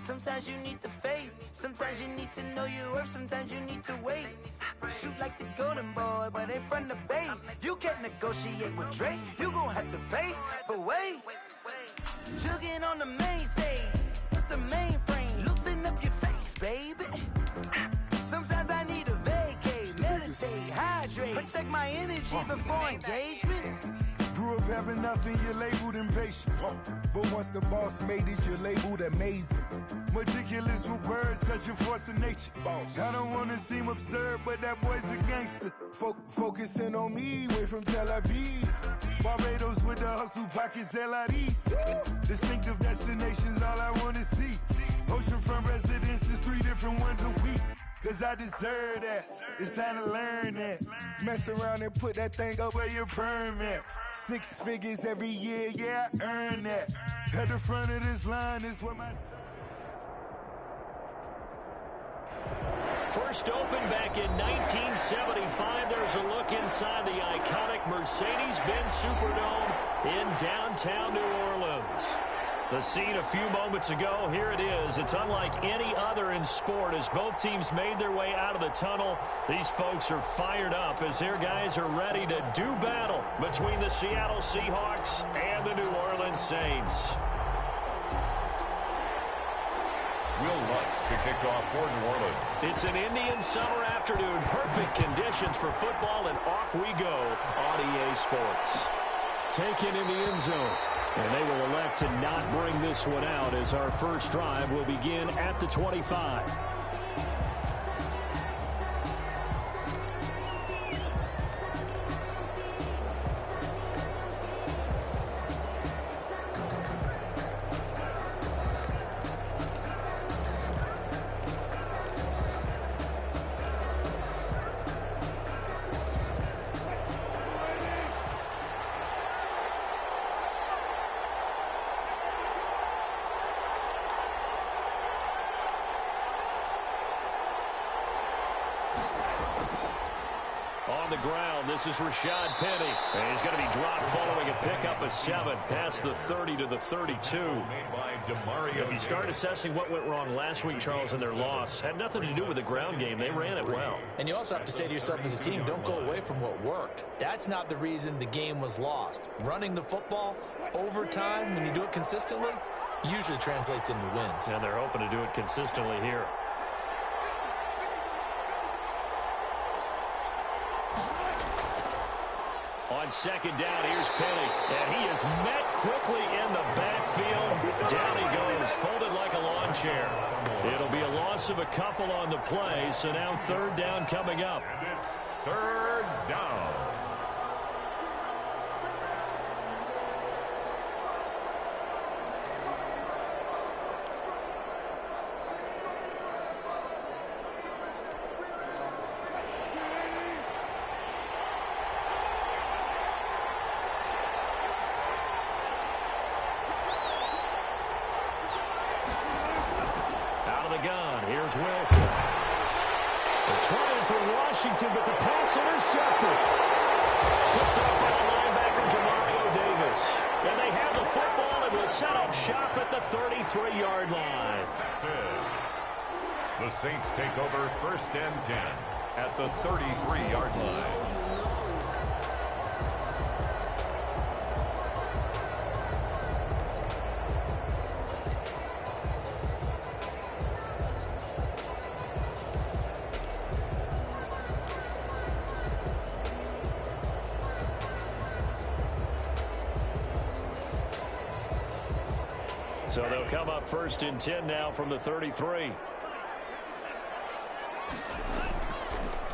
Sometimes you need the faith. Sometimes you need to know your worth. Sometimes you need to wait. Shoot like the golden boy, but ain't from the bay. You can't negotiate with Drake. You gon' have to pay. But wait, jugging on the main stage with the mainframe. Loosen up your face, baby. Sometimes I need a vacate, meditate, hydrate, protect my energy before engagement. Grew up having nothing, you're labeled impatient. But once the boss made it, you're labeled amazing. Meticulous with words, such a force of nature. I don't wanna seem absurd, but that boy's a gangster. Focusing on me, way from Tel Aviv. Barbados with the hustle pockets, LIDs. Distinctive destinations, all I wanna see. Oceanfront residences, 3 different ones a week. Cause I deserve that, it's time to learn that. Mess around and put that thing up where your permit. 6 figures every year, yeah, I earn that. At the front of this line is where my First opened back in 1975. There's a look inside the iconic Mercedes-Benz Superdome in downtown New Orleans. The scene a few moments ago, here it is. It's unlike any other in sport as both teams made their way out of the tunnel. These folks are fired up as their guys are ready to do battle between the Seattle Seahawks and the New Orleans Saints. Will Lutz to kick off for New Orleans. It's an Indian summer afternoon. Perfect conditions for football, and off we go on EA Sports. Taken in the end zone. And they will elect to not bring this one out as our first drive will begin at the 25. On the ground, this is Rashad Penny. And he's going to be dropped following a pickup of 7 past the 30 to the 32. If you start assessing what went wrong last week, Charles, in their loss, had nothing to do with the ground game. They ran it well. And you also have to say to yourself as a team, don't go away from what worked. That's not the reason the game was lost. Running the football over time, when you do it consistently, usually translates into wins. And they're hoping to do it consistently here. On second down, here's Penny. And he is met quickly in the backfield. Down he goes, folded like a lawn chair. It'll be a loss of a couple on the play, so now third down coming up. And it's third down. Here's Wilson. They're trying for Washington, but the pass intercepted. Picked up by the linebacker, Demario Davis. And they have the football and will set up shop at the 33-yard line. The Saints take over first and 10 at the 33-yard line. So they'll come up first and 10 now from the 33.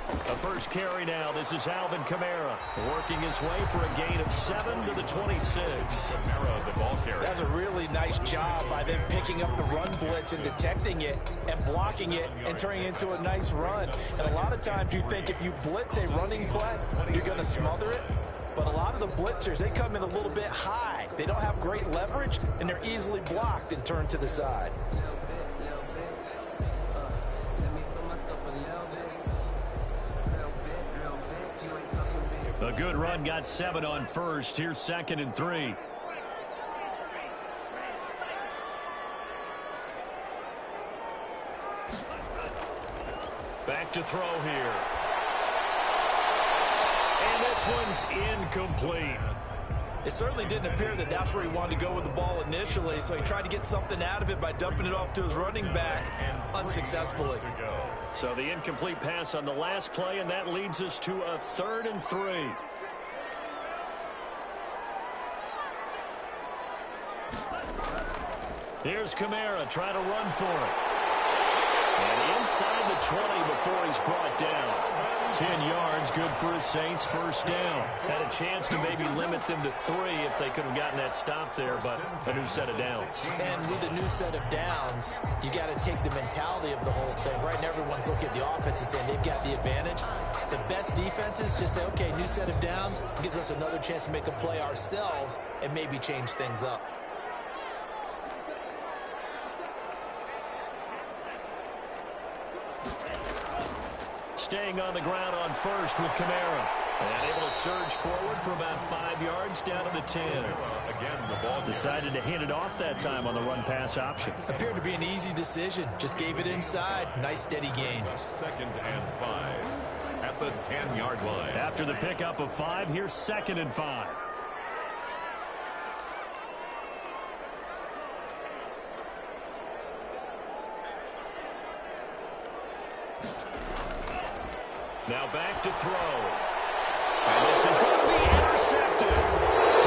The first carry now. This is Alvin Kamara working his way for a gain of 7 to the 26. Kamara, the ball carrier. That's a really nice job by them picking up the run blitz and detecting it and blocking it and turning it into a nice run. And a lot of times you think if you blitz a running play, you're going to smother it. But a lot of the blitzers, they come in a little bit high. They don't have great leverage, and they're easily blocked and turned to the side. A good run got 7 on first. Here's second and 3. Back to throw here. And this one's incomplete. It certainly didn't appear that that's where he wanted to go with the ball initially, so he tried to get something out of it by dumping it off to his running back unsuccessfully. So the incomplete pass on the last play, and that leads us to a 3rd and 3. Here's Kamara trying to run for it. And inside the 20 before he's brought down. 10 yards, good for his Saints, first down. Had a chance to maybe limit them to 3 if they could have gotten that stop there, but a new set of downs. And with a new set of downs, you got to take the mentality of the whole thing. Right now, everyone's looking at the offense and saying they've got the advantage. The best defenses just say, okay, new set of downs gives us another chance to make a play ourselves and maybe change things up. Staying on the ground on first with Kamara. And able to surge forward for about 5 yards down to the 10. Again, the ball decided to hand it off that time on the run-pass option. Appeared to be an easy decision. Just gave it inside. Nice steady gain. 2nd and 5 at the 10-yard line. After the pickup of 5, here's 2nd and 5. Now back to throw. And this is going to be intercepted.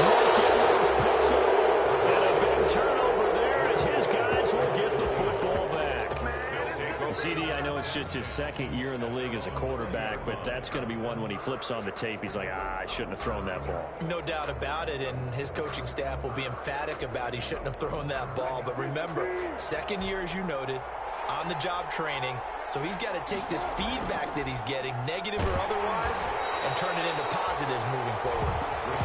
Marquez picks it up. And a big turnover there as his guys will get the football back. CD, I know it's just his 2nd year in the league as a quarterback, but that's going to be one when he flips on the tape. He's like, I shouldn't have thrown that ball. No doubt about it, and his coaching staff will be emphatic about he shouldn't have thrown that ball. But remember, 2nd year, as you noted, on-the-job training, so he's got to take this feedback that he's getting, negative or otherwise, and turn it into positives moving forward.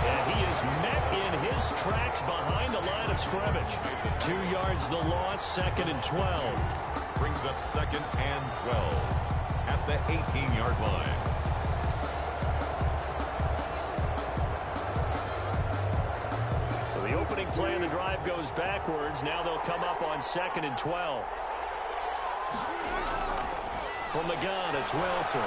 And he is met in his tracks behind the line of scrimmage. 2 yards the loss, 2nd and 12. Brings up 2nd and 12 at the 18-yard line. So the opening play of the drive goes backwards. Now they'll come up on 2nd and 12. From the gun, it's Wilson.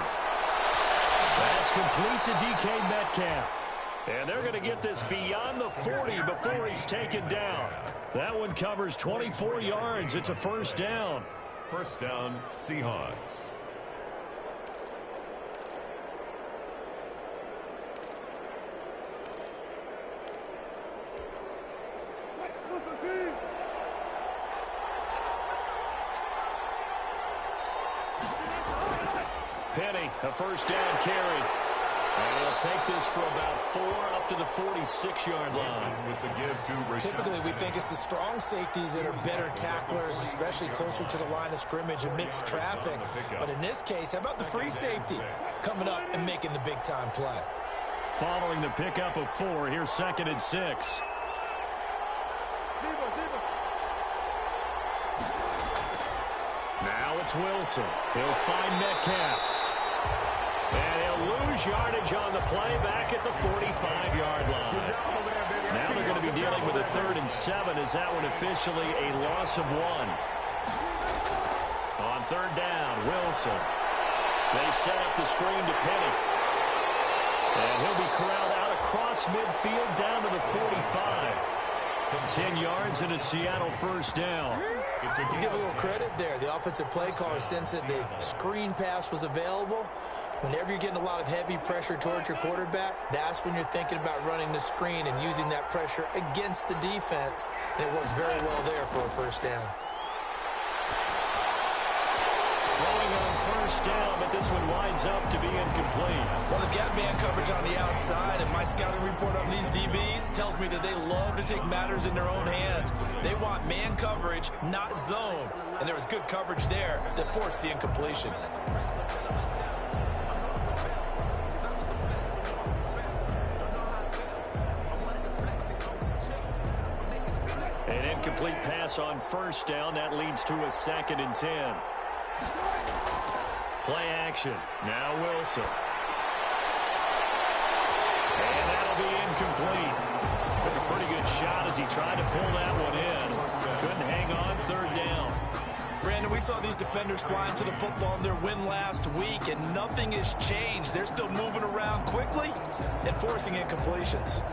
That's complete to DK Metcalf. And they're going to get this beyond the 40 before he's taken down. That one covers 24 yards. It's a first down. First down, Seahawks. Penny, a first down carry. And he'll take this for about 4 up to the 46-yard line. With the give to Rashad. Typically, we think it's the strong safeties that are better tacklers, especially closer to the line of scrimmage amidst traffic. But in this case, how about the free safety coming up and making the big-time play? Following the pickup of 4, here's 2nd and 6. Now it's Wilson. He'll find Metcalf. And he'll lose yardage on the play back at the 45-yard line. Now they're going to be dealing with a 3rd and 7 as that one officially a loss of 1. On 3rd down, Wilson. They set up the screen to Penny. And he'll be corralled out across midfield down to the 45. 10 yards and a Seattle first down. Let's give a little credit there. The offensive play caller sensed that the screen pass was available. Whenever you're getting a lot of heavy pressure towards your quarterback, that's when you're thinking about running the screen and using that pressure against the defense. And it worked very well there for a first down. Throwing on first down, but this one winds up to be incomplete. Well, they've got man coverage on the outside, and my scouting report on these DBs tells me that they love to take matters in their own hands. They want man coverage, not zone. And there was good coverage there that forced the incompletion. An incomplete pass on first down. That leads to a 2nd and 10. Play action. Now Wilson. And that'll be incomplete. Took a pretty good shot as he tried to pull that one in. Couldn't hang on 3rd down. Brandon, we saw these defenders flying to the football in their win last week, and nothing has changed. They're still moving around quickly and forcing incompletions.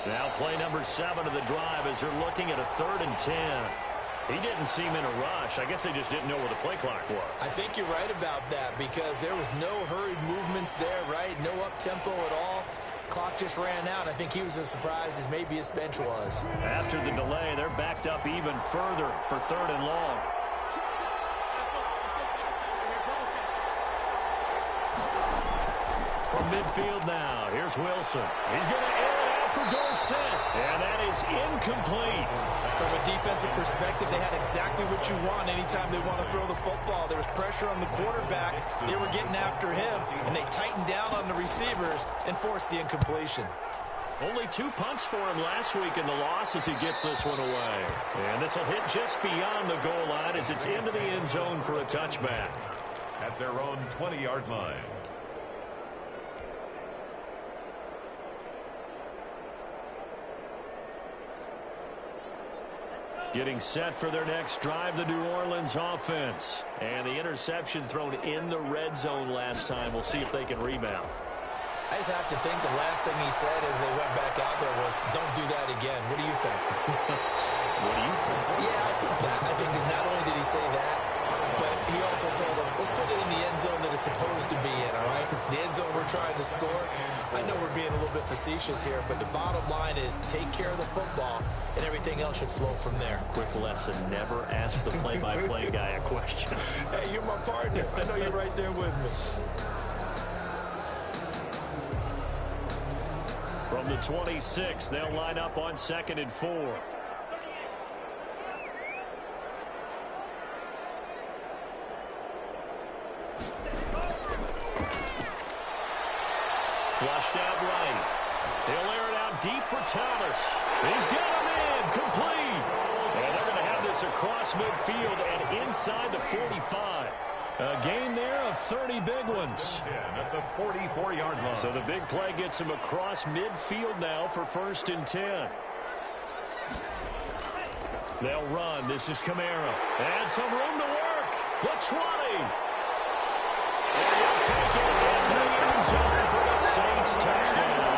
Now play number 7 of the drive as they're looking at a 3rd and 10. He didn't seem in a rush. I guess they just didn't know where the play clock was. I think you're right about that because there was no hurried movements there, right? No up-tempo at all. Clock just ran out. I think he was as surprised as maybe his bench was. After the delay, they're backed up even further for 3rd and long. From midfield now, here's Wilson. He's going to air it out for Dorsett, and that is incomplete. From a defensive perspective, they had exactly what you want anytime they want to throw the football. There was pressure on the quarterback. They were getting after him, and they tightened down on the receivers and forced the incompletion. Only 2 punts for him last week in the loss as he gets this one away. And this will hit just beyond the goal line as it's into the end zone for a touchback. At their own 20-yard line. Getting set for their next drive, the New Orleans offense. And the interception thrown in the red zone last time. We'll see if they can rebound. I just have to think the last thing he said as they went back out there was, don't do that again. What do you think? What do you think? Yeah, I think that. I think that not only did he say that, but he also told them, let's put it in the end zone that it's supposed to be in, all right? The end zone we're trying to score. I know we're being a little bit facetious here, but the bottom line is take care of the football, and everything else should flow from there. Quick lesson, never ask the play-by-play guy a question. Hey, you're my partner. I know you're right there with me. From the 26, they'll line up on 2nd and 4. Flushed out right. He'll air it out deep for Thomas. He's got him in. Complete. And they're going to have this across midfield and inside the 45. A gain there of 30 big ones. At the 44-yard line. So the big play gets him across midfield now for 1st and 10. They'll run. This is Kamara. And some room to work. The 20. And he'll take it in the end zone for the Saints touchdown.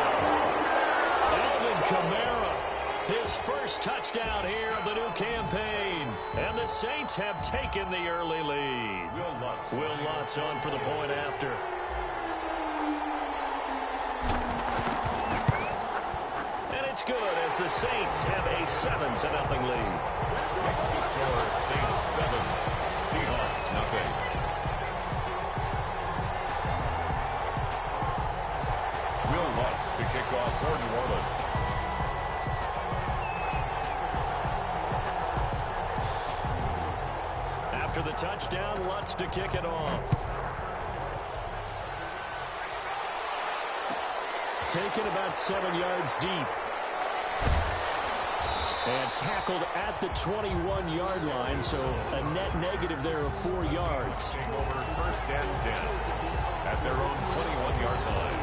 Alvin Kamara, his first touchdown here of the new campaign. And the Saints have taken the early lead. Will Lutz on for the point after. And it's good as the Saints have a 7-0 lead. Next to score, Saints 7, Seahawks nothing. Will Lutz to kick off for New Orleans. After the touchdown, Lutz to kick it off. Taken about 7 yards deep. And tackled at the 21-yard line, so a net negative there of 4 yards. Over 1st and 10 at their own 21-yard line.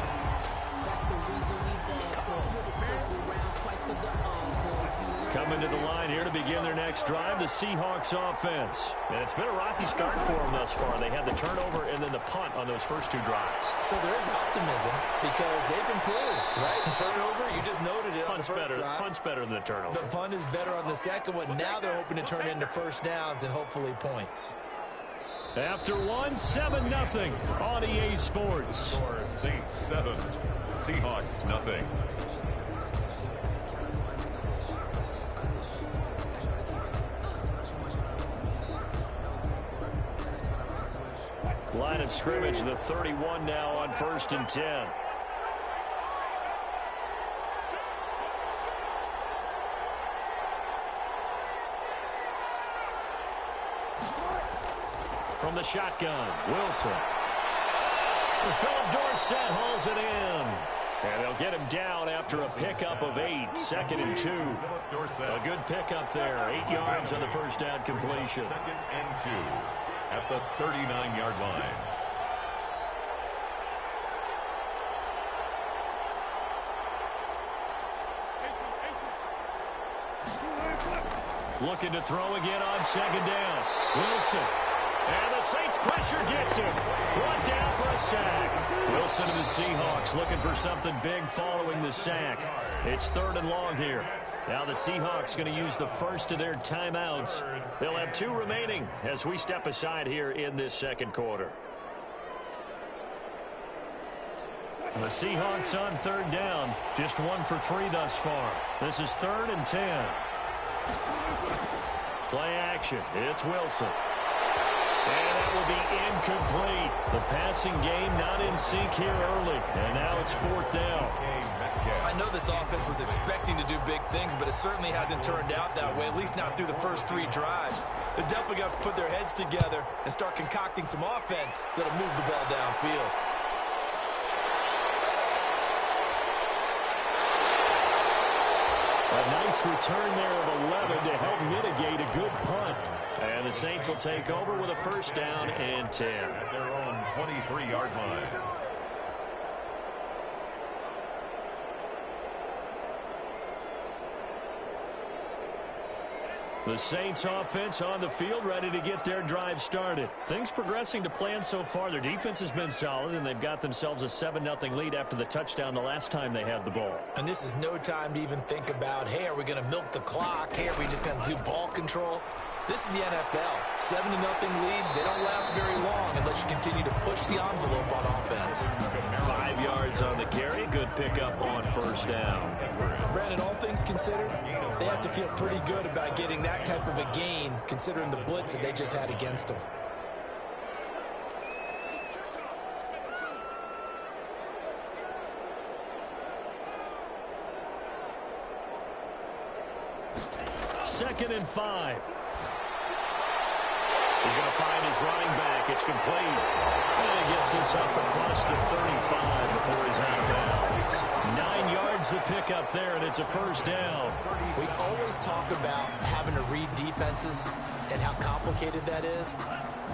Coming to the line here to begin their next drive, the Seahawks offense. And it's been a rocky start for them thus far. They had the turnover and then the punt on those first 2 drives. So there is optimism because they've improved, right? Turnover, you just noted it on the first drive. Punt's better than the turnover. The punt is better on the second one. Now they're hoping to turn into first downs and hopefully points. After 7-0 on EA Sports. Score Saints 7, Seahawks nothing. Line of scrimmage, the 31 now on 1st and 10. From the shotgun, Wilson. Philip Dorsett hauls it in. And they'll get him down after a pickup of 8, 2nd and 2. A good pickup there, 8 yards on the first down completion. 2nd and 2 at the 39-yard line. Looking to throw again on 2nd down. Wilson. And the Saints pressure gets him. Brought down for a sack. Wilson and the Seahawks looking for something big following the sack. It's 3rd and long here. Now the Seahawks going to use the first of their timeouts. They'll have 2 remaining as we step aside here in this 2nd quarter. The Seahawks on 3rd down. Just 1 for 3 thus far. This is 3rd and 10. Play action. It's Wilson. And that will be incomplete. The passing game not in sync here early. And now it's 4th down. I know this offense was expecting to do big things, but it certainly hasn't turned out that way, at least not through the first 3 drives. They're definitely going to put their heads together and start concocting some offense that'll move the ball downfield. A nice return there of 11 to help mitigate a good punt. And the Saints will take over with a 1st down and 10. At their own 23-yard line. The Saints offense on the field, ready to get their drive started. Things progressing to plan so far. Their defense has been solid, and they've got themselves a 7-0 lead after the touchdown the last time they had the ball. And this is no time to even think about, hey, are we going to milk the clock? Hey, are we just going to do ball control? This is the NFL. 7-0 leads, they don't last very long unless you continue to push the envelope on offense. 5 yards on the carry. Good pickup on 1st down. Brandon, all things considered, they have to feel pretty good about getting that type of a gain considering the blitz that they just had against them. Second and 5. He's going to find his running back. It's complete. And he gets this up across the 35 before he's out of bounds. 9 yards to pick up there, and it's a 1st down. We always talk about having to read defenses and how complicated that is.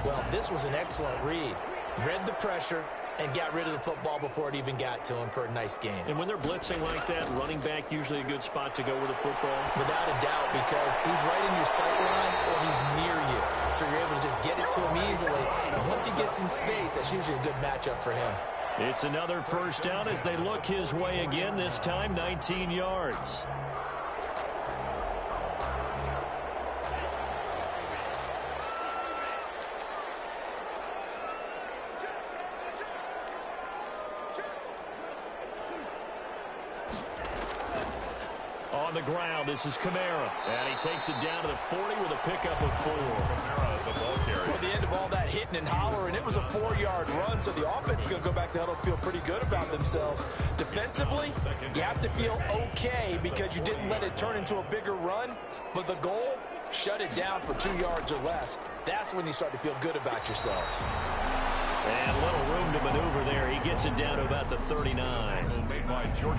Well, this was an excellent read. Read the pressure and got rid of the football before it even got to him for a nice game. And when they're blitzing like that, running back usually a good spot to go with the football? Without a doubt, because he's right in your sight line or he's near you. So you're able to just get it to him easily. And once he gets in space, that's usually a good matchup for him. It's another 1st down as they look his way again, this time 19 yards. On the ground, this is Kamara. And he takes it down to the 40 with a pickup of 4. Kamara, the ball carrier. Well, the end of all that hitting and hollering, it was a 4-yard run, so the offense is going to go back to huddle and feel pretty good about themselves. Defensively, you have to feel okay because you didn't let it turn into a bigger run, but the goal, shut it down for 2 yards or less. That's when you start to feel good about yourselves. And a little room to maneuver there. He gets it down to about the 39.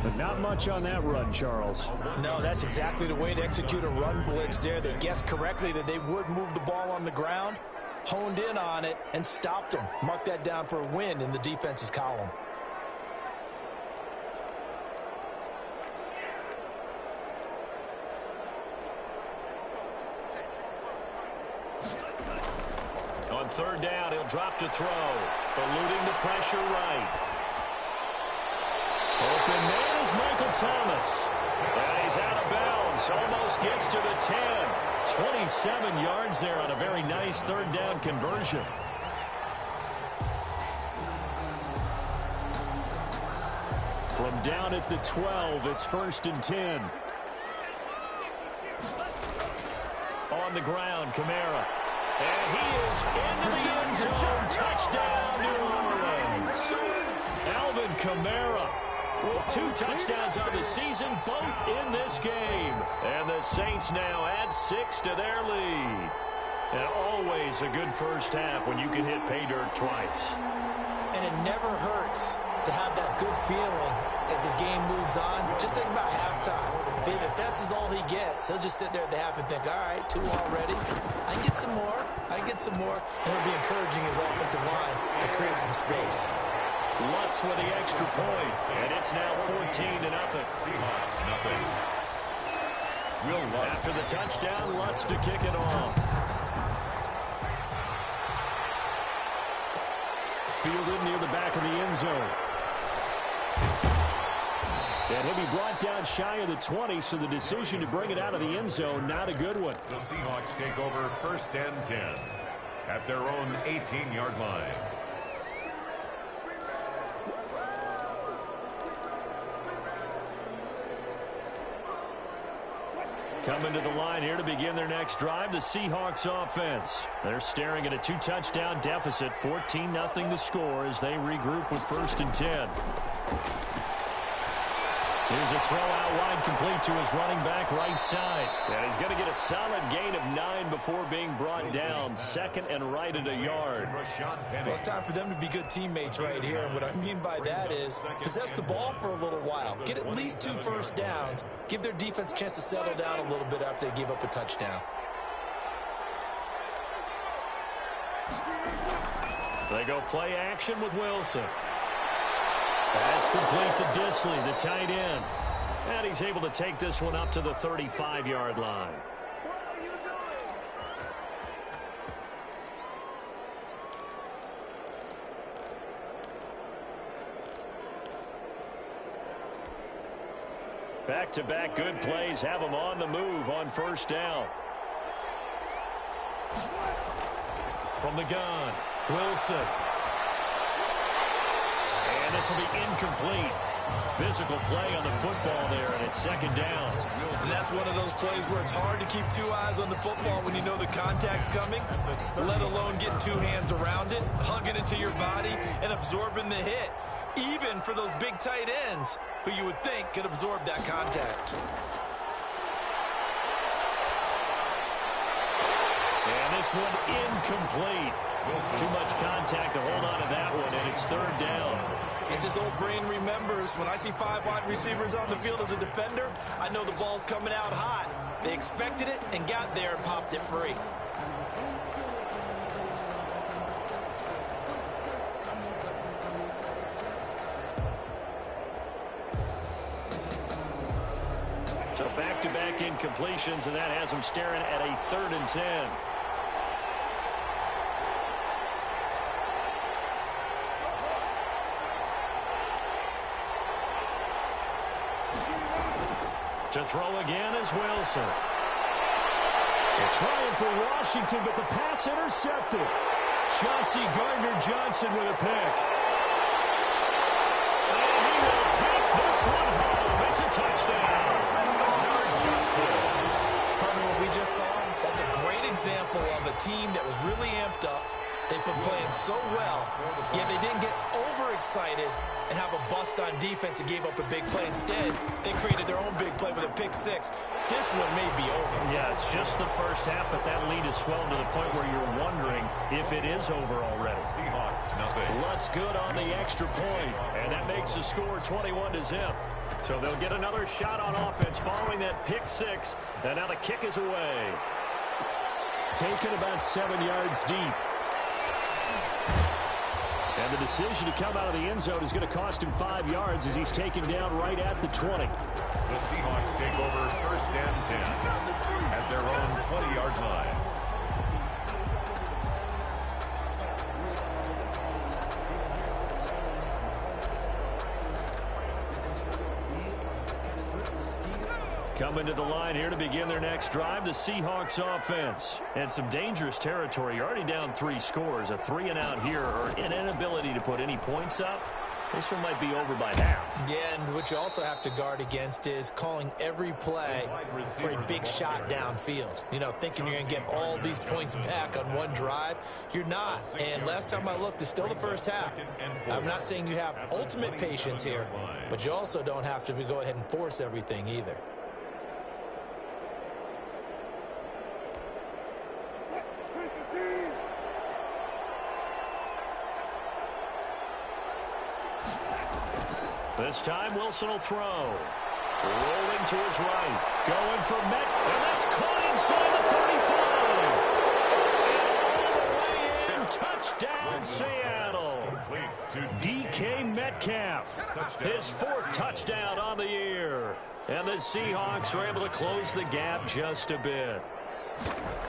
But not much on that run, Charles. No, that's exactly the way to execute a run blitz there. They guessed correctly that they would move the ball on the ground, honed in on it, and stopped them. Mark that down for a win in the defense's column. On 3rd down, he'll drop to throw. Eluding the pressure right. Open man is Michael Thomas. And he's out of bounds. Almost gets to the 10. 27 yards there on a very nice 3rd down conversion. From down at the 12, it's 1st and 10. On the ground, Kamara. And he is into the end zone. Touchdown, New Orleans. Alvin Kamara with 2 touchdowns on the season, both in this game. And the Saints now add 6 to their lead. And always a good first half when you can hit pay dirt twice. And it never hurts to have that good feeling as the game moves on. Just think about halftime. If that's all he gets, he'll just sit there at the half and think, all right, 2 already. I can get some more. I can get some more. And he'll be encouraging his offensive line to create some space. Lutz with the extra point, and it's now 14-0. Seahawks, nothing. After the touchdown, Lutz to kick it off. Fielded near the back of the end zone. And he'll be brought down shy of the 20, so the decision to bring it out of the end zone, not a good one. The Seahawks take over 1st and 10 at their own 18-yard line. Coming to the line here to begin their next drive, the Seahawks offense. They're staring at a 2-touchdown deficit, 14-0 the score as they regroup with 1st and 10. Here's a throw out wide, complete to his running back right side. And he's going to get a solid gain of 9 before being brought down. 2nd and right at a yard. Well, it's time for them to be good teammates right here. And what I mean by that is possess the ball for a little while. Get at least 2 first downs. Give their defense a chance to settle down a little bit after they give up a touchdown. They go play action with Wilson. That's complete to Disley, the tight end. And he's able to take this one up to the 35-yard line. Back-to-back good plays have him on the move on 1st down. From the gun, Wilson. And this will be incomplete. Physical play on the football there, and it's 2nd down. And that's one of those plays where it's hard to keep 2 eyes on the football when you know the contact's coming, let alone getting 2 hands around it, hugging it to your body, and absorbing the hit, even for those big tight ends who you would think could absorb that contact. And this one incomplete. Too much contact to hold on to that one, and it's 3rd down. As his old brain remembers, when I see 5 wide receivers on the field as a defender, I know the ball's coming out hot. They expected it and got there and popped it free. So back-to-back incompletions, and that has them staring at a 3rd and 10. To throw again is Wilson. They're trying for Washington, but the pass intercepted. Chauncey Gardner-Johnson with a pick. And he will take this one home. It's a touchdown. Partner, what we just saw, that's a great example of a team that was really amped up. They've been playing so well, yet they didn't get overexcited and have a bust on defense and gave up a big play. Instead, they created their own big play with a pick 6. This one may be over. Yeah, it's just the first half, but that lead is swelled to the point where you're wondering if it is over already. Seahawks, nothing. Lutz good on the extra point, and that makes the score 21-0. So they'll get another shot on offense following that pick 6, and now the kick is away. Taken about 7 yards deep. And the decision to come out of the end zone is going to cost him 5 yards as he's taken down right at the 20. The Seahawks take over 1st and 10 at their own 20-yard line. Coming to the line here to begin their next drive, the Seahawks offense. And some dangerous territory. You're already down 3 scores. A 3-and-out here, or an inability to put any points up. This one might be over by half. Yeah, and what you also have to guard against is calling every play for a big shot downfield. You know, thinking you're going to get all these points back on one drive. You're not. And last time I looked, it's still the first half. I'm not saying you have ultimate patience here, but you also don't have to go ahead and force everything either. This time Wilson will throw. Rolling to his right. Going for Met. And that's caught inside the 35. And all the way in. Touchdown, Seattle. DK Metcalf. His 4th touchdown on the year. And the Seahawks are able to close the gap just a bit.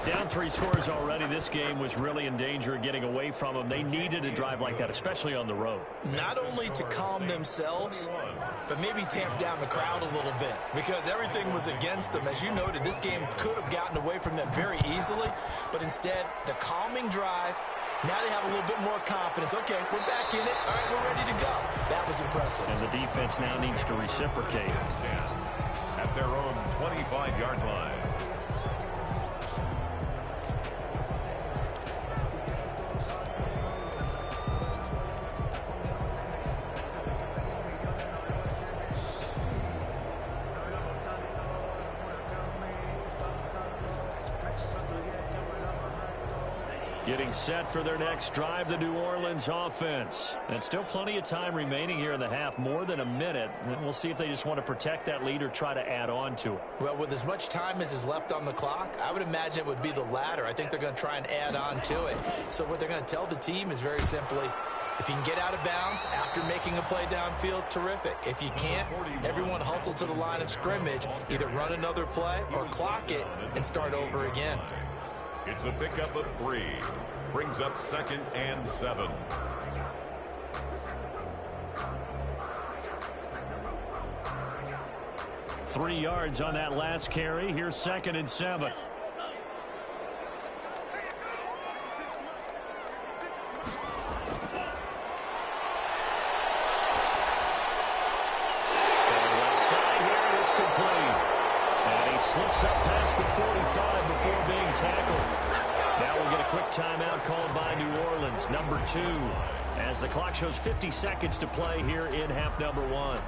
Down 3 scores already. This game was really in danger of getting away from them. They needed a drive like that, especially on the road. Not only to calm themselves, but maybe tamp down the crowd a little bit because everything was against them. As you noted, this game could have gotten away from them very easily, but instead, the calming drive, now they have a little bit more confidence. Okay, we're back in it. All right, we're ready to go. That was impressive. And the defense now needs to reciprocate. At their own 25-yard line. Getting set for their next drive, the New Orleans offense. And still plenty of time remaining here in the half, more than a minute. And we'll see if they just want to protect that lead or try to add on to it. Well, with as much time as is left on the clock, I would imagine it would be the latter. I think they're going to try and add on to it. So what they're going to tell the team is very simply, if you can get out of bounds after making a play downfield, terrific. If you can't, everyone hustle to the line of scrimmage, either run another play or clock it and start over again. It's a pickup of 3. Brings up 2nd and 7. Three yards on that last carry. Here's 2nd and 7. Slips up past the 45 before being tackled. Now we'll get a quick timeout called by New Orleans, number 2, as the clock shows 50 seconds to play here in half number 1.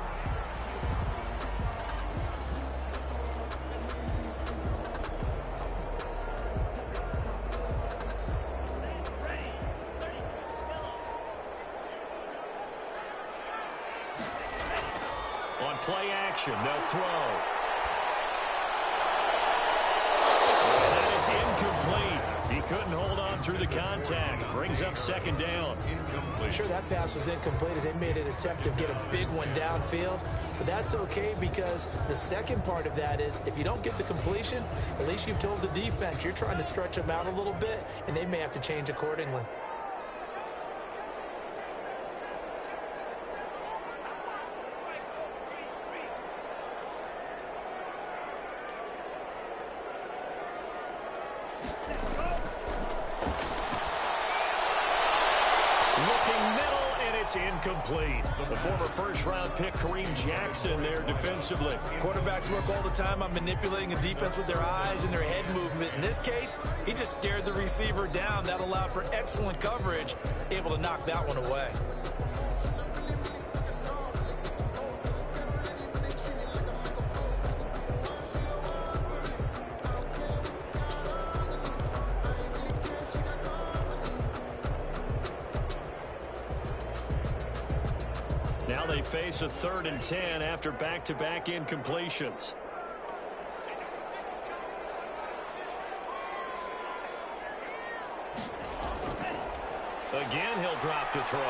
On play action, they'll throw. Incomplete. He couldn't hold on through the contact. Brings up 2nd down. I'm sure that pass was incomplete as they made an attempt to get a big one downfield. But that's okay because the second part of that is if you don't get the completion, at least you've told the defense you're trying to stretch them out a little bit, and they may have to change accordingly. Incomplete. The former first-round pick, Kareem Jackson, there defensively. Quarterbacks work all the time on manipulating a defense with their eyes and their head movement. In this case, he just stared the receiver down. That allowed for excellent coverage, able to knock that one away. Now they face a 3rd and 10 after back-to-back incompletions. Again, he'll drop to throw.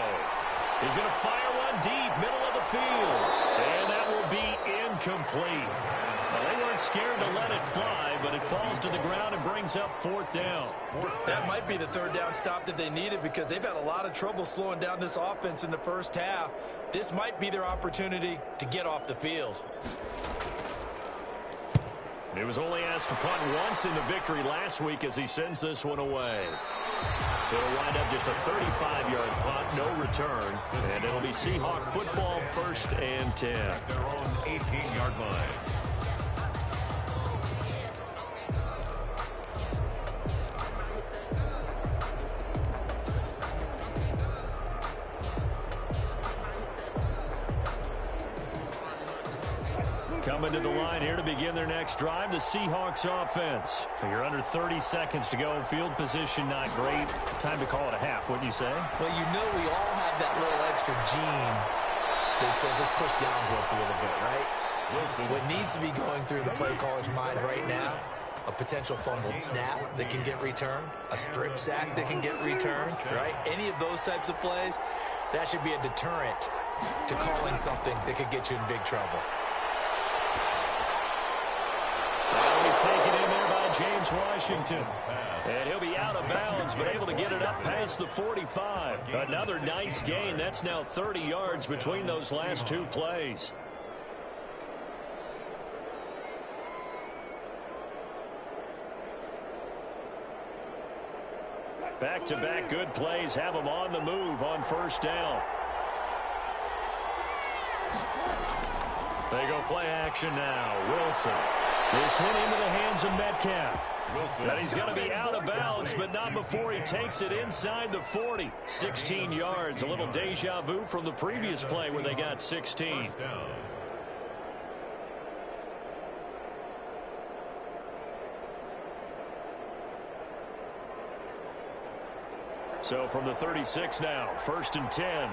He's going to fire one deep, middle of the field. And that will be incomplete. Well, they weren't scared to let it fly, but it falls to the ground and brings up 4th down. That might be the 3rd down stop that they needed because they've had a lot of trouble slowing down this offense in the first half. This might be their opportunity to get off the field. He was only asked to punt once in the victory last week as he sends this one away. It'll wind up just a 35-yard punt, no return, and it'll be Seahawk football 1st and 10. At their own 18-yard line. Coming to the line here to begin their next drive, the Seahawks offense. You're under 30 seconds to go. Field position not great. Time to call it a half, wouldn't you say? Well, you know we all have that little extra gene that says let's push the envelope a little bit, right? What needs to be going through the play caller's mind right now, a potential fumbled snap that can get returned, a strip sack that can get returned, right? Any of those types of plays, that should be a deterrent to calling something that could get you in big trouble. That'll be taken in there by James Washington. And he'll be out of bounds, but able to get it up past the 45. Another nice gain. That's now 30 yards between those last two plays. Back-to-back good plays have them on the move on first down. They go play action now. Wilson. This one into the hands of Metcalf. And he's going to be out of bounds, but not before he takes it inside the 40. 16 yards. A little deja vu from the previous play where they got 16. So from the 36 now, 1st and 10.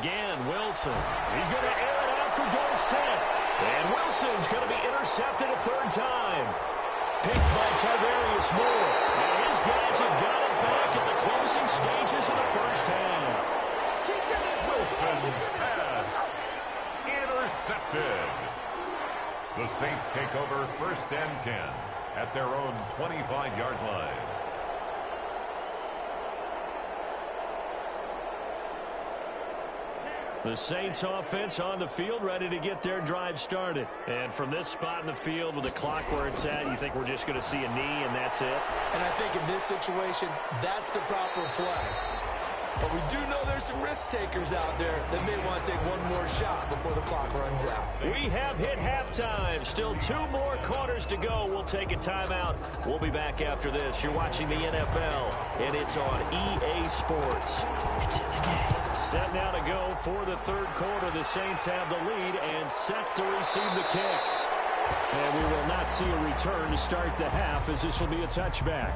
Again, Wilson. He's going to air it out for Dorsett. And Wilson's going to be intercepted a third time. Picked by Tarvarius Moore. And his guys have got it back at the closing stages of the first half. Wilson's pass intercepted. The Saints take over 1st and 10 at their own 25-yard line. The Saints offense on the field, ready to get their drive started. And from this spot in the field with the clock where it's at, you think we're just going to see a knee and that's it? And I think in this situation, that's the proper play. But we do know there's some risk takers out there that may want to take one more shot before the clock runs out. We have hit halftime. Still 2 more quarters to go. We'll take a timeout. We'll be back after this. You're watching the NFL, and it's on EA Sports. It's in the game. Set now to go for the third quarter. The Saints have the lead and set to receive the kick. And we will not see a return to start the half, as this will be a touchback.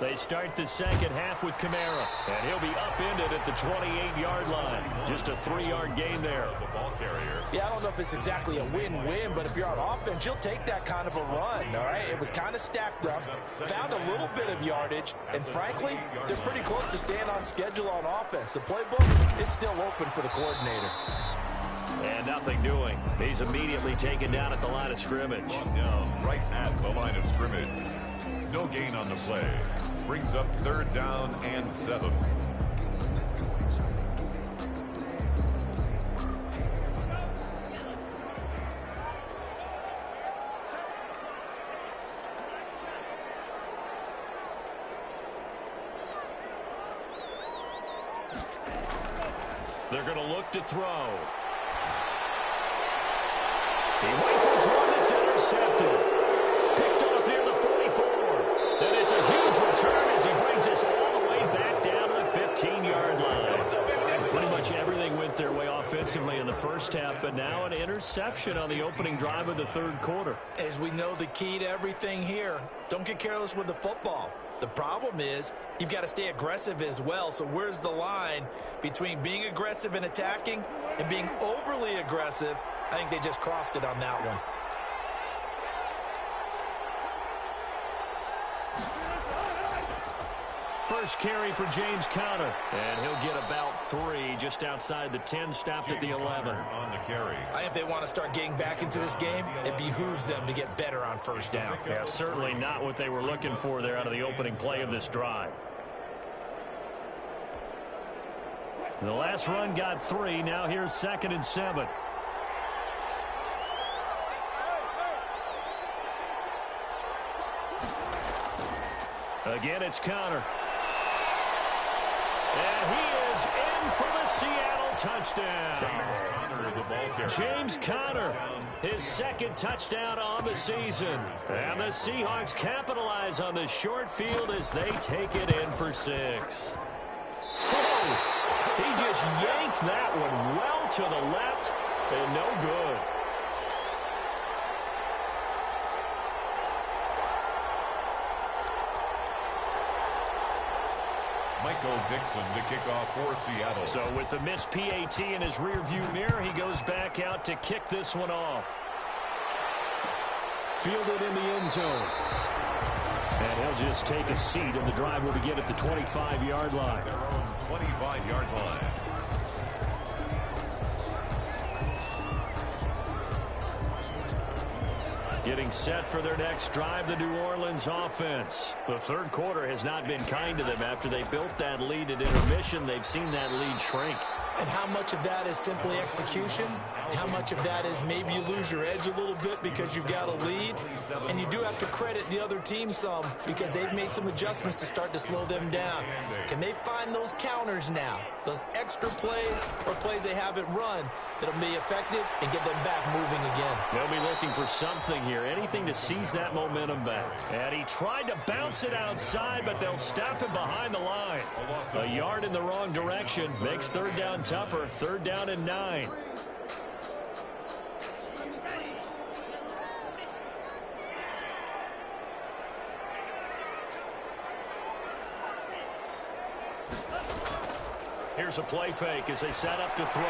They start the second half with Kamara, and he'll be upended at the 28-yard line. Just a 3-yard gain there. The ball carrier. Yeah, I don't know if it's exactly a win-win, but if you're on offense, you'll take that kind of a run, all right? It was kind of stacked up, found a little bit of yardage, and frankly, they're pretty close to staying on schedule on offense. The playbook is still open for the coordinator. And nothing doing. He's immediately taken down at the line of scrimmage. Down right at the line of scrimmage. No gain on the play. Brings up 3rd down and 7. They're going to look to throw. He rifles one that's intercepted. Picked off near the 44. And it's a huge return as he brings us all the way back down to the 15-yard line. Pretty much everything went their way offensively in the first half, but now an interception on the opening drive of the third quarter. As we know, the key to everything here, don't get careless with the football. The problem is you've got to stay aggressive as well. So where's the line between being aggressive and attacking and being overly aggressive? I think they just crossed it on that one. First carry for James Conner, and he'll get about 3 just outside the 10, stopped at the 11. On the carry. I think if they want to start getting back into this game, it behooves them to get better on first down. Yeah, certainly not what they were looking for there out of the opening play of this drive. The last run got 3. Now here's 2nd and 7. Again, it's Conner. And he is is in for the Seattle touchdown. James Conner, his second touchdown on the season. And the Seahawks capitalize on the short field as they take it in for 6. Oh, he just yanked that one well to the left and no good. Michael Dixon to kick off for Seattle. So with the missed PAT in his rearview mirror, he goes back out to kick this one off. Fielded in the end zone. And he'll just take a seat, and the drive will begin at the 25-yard line. Their own 25-yard line. Getting set for their next drive, the New Orleans offense. The third quarter has not been kind to them. After they built that lead at intermission, they've seen that lead shrink. And how much of that is simply execution? How much of that is maybe you lose your edge a little bit because you've got a lead? And you do have to credit the other team some because they've made some adjustments to start to slow them down. Can they find those counters now? Those extra plays or plays they haven't run that'll be effective and get them back moving again. They'll be looking for something here, anything to seize that momentum back. And he tried to bounce it outside, but they'll stop him behind the line. A yard in the wrong direction makes third down tougher. Third down and 9. Here's a play fake as they set up to throw.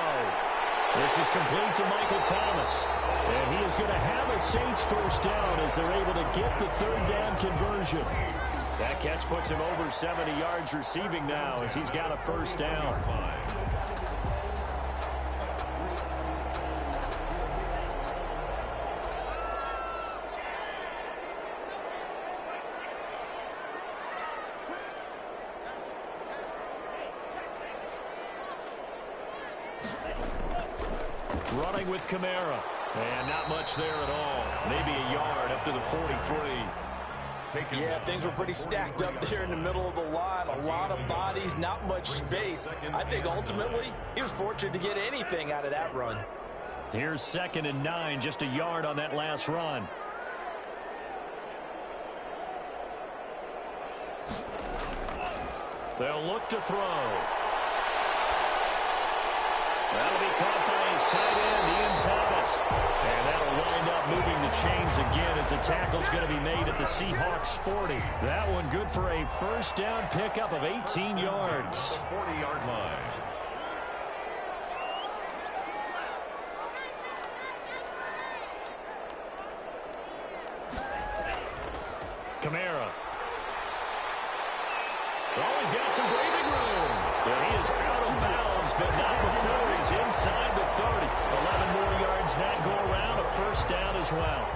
This is complete to Michael Thomas. And he is going to have a Saints first down as they're able to get the third down conversion. That catch puts him over 70 yards receiving now as he's got a first down. Running with Kamara. And not much there at all. Maybe a yard up to the 43. Yeah, things were pretty stacked up there in the middle of the line. A lot of bodies, not much space. I think ultimately he was fortunate to get anything out of that run. Here's 2nd and 9, just a yard on that last run. They'll look to throw. That'll be caught by his tight end, Ian Thomas. And that'll wind up moving the chains again as the tackle's going to be made at the Seahawks 40. That one good for a first down pickup of 18 yards. 40-yard line. Kamara. Oh, he's got some breathing room. But he is out of bounds, but not before he's inside the 30. 11 more yards that go around, a first down as well.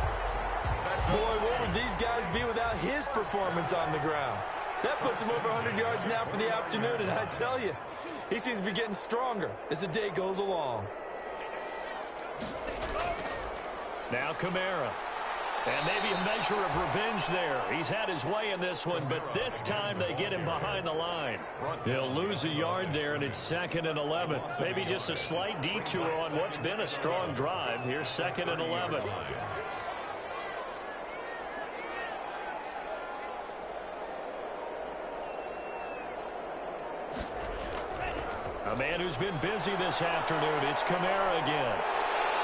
Boy, what would these guys be without his performance on the ground? That puts him over 100 yards now for the afternoon, and I tell you, he seems to be getting stronger as the day goes along. Now Kamara. And maybe a measure of revenge there. He's had his way in this one, but this time they get him behind the line. They'll lose a yard there, and it's 2nd and 11. Maybe just a slight detour on what's been a strong drive. Here's 2nd and 11. A man who's been busy this afternoon, it's Kamara again.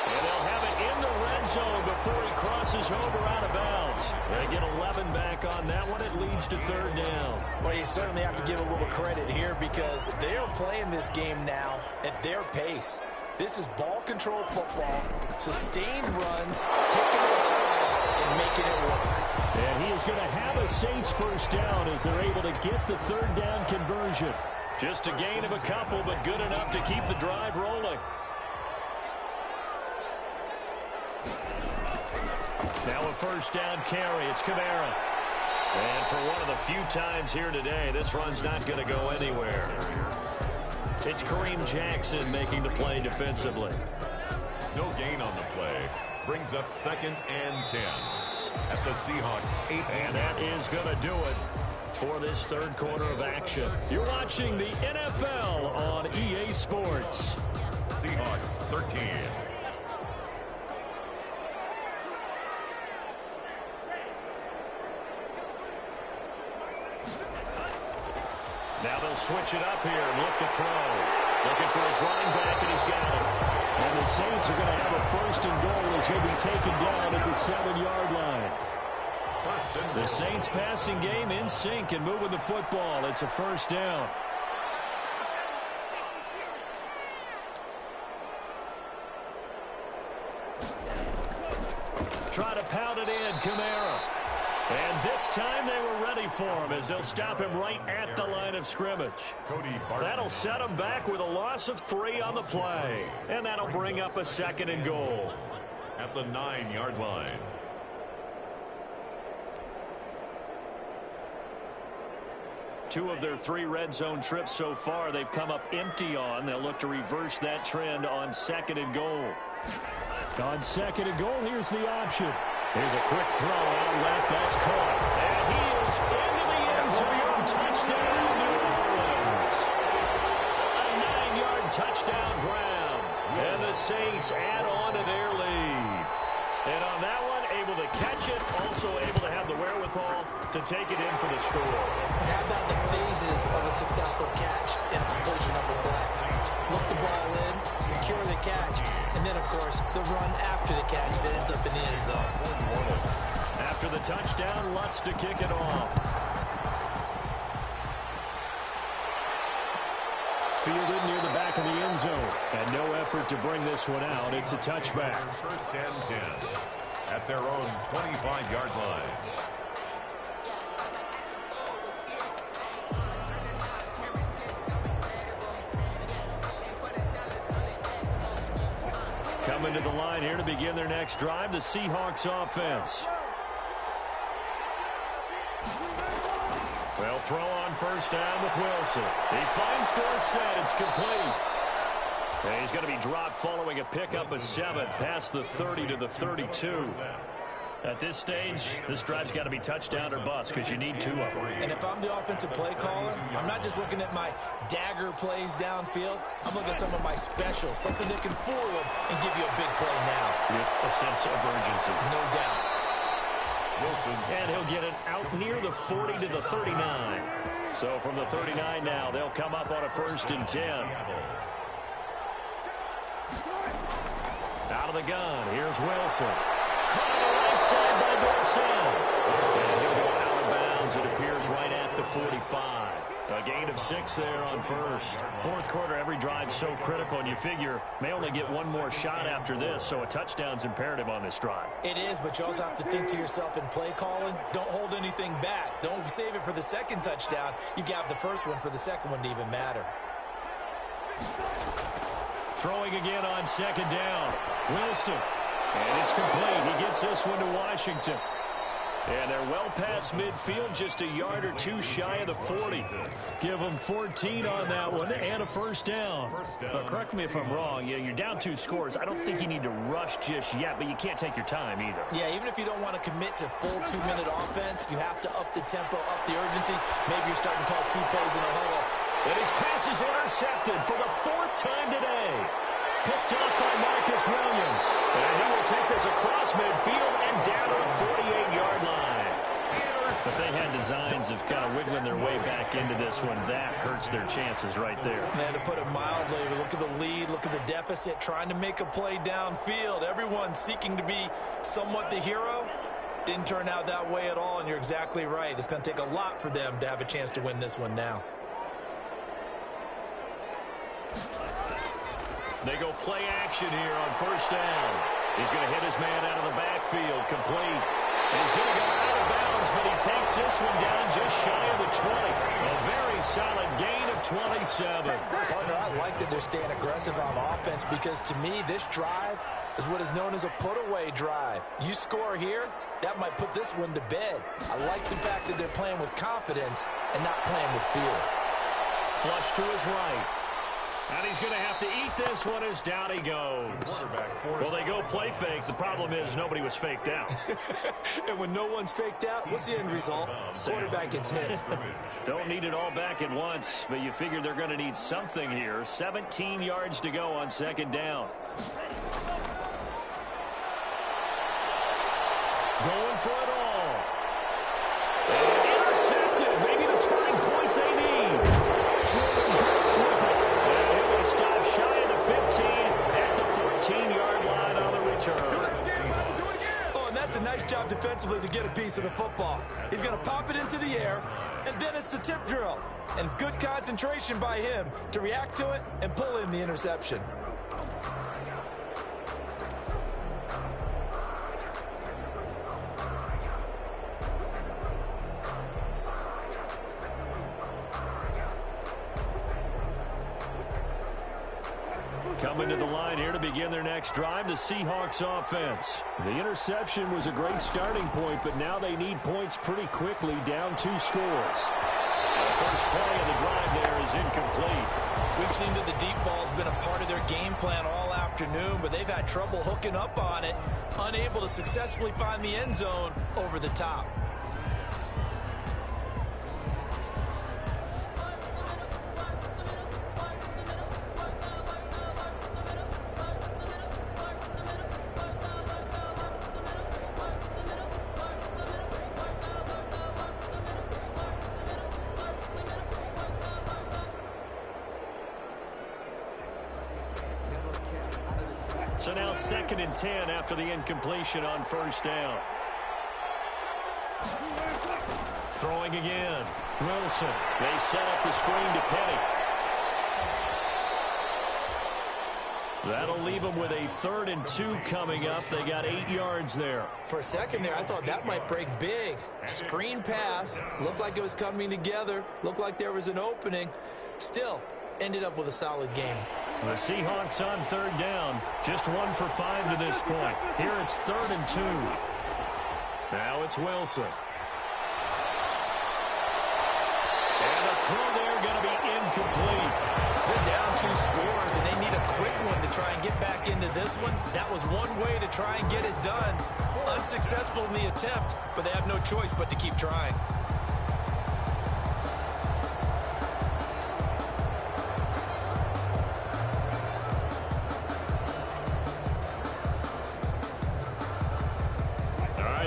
And they'll have it in the red zone before he crosses over out of bounds. They get 11 back on that one. It leads to third down. Well, you certainly have to give a little credit here because they are playing this game now at their pace. This is ball control football, sustained runs, taking their time and making it work. And he is going to have a Saints first down as they're able to get the third down conversion. Just a gain of a couple, but good enough to keep the drive rolling. Now a first down carry. It's Kamara. And for one of the few times here today, this run's not going to go anywhere. It's Kareem Jackson making the play defensively. No gain on the play. Brings up 2nd and 10. at the Seahawks 18. And that is going to do it for this third quarter of action. You're watching the NFL on EA Sports. Seahawks 13. Now they'll switch it up here and look to throw. Looking for his running back, and he's got it. And the Saints are going to have a first and goal as he'll be taken down at the 7-yard line. The Saints passing game in sync and moving the football. It's a first down. Try to pound it in, Kamara. And this time they were ready for him as they'll stop him right at the line of scrimmage. That'll set him back with a loss of 3 on the play. And that'll bring up a second and goal. At the 9-yard line. Two of their 3 red zone trips so far they've come up empty on. They'll look to reverse that trend on second and goal. On second and goal, here's the option. Here's a quick throw out left. That's caught. And he is into the end zone. Touchdown, New Orleans. A 9-yard touchdown ground. And the Saints add on to their lead. And on that one, able to catch it, also able to have the wherewithal to take it in for the score. And how about the phases of a successful catch in a completion of a play? Look the ball in, secure the catch, and then, of course, the run after the catch that ends up in the end zone. After the touchdown, Lutz to kick it off. Fielded near the back of the end zone. And no effort to bring this one out. It's a touchback. First and 10 at their own 25-yard line. Coming to the line here to begin their next drive, the Seahawks offense. Well, throw on first down with Wilson. He finds Dorsett. It's complete. And he's going to be dropped following a pickup of 7 past the 30 to the 32. At this stage, this drive's got to be touchdown or bust because you need 2 of them. And if I'm the offensive play caller, I'm not just looking at my dagger plays downfield. I'm looking at some of my specials, something that can fool them and give you a big play now. With a sense of urgency. No doubt. And he'll get it out near the 40 to the 39. So from the 39 now, they'll come up on a first and 10. Out of the gun, here's Wilson. Caught on the right side by Dorsett. And he'll go out of bounds, it appears, right at the 45. A gain of 6 there on first. Fourth quarter, every drive's so critical, and you figure may only get one more shot after this, so a touchdown's imperative on this drive. It is, but you also have to think to yourself in play calling, don't hold anything back. Don't save it for the second touchdown. You got the first one for the second one to even matter. Throwing again on second down. Wilson. And it's complete. He gets this one to Washington. And they're well past midfield, just a yard or 2 shy of the 40. Give them 14 on that one and a first down. But correct me if I'm wrong. You're down 2 scores. I don't think you need to rush just yet, but you can't take your time either. Yeah, even if you don't want to commit to full 2-minute offense, you have to up the tempo, up the urgency. Maybe you're starting to call 2 plays in a huddle. And his pass is intercepted for the 4th time today. Picked up by Marcus Williams. And he will take this across midfield and down to the 48-yard line. If they had designs of kind of wiggling their way back into this one, that hurts their chances right there. And to put it mildly, look at the lead, look at the deficit, trying to make a play downfield. Everyone seeking to be somewhat the hero. Didn't turn out that way at all, and you're exactly right. It's going to take a lot for them to have a chance to win this one now. They go play action here on first down. He's going to hit his man out of the backfield, complete. He's going to go out of bounds, but he takes this one down just shy of the 20. A very solid gain of 27. Partner, I like that they're staying aggressive on offense because to me, this drive is what is known as a put-away drive. You score here, that might put this one to bed. I like the fact that they're playing with confidence and not playing with fear. Flush to his right. And he's going to have to eat this one as down he goes. Well, they go play fake. The problem is nobody was faked out. And when no one's faked out, what's the end result? Quarterback gets hit. Don't need it all back at once, but you figure they're going to need something here. 17 yards to go on second down. Going for it all. Intercepted. Maybe the turning point they need. Jordan Brooks with it. And it will stop shy of the 15 at the 14-yard line on the return. Oh, and that's a nice job defensively to get a piece of the football. He's going to pop it into the air, and then it's the tip drill. And good concentration by him to react to it and pull in the interception. Coming to the line here to begin their next drive, the Seahawks offense. The interception was a great starting point, but now they need points pretty quickly, down 2 scores. The first play of the drive there is incomplete. We've seen that the deep ball's been a part of their game plan all afternoon, but they've had trouble hooking up on it, unable to successfully find the end zone over the top. So now 2nd and 10 after the incompletion on first down. Throwing again. Wilson. They set up the screen to Penny. That'll leave them with a 3rd and 2 coming up. They got 8 yards there. For a second there, I thought that might break big. Screen pass. Looked like it was coming together. Looked like there was an opening. Still, ended up with a solid game. The Seahawks on 3rd down. Just 1 for 5 to this point. Here it's 3rd and 2. Now it's Wilson. And the throw there going to be incomplete. They're down 2 scores, and they need a quick one to try and get back into this one. That was one way to try and get it done. Unsuccessful in the attempt, but they have no choice but to keep trying.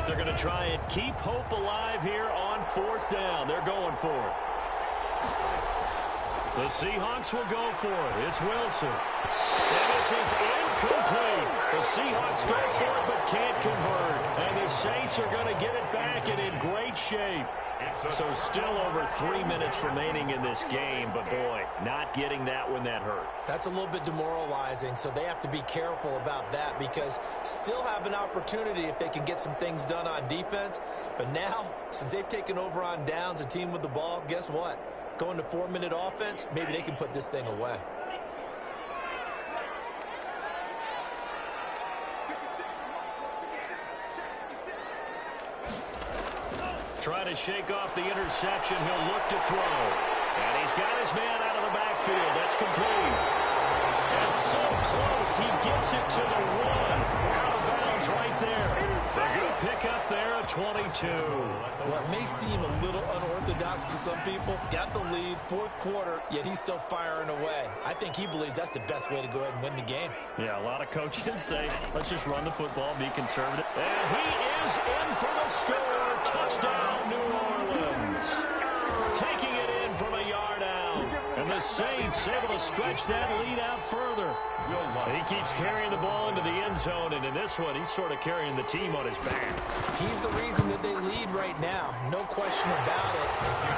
They're going to try and keep hope alive here on 4th down. They're going for it. The Seahawks will go for it. It's Wilson. And this is incomplete. The Seahawks go for it but can't convert. And the Saints are going to get it back and in great shape. So still over 3 minutes remaining in this game. But, boy, not getting that when that hurt. That's a little bit demoralizing, so they have to be careful about that because still have an opportunity if they can get some things done on defense. But now, since they've taken over on downs, a team with the ball, guess what? Going to 4-minute offense, maybe they can put this thing away. Trying to shake off the interception. He'll look to throw. And he's got his man out of the backfield. That's complete. And so close. He gets it to the 1. Out of bounds right there. A good pickup there at 22. What may seem a little unorthodox to some people, got the lead, 4th quarter, yet he's still firing away. I think he believes that's the best way to go ahead and win the game. Yeah, a lot of coaches say, let's just run the football, be conservative. And he is in for the score. Touchdown, New Orleans. Taking it in from a yard out. And the Saints able to stretch that lead out further. And he keeps carrying the ball into the end zone, and in this one, he's sort of carrying the team on his back. He's the reason that they lead right now. No question about it.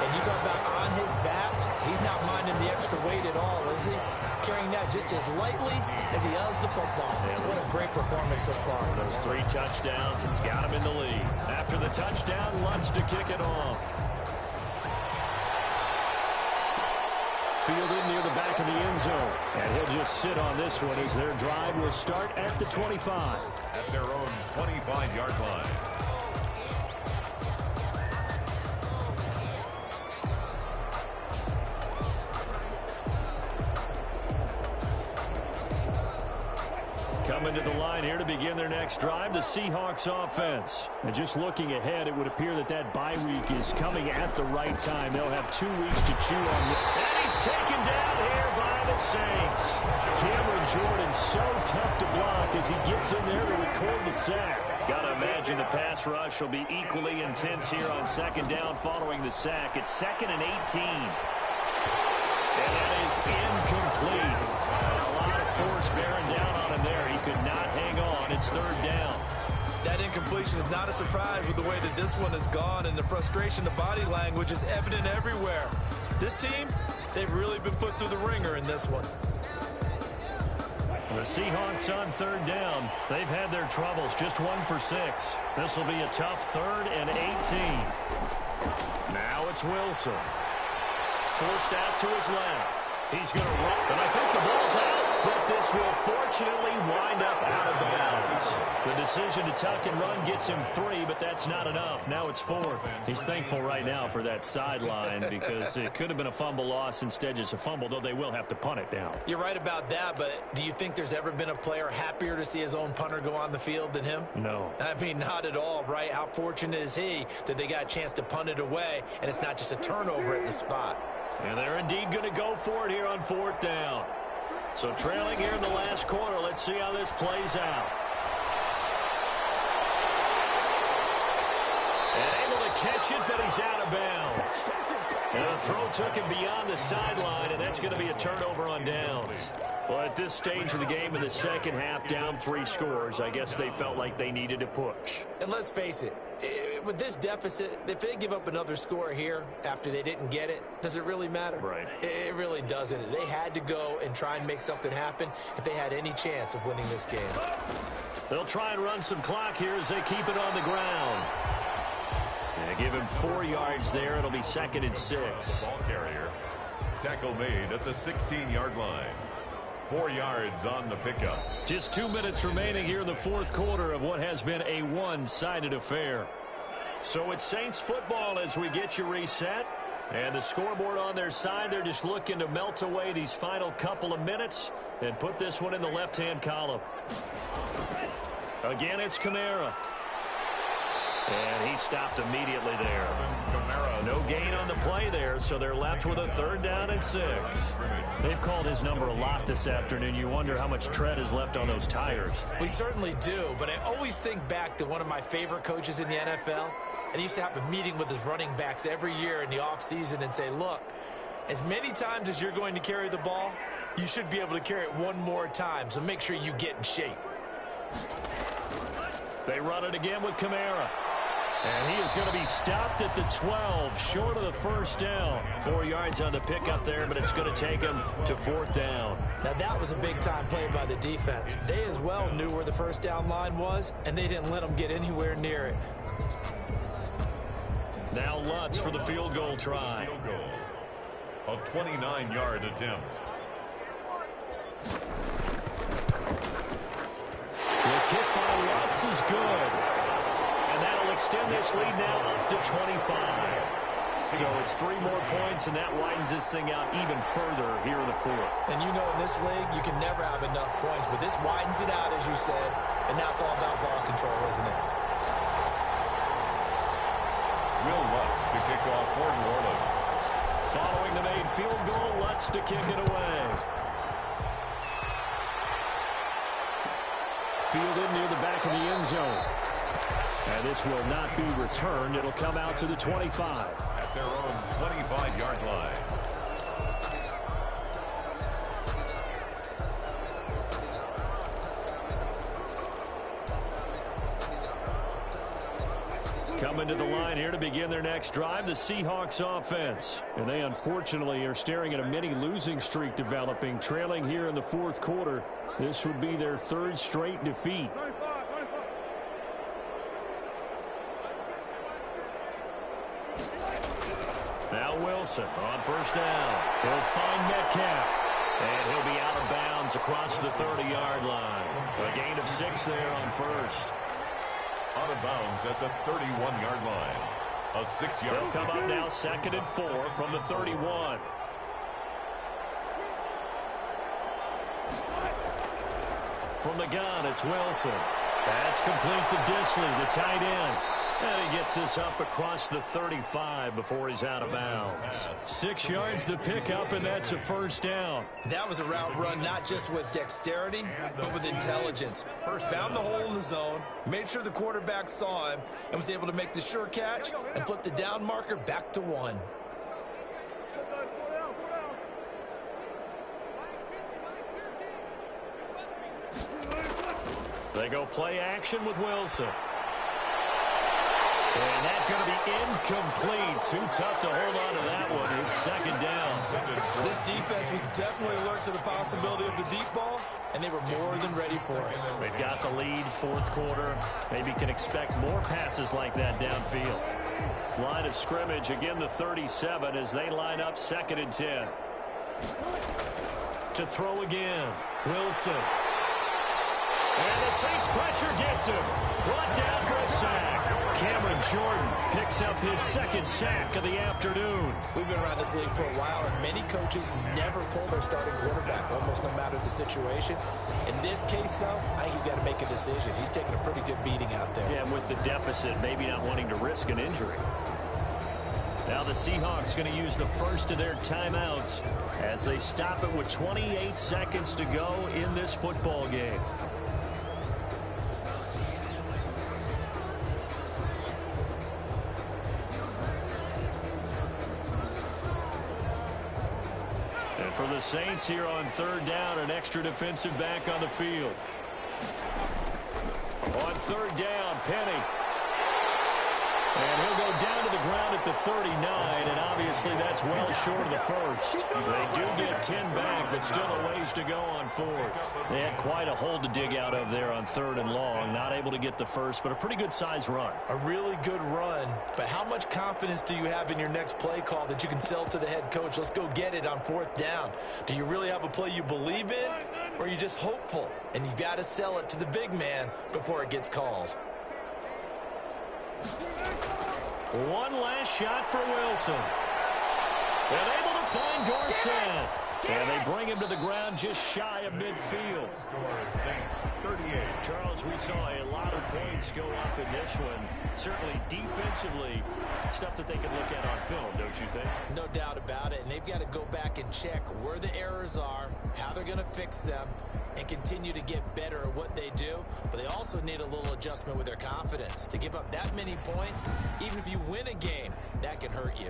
And you talk about on his back, he's not minding the extra weight at all, is he? Carrying that just as lightly as he does the football. What a great performance so far. Those 3 touchdowns, it's got him in the lead. After the touchdown, Lutz to kick it off. Fielded near the back of the end zone. And he'll just sit on this one as their drive will start at the 25. At their own 25-yard line. Coming to the line here to begin their next drive, the Seahawks offense. And just looking ahead, it would appear that bye week is coming at the right time. They'll have 2 weeks to chew on. And he's taken down here by the Saints. Cameron Jordan so tough to block as he gets in there to record the sack. Got to imagine the pass rush will be equally intense here on second down following the sack. It's 2nd and 18. And that is incomplete. A lot of force bearing down on him there. He could not hang on. It's 3rd down. That incompletion is not a surprise with the way that this one has gone, and the frustration, the body language is evident everywhere. This team, they've really been put through the ringer in this one. The Seahawks on 3rd down. They've had their troubles, just 1 for 6. This will be a tough 3rd and 18. Now it's Wilson. Forced out to his left. He's going to run, and I think the ball's out, but this will fortunately wind up out of bounds. The decision to tuck and run gets him 3, but that's not enough. Now it's 4th. He's thankful right now for that sideline because it could have been a fumble loss, instead just a fumble, though they will have to punt it down. You're right about that, but do you think there's ever been a player happier to see his own punter go on the field than him? No. I mean, not at all, right? How fortunate is he that they got a chance to punt it away, and it's not just a turnover at the spot. And they're indeed going to go for it here on 4th down. So trailing here in the last quarter. Let's see how this plays out. And able to catch it, but he's out of bounds. And the throw took him beyond the sideline, and that's going to be a turnover on downs. Well, at this stage of the game in the second half, down 3 scores, I guess they felt like they needed to push. And let's face it, with this deficit, if they give up another score here after they didn't get it, does it really matter? Right. It really doesn't. They had to go and try and make something happen if they had any chance of winning this game. They'll try and run some clock here as they keep it on the ground. And give him 4 yards there. It'll be 2nd and 6. Ball carrier. Tackle made at the 16-yard line. 4 yards on the pickup. Just 2 minutes remaining here in the 4th quarter of what has been a one-sided affair. So it's Saints football as we get you reset. And the scoreboard on their side, they're just looking to melt away these final couple of minutes and put this one in the left-hand column. Again, it's Kamara. And he stopped immediately there. No gain on the play there, so they're left with a 3rd down and 6. They've called his number a lot this afternoon. You wonder how much tread is left on those tires. We certainly do, but I always think back to one of my favorite coaches in the NFL. And he used to have a meeting with his running backs every year in the offseason and say, look, as many times as you're going to carry the ball, you should be able to carry it one more time, so make sure you get in shape. They run it again with Kamara. And he is going to be stopped at the 12, short of the 1st down. 4 yards on the pickup there, but it's going to take him to 4th down. Now, that was a big-time play by the defense. They as well knew where the 1st down line was, and they didn't let them get anywhere near it. Now Lutz for the field goal try. A 29-yard attempt. The kick by Lutz is good. And that'll extend this lead now up to 25. So it's 3 more points, and that widens this thing out even further here in the 4th. And you know in this league, you can never have enough points, but this widens it out, as you said, and now it's all about ball control, isn't it? Will Lutz to kick off for New Orleans. Following the made field goal, Lutz to kick it away. Fielded near the back of the end zone. And this will not be returned. It'll come out to the 25. At their own 25-yard line. Coming to the line here to begin their next drive, the Seahawks offense. And they unfortunately are staring at a mini losing streak developing, trailing here in the 4th quarter. This would be their 3rd straight defeat. Now Wilson on 1st down. He'll find Metcalf. And he'll be out of bounds across the 30-yard line. A gain of 6 there on 1st. Out of bounds at the 31-yard line. A 6-yard. They'll come up now 2nd and 4 from the 31. From the gun, it's Wilson. That's complete to Disley, the tight end. And he gets this up across the 35 before he's out of bounds. 6 yards the pickup, and that's a first down. That was a route run not just with dexterity, but with intelligence. Found the hole in the zone, made sure the quarterback saw him, and was able to make the sure catch and flip the down marker back to 1. They go play action with Wilson. And that's going to be incomplete. Too tough to hold on to that one. It's second down. This defense was definitely alert to the possibility of the deep ball, and they were more than ready for it. They've got the lead, fourth quarter. Maybe can expect more passes like that downfield. Line of scrimmage, again the 37 as they line up 2nd and 10. To throw again, Wilson. And the Saints pressure gets him. Brought down for a sack. Cameron Jordan picks up his 2nd sack of the afternoon. We've been around this league for a while, and many coaches never pull their starting quarterback, almost no matter the situation. In this case, though, I think he's got to make a decision. He's taking a pretty good beating out there. Yeah, with the deficit, maybe not wanting to risk an injury. Now the Seahawks going to use the first of their timeouts as they stop it with 28 seconds to go in this football game. For the Saints here on 3rd down, an extra defensive back on the field. On 3rd down, Penny. And he'll go down to the ground at the 39, and obviously that's well short of the first. They do get 10 back, but still a ways to go on 4th. They had quite a hole to dig out of there on 3rd and long. Not able to get the first, but a pretty good size run. A really good run, but how much confidence do you have in your next play call that you can sell to the head coach? Let's go get it on 4th down. Do you really have a play you believe in, or are you just hopeful? And you got to sell it to the big man before it gets called. One last shot for Wilson. And able to find Dorsett. And they bring him to the ground just shy of midfield. Saints 38. Charles, we saw a lot of points go up in this one. Certainly defensively, stuff that they can look at on film, don't you think? No doubt about it. And they've got to go back and check where the errors are, how they're going to fix them, and continue to get better at what they do. But they also need a little adjustment with their confidence. To give up that many points, even if you win a game, that can hurt you.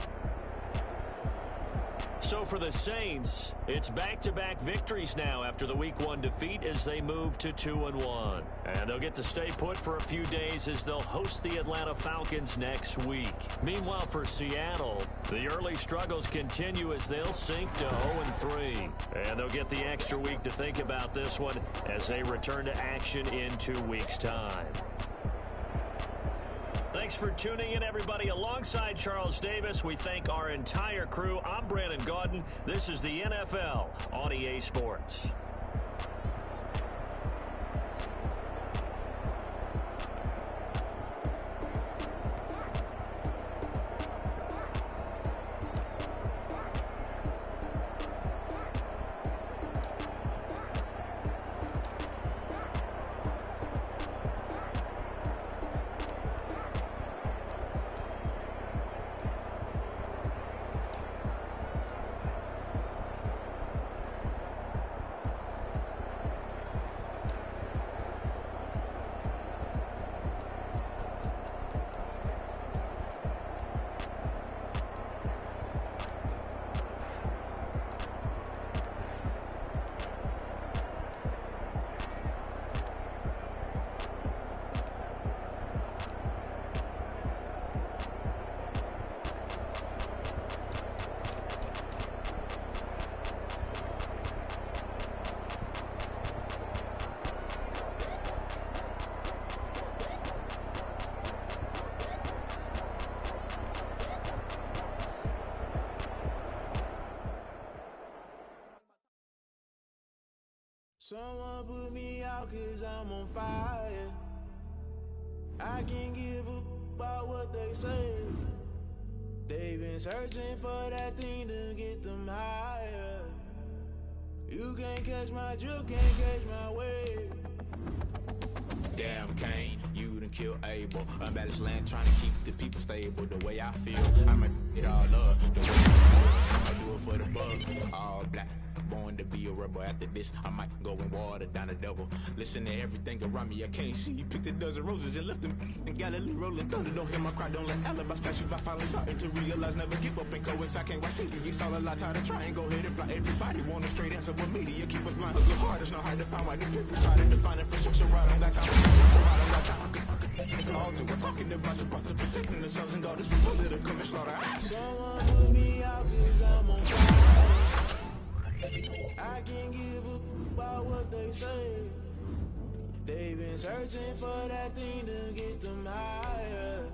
So for the Saints, it's back-to-back victories now after the Week 1 defeat as they move to 2-1. And they'll get to stay put for a few days as they'll host the Atlanta Falcons next week. Meanwhile, for Seattle, the early struggles continue as they'll sink to 0-3. And they'll get the extra week to think about this one as they return to action in 2 weeks' time. Thanks for tuning in, everybody. Alongside Charles Davis, we thank our entire crew. I'm Brandon Gaudin. This is the NFL on EA Sports. Someone put me out 'cause I'm on fire. I can't give up about what they say. They've been searching for that thing to get them higher. You can't catch my drift, can't catch my wave. Damn Kane, you done killed Abel. Unbalanced land trying to keep the people stable. The way I feel, I'ma it all up. The way I do it for the bug. All black, born to be a rebel. After this, I might go and water down the devil. Listen to everything around me, I can't see. You picked a dozen roses and left them in Galilee rolling thunder. Don't hear my cry, don't let alibis pass you. I finally starting to realize, never give up and coincide. Can't watch TV, it's all a lot. Tired of trying, go ahead and fly. Everybody want a straight answer, but media keep us blind. A good heart is not hard to find. Why the people try to define infrastructure right on that time? We're talking about you, about to protecting the sons and daughters from political and slaughter. Someone put me out 'cause I'm on fire. I can't give up about what they say. They've been searching for that thing to get them higher.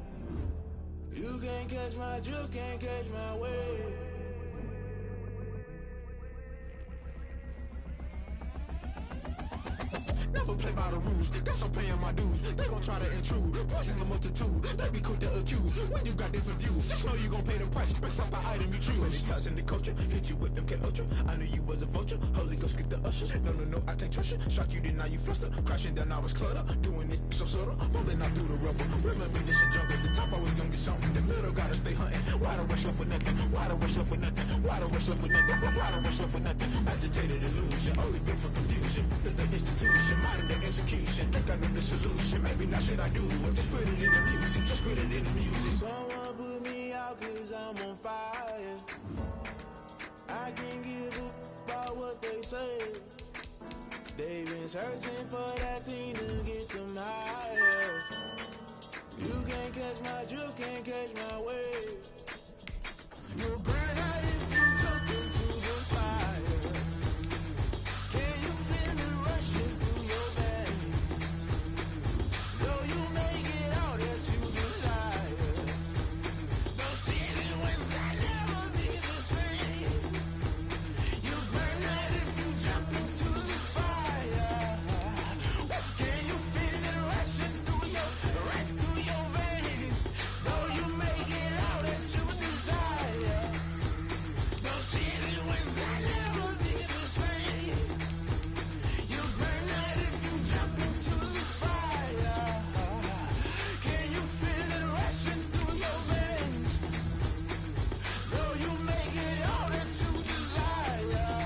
You can't catch my drift, can't catch my wave. Never play by the rules, guess I'm paying my dues. They gon' try to intrude, poison the multitude. They be quick to accuse, when you got different views. Just know you gon' pay the price, based off the item you choose. Many ties in the culture, hit you with them K-Ultra. I knew you was a vulture, Holy Ghost get the ushers. No, I can't trust you. Shock you, then now you fluster. Crashing down, I was clutter. Doing this so subtle, falling out through the rubble. Remember this a jungle, the top always gonna get something. The middle gotta stay hunting. Why the rush love for nothing? Why the rush love for nothing? Why the rush love for nothing? Why the rush love for nothing? Agitated illusion, only built for confusion. The institution, modern day execution. Think I know the solution, maybe not should I do it. Just put it in the music, just put it in the music. Someone put me out 'cause I'm on fire. I can't give up about what they say. They've been searching for that thing to get them higher. You can't catch my drift, can't catch my wave. You'll burn out if you jump into the fire. Can you feel it rushing through your veins? Though you make it all that you desire. No ceiling wins that never be the same. You burn out if you jump into the fire. Can you feel it rushing through your veins? Though you make it all that you desire. No ceiling wins that never be the same. You burn out if you jump into the fire. Can you feel it rushing through your veins? Though you make it all that you desire.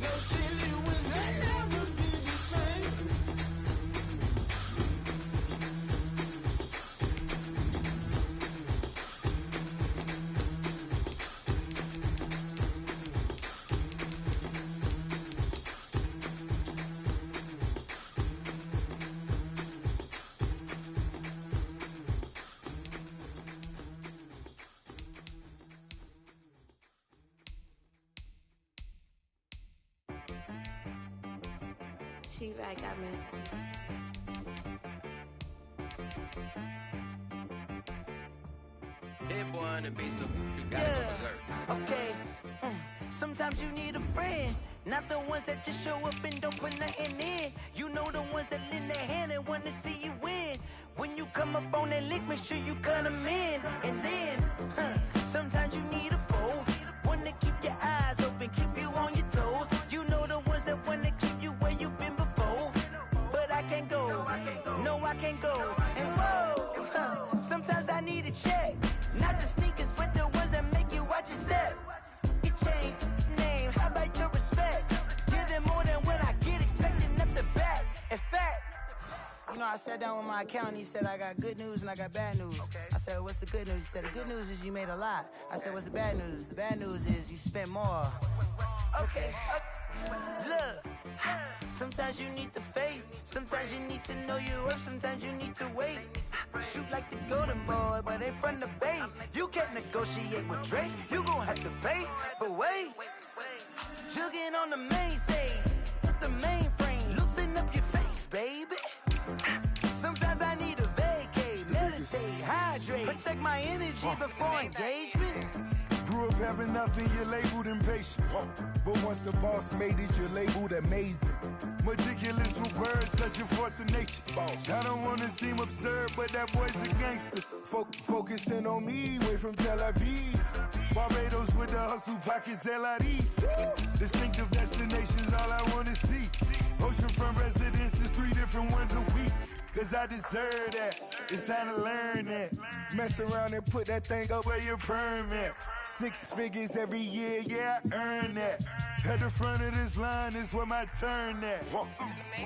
No silly wins that never be the same. She right got me. Hit boy and be so you gotta go berserk. Okay. Sometimes you need a friend, not the ones that just show up and don't put nothing in. You know the ones that lend their hand and want to see you win. When you come up on that lick, make sure you cut them in. And then, sometimes you need a foe, one to keep your eyes open, keep you on your toes. You know the ones that want to keep you where you've been before. But I can't go, no I can't go. And whoa, sometimes I need a check. Not the sneakers, but the ones that make you watch your step. Your chain, name, how about your respect? Give them more than what I get, expecting up the back. In fact, you know, I sat down with my accountant, he said I got good news and I got bad news. I said, what's the good news? He said, the good news is you made a lot. I said, what's the bad news? The bad news is you spent more. Okay, look, sometimes you need the faith, sometimes you need to know your worth, sometimes you need to wait. Shoot like the golden boy, but ain't from the bay. You can't negotiate with Drake, you gon' have to pay. But wait, jugging on the main stage, with the mainframe, loosen up your face, baby. Sometimes I need a vacate, meditate, hydrate, protect my energy before engagement. Grew up having nothing, you're labeled impatient. But once the boss made it, you're labeled amazing. Meticulous with words, such a force of nature. I don't wanna seem absurd, but that boy's a gangster. Focusing on me, way from Tel Aviv. Barbados with the hustle pockets, LIDs. Distinctive destinations, all I wanna see. Oceanfront residences, 3 different ones a week. Cause I deserve that. It's time to learn that. Mess around and put that thing up where your permit. 6 figures every year, yeah, I earn that. At the front of this line is where my turn at.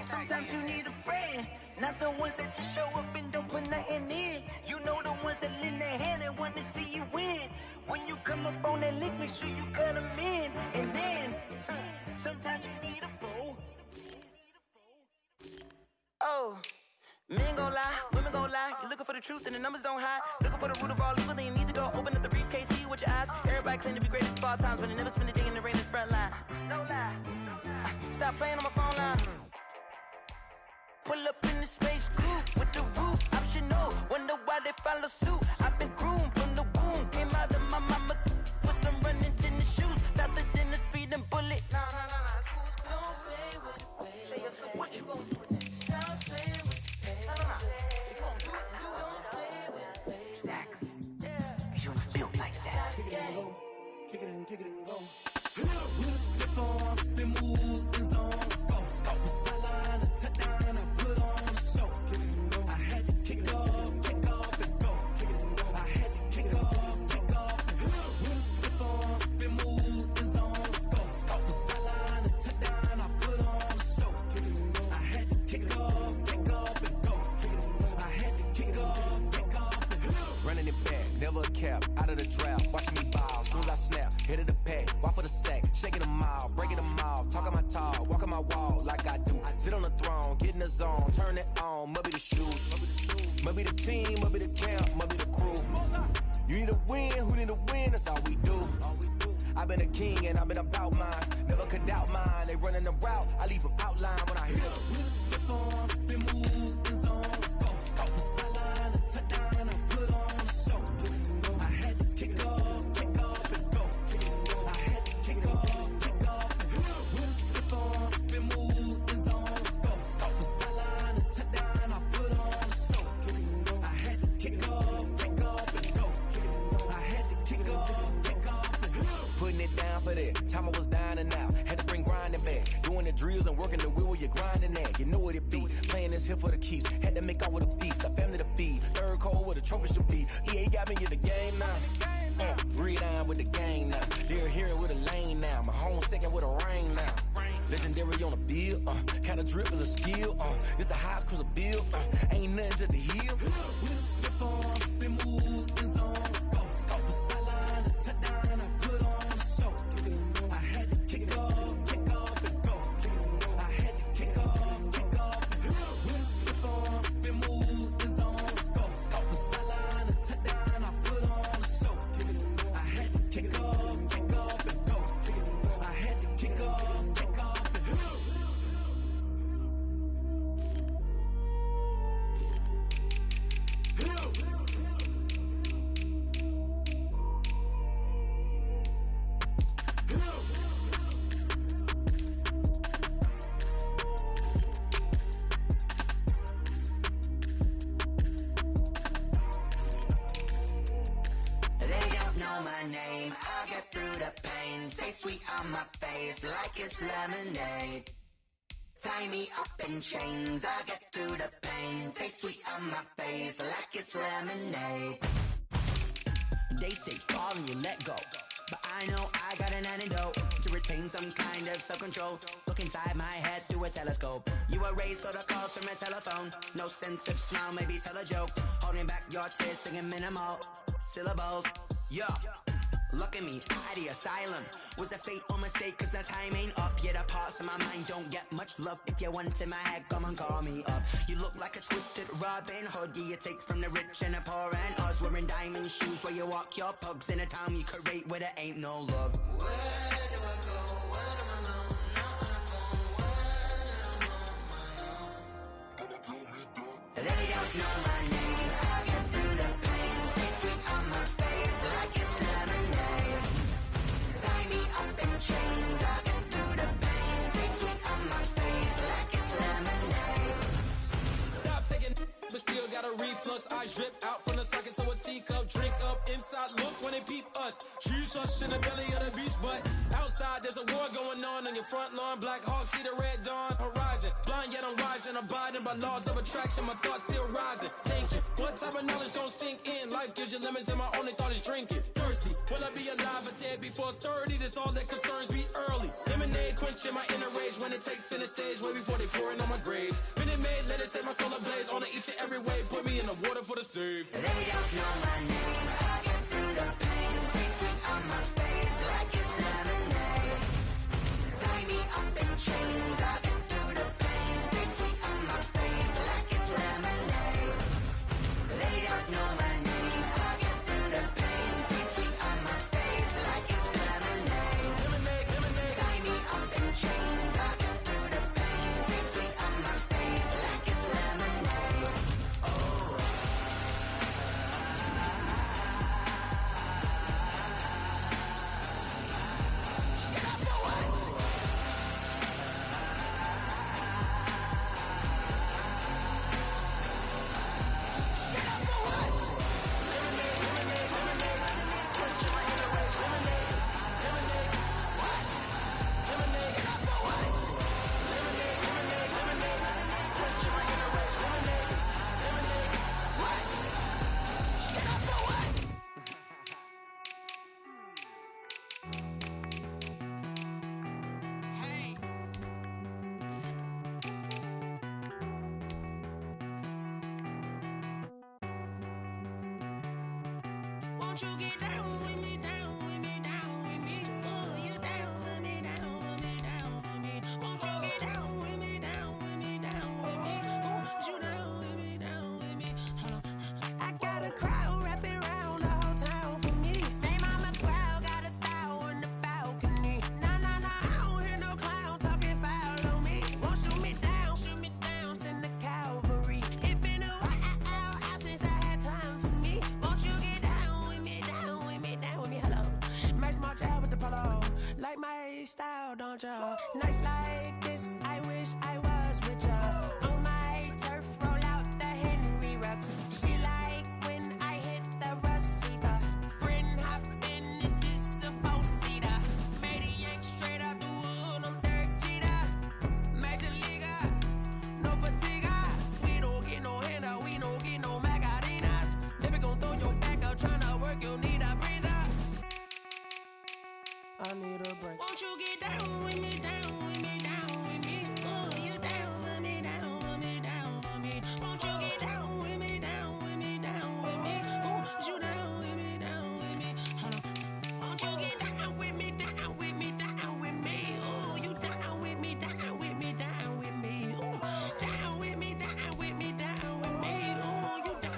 Sometimes you need a friend, not the ones that just show up and don't put nothing in. You know the ones that lend their hand and want to see you win. When you come up on that lick, make sure you cut them in. And then, sometimes you need a fool. Oh. Men gon' lie, women gon' lie. You're looking for the truth and the numbers don't hide. Looking for the root of all evil, then you need to go open up the briefcase, see with your eyes. Everybody claim to be greatest of all times, but they never spend a day in the rain in the front line. No lie. Stop playing on my phone line. Pull up in the space coupe with the roof optional. Wonder why they follow suit. I've been groomed from the womb. Came out of my mama with some running tennis shoes. Faster than the speeding bullet. Nah, it's cool. Don't play with it, baby. Say so what you gon' do? Stop playing with it. If you gon' do it, then don't play with it, baby. Exactly. Yeah. You ain't built like that. Kick it and go. Kick it and go. We'll step on, spin, move, and zone. Go. From sideline to touchdown, I put on a show. Kick it and go. I had to kick off and go. Kick it and go. I had to kick off and go. We'll step on, spin, move, and zone. Go. From sideline to touchdown, I put on a show. Kick it and go. I had to kick off and go. Kick it and go. I had to kick off and go. Running it back, never a cap, out of the draft, watching me ball, soon as I snap, hit of the pack, walk for the sack, shaking them all, breaking them off, talking my talk, walking my wall like I do, sit on the throne, get in the zone, turn it on, must be the shoes, must be the team, must be the camp, must be the crew, you need a win, who need a win, that's all we do, I've been a king and I've been about mine, never could doubt mine, they running the route, I leave them outline when I hit them. We'll step on, spin, move, and zone, go, from sideline to touchdown, I put on a show, I had to kick off and go, I had to kick off and go, we'll step on, spin, move, and zone, go, from sideline to touchdown, I put on a show, I had to kick off and go, I had to kick off and go. Putting it down for that, time I was down and out, had to bring grinding back, doing the drills and working the wheel where you're grinding at, you know what it be, playing this here for the keeps, had to make out with a feast, a family to feed, third cold where the trophy should be, EA got me in the game now, read on with the gang now, they're hearing with a lane now, my home second with a rain now, legendary on the field, kind of drip is a skill, it's the highest cruiser bill, ain't nothing just to heal. We'll step on, spin, move, and zone, go, from sideline to touchdown, I put on a show, I had to kick off and go, I had to kick off and go, we'll step on, spin, move, and zone, go, from sideline to touchdown, I put on a show, I had to kick off and go, I had to kick off and go. I get through the pain, taste sweet on my face like it's lemonade. Tie me up in chains, I get through the pain, taste sweet on my face like it's lemonade. They say fall and you let go, but I know I got an antidote to retain some kind of self-control. Look inside my head through a telescope. You were raised for the calls from a telephone. No sense of smile, maybe tell a joke. Holding back your tears, singing minimal syllables. Yo, look at me, out the asylum. Was a fate or mistake, cause the time ain't up. Yet the parts of my mind don't get much love. If you want in my head, come and call me up. You look like a twisted Robin Hood. Yeah, you take from the rich and the poor and us. Wearing diamond shoes where you walk your pugs. In a town you create where there ain't no love. Where do I go? When am I alone? Not on the phone. When I'm on my own. They don't know my name. I get through the pain. Taste sweet on my face like it's lemonade. Tie me up in chains. I get through the pain. Taste sweet on my face like it's lemonade. Stop taking, but still got a reflux. I drip out from the socket to a teacup. Drink up inside. Look when they peep up. us. She's us in the belly of the beast, but outside there's a war going on your front lawn. Black Hawk, see the red dawn horizon. Blind yet I'm rising, abiding by laws of attraction. My thoughts still rising. Thinking, what type of knowledge gon' sink in? Life gives you lemons and my only thought is drinking. Thirsty, will I be alive or dead before 30? That's all that concerns me early. Lemonade quenching my inner rage when it takes center stage way before they pouring on my grave. Minute Maid, let it set my soul ablaze on each and every way. Put me in the water for the save. They don't know my name. I get through the pain. Taste it on my face like it's lemonade. Tie me up in chains. I get through the pain. Taste it on my face like it's lemonade. They don't know my name. I get through the pain. Taste it on my face like it's lemonade. Lemonade, lemonade. Tie me up in chains. I get through the pain. Taste it on my face like it's lemonade. Won't you get down with me, down with me, down with me? Oh, you down with me, down with me, down with me. Won't you get down with me, down with me, down with me? Oh, you down with me, down with me? I got a crowd wrapping around the whole town for me. They mama crowd got a thou on the balcony. Nah, nah, nah, I don't hear no clown talking foul on me. Won't shoot me down, send the cavalry. It been a while since I had time for me. Won't you get down with me, down with me, down with me? Hello, Max March out with the polo. Like my style, don't y'all? Nights like this, I wish I was with y'all. On my turf, roll out the Henry Rux. She like when I hit the receiver. Friend hop in, this is a four-seater. Made a yank straight out the wood, I'm Derek Jeter. Major leaguer, no fatigue. We don't get no handout, we don't get no Macarinas. Never gon' throw your back out, tryna work, you need a breather. I need a break. Won't you get down with me, down with me, down with me? Oh, you down with me, down with me, down with me? Won't you get down with me, down with me, down with me? Oh, you down with me, down with me? Won't you get down with me, down with me, down with me? Oh, you down with me, down with me, down with me? Oh, down with me, down with me, down with me? Oh, you down?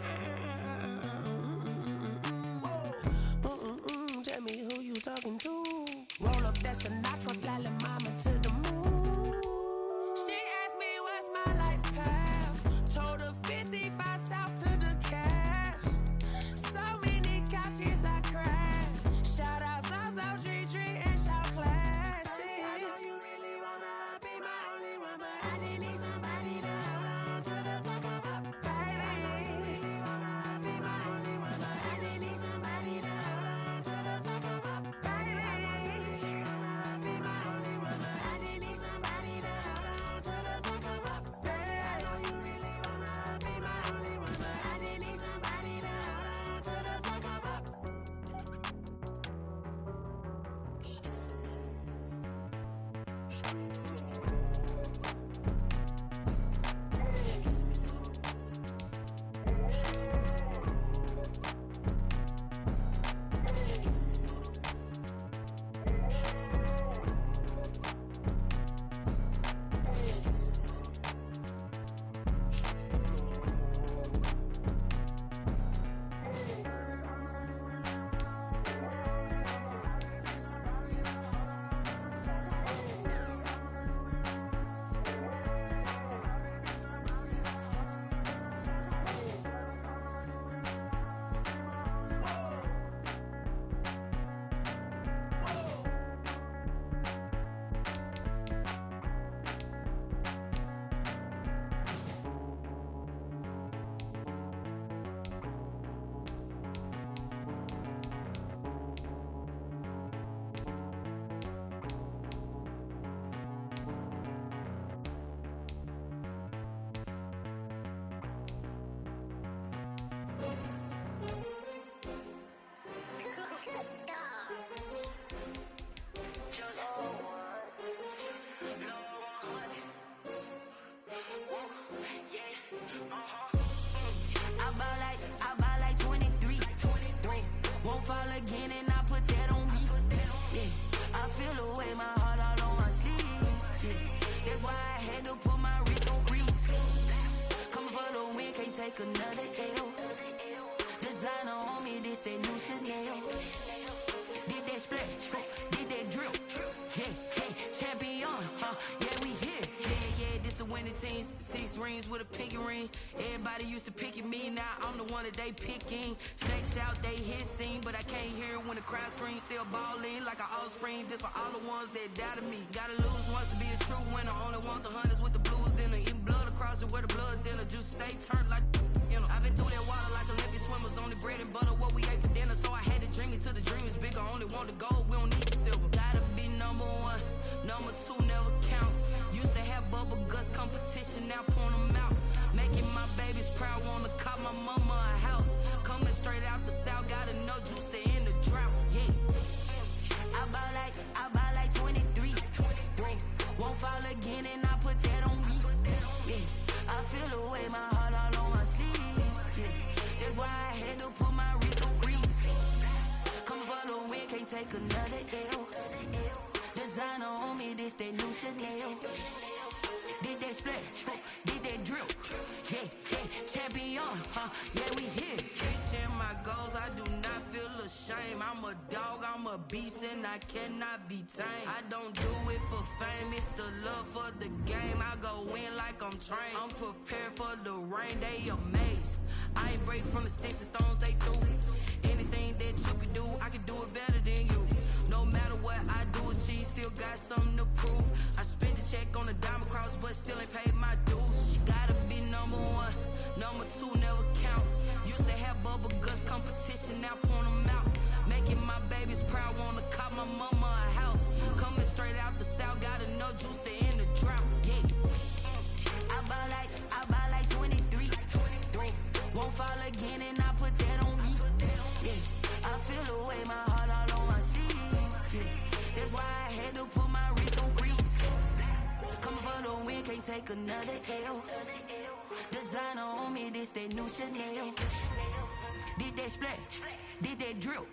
Tell me who you talking to. Roll up that Sinatra, fly la mama to the moon. She asked me what's my life path. Told her 55 south to the cab. So many couches I cried. Shout out South Street and shout classic. I know you really wanna be my only one, but I didn't need somebody to hold on to the sucker up. Baby, I know you really wanna be my only one, but I didn't need somebody to hold on to the sucker up. Baby, I know you really wanna be my only one, but I didn't take another L. Designer on me, this that new Chanel. Did that splash, did that drill. Yeah, champion, yeah, we here. Yeah, this the winning teams. 6 rings with a pinky ring. Everybody used to picking me, now I'm the one that they picking. Snakes out, they hit scene, but I can't hear when the crowd screams. Still balling like an offspring. This for all the ones that doubted me. Gotta lose once to be a true winner. Only want the hunters with the blues in it. Eating blood across it where the blood thinner. Juice stay turned like you know. I've been through that water like Olympic swimmers. Only bread and butter what we ate for dinner. So I had to dream it till the dream is bigger. Only want the gold, we don't need the silver. Gotta be number 1, number 2 never count. Used to have bubble guts competition, now point them out. Making my babies proud, wanna call my mama a house. Coming straight out the south, gotta know juice to end the drought. Yeah, I buy like 23. Won't fall again and I put that on me. Yeah, I feel the way, my heart all on my sleeve. Yeah, that's why I had to put my wrist on freeze. Come for the win, can't take another L. Designer on me, this that new Chanel. Did that splash, did that drill. Yeah, champion, yeah, we here. Reaching my goals, I do not feel ashamed. I'm a dog, I'm a beast, and I cannot be tamed. I don't do it for fame, it's the love for the game. I go in like I'm trained. I'm prepared for the rain, they amazed. I ain't break from the sticks and stones they threw. Anything that you could do, I could do it better than you. No matter what I do achieve, still got something to prove. I spent the check on the diamond cross, but still ain't paid my dues. Gotta be number 1, number 2 never count. Used to have bubble guts competition, now point them out. Making my babies proud, wanna call my mama a house. Coming straight out the south, gotta know juice to end the drought. Yeah, I buy like 23. Won't fall again and I put that on me. Yeah, I feel the way, my heart all on my sleeve. Yeah, that's why I had to put my wrist on freeze. Coming for the win, can't take another L. Designer on me, this that new Chanel. Did that splash, did that drill.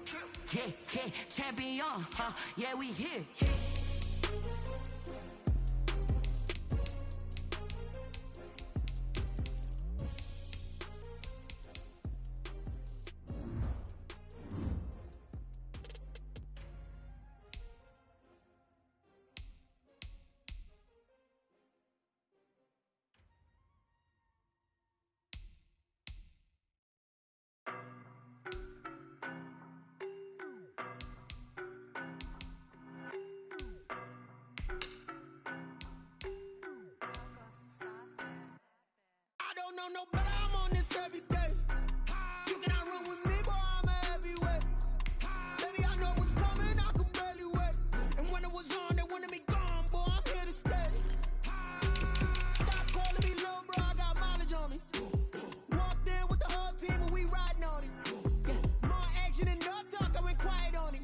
Yeah, champion, yeah, we here. No better, I'm on this every day. You cannot run with me, boy, I'm a heavyweight. Baby, I know what's coming, I could barely wait. And when it was on, they wanted me gone, boy, I'm here to stay. Stop calling me little bro, I got mileage on me. Walked in with the whole team and we riding on it. More action and no talk, I went quiet on it.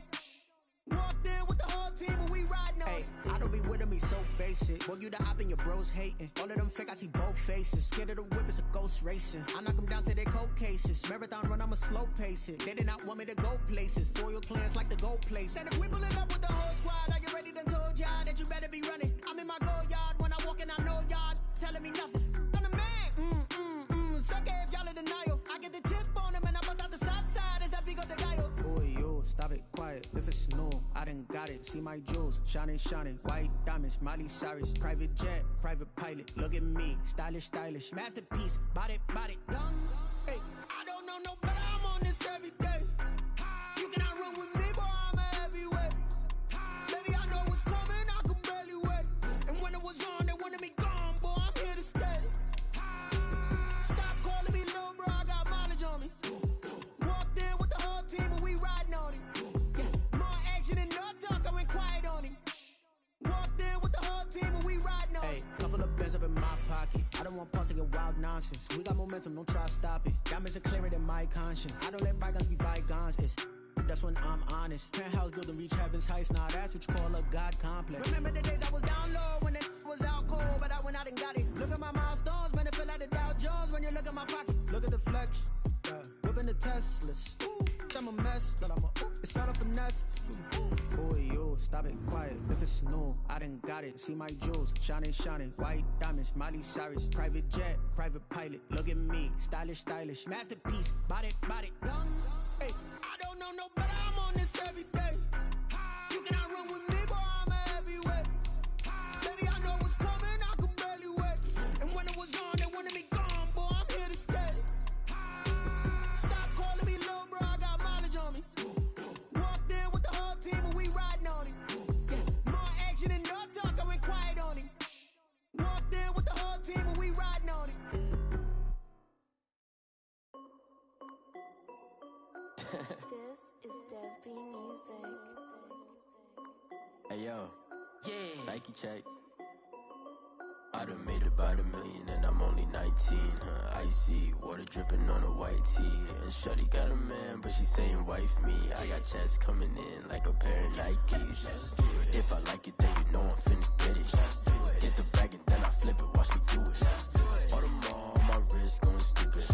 Walked in with the whole team and we riding on it. I don't be with me so basic. Boy, you the op and your bros hating. All of them fake, I see both faces. Scared of the whip, it's a ghost racing. I knock them down to their cold cases. Marathon run, I'ma slow pace it. They did not want me to go places. Foil plans like the gold place. And if we pulling up with the whole squad, are you ready? Done told y'all that you better be running. I'm in my go yard. When I walk in, I know y'all telling me nothing. I'm the man. Suck it if y'all in denial. I get the chip on him and I bust out the south side. Is that big of the guy? Boy, yo, stop it, quiet. If it's new, I done got it. See my jewels, shining, white diamonds, Miley Cyrus, private jet, private pilot. Look at me, stylish, masterpiece, body, done. Hey, I don't know no better, I'm on this every day. You cannot run with me, boy, I'm a heavyweight. Baby, I know what's coming, I could barely wait. And when it was on, they wanted me gone, boy, I'm here to stay. Stop calling me little bro, I got mileage on me. Walked in with the whole team and we riding on it. More action and no talk, I went quiet on it. Walked in with the whole team and we riding on it. Couple of bands up in my pocket. I don't want pulse and wild nonsense. We got momentum, don't try to stop it. Diamonds are clearer than my conscience. I don't let bygones be bygones. That's when I'm honest. Penthouse building reach heaven's heights. Now that's what you call a God complex. Remember the days I was down low when it was out cold, but I went out and got it. Look at my milestones, man, it feel like the Dow Jones when you look at my pocket. Look at the flex, whipping the Teslas. I'm a mess, but it's all a finesse. Boy, yo, stop stop it, quiet. If it's new, I done got it. See my jewels, shining, shining. White diamonds, Miley Cyrus. Private jet, private pilot. Look at me, stylish, stylish. Masterpiece, body, body. Hey, I don't know no better. I'm on this every day. You cannot run with me, boy. I'm a heavyweight. Baby, I know what's coming. I could barely wait. And when it was on, they wanted me gone, boy. I'm here to stay. Stop calling me little bro. I got mileage on me. Walked in with the whole team and we riding on it. More action and no talk. I went quiet on it. Walked in with the whole team and we riding on it. This is Dev B Music. Hey yo, yeah, Nike check. I done made about $1 million and I'm only 19. Icy water dripping on a white tee. And shorty got a man, but she saying wife me. I got checks coming in like a pair of Nikes. If I like it, then you know I'm finna get it. Get the bag and then I flip it, watch me do it. All them on my wrist going stupid.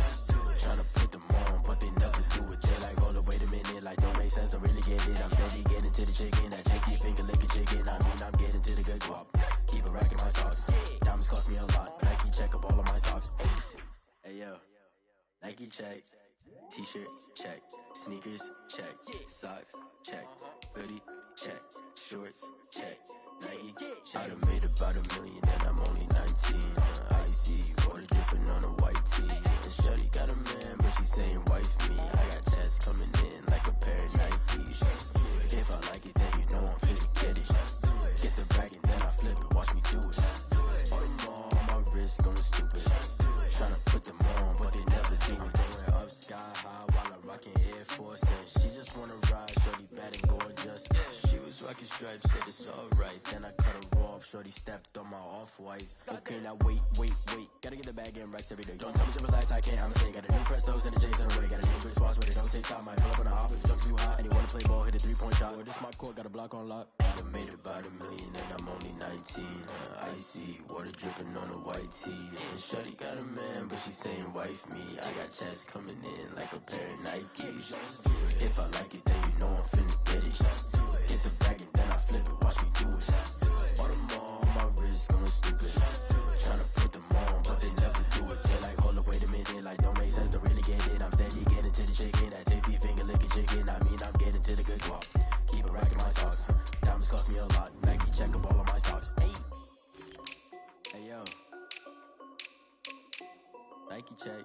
Tryna put them on, but they never do it. They like, hold up, wait a minute, like don't make sense, don't really get it. I'm steady getting to the chicken, that tasty finger licking chicken. I mean, I'm getting to the good guap. Keep a rack in my socks. Diamonds cost me a lot. Nike check up all of my socks. Hey yo, Nike check. T-shirt check. Sneakers check. Socks check. Hoodie check. Shorts check. Nike I done made about $1 million and I'm only 19. Icy water dripping on a white tee. And shorty got a man, but she saying wife me. I got checks coming in like a pair of Nikes. If I like it, then you know I'm finna get it. Get the bag and then I flip it, watch me do it. All them on my wrist going stupid. Tryna put them on, but they never do it. Going up sky high while I'm rocking Air Force. And she just wanna ride, shorty bad and gorgeous. She was rocking stripes, said it's alright. Then I cut her off, shorty stepped on my off-whites. Okay, now wait. Gotta get the bag and racks every day. Don't tell me to relax, I can't, I'ma say. Got a new Prestos and a J's in the way. Got a new big spots, but it don't take time. Might pull up on a hop if it jumps too high. And you wanna play ball, hit a 3-point shot. Or this my court, got a block on lock. I done made about $1 million and I'm only 19. Icy water dripping on a white tee. And shorty got a man, but she saying wife me. I got checks coming in like a pair of Nikes. If I like it, then you know I'm finna get it. Get the bag and then I flip it, watch me do it. All them on my wrist going stupid. Tryna put them on, but they never do it. They like, hold up, wait a minute, like don't make sense, don't really get it. I'm steady getting to the chicken, that tasty finger licking chicken. I mean, I'm getting to the good guap. Keep a rack in my socks. Diamonds cost me a lot. Nike check up all of my socks. Hey yo, Nike check.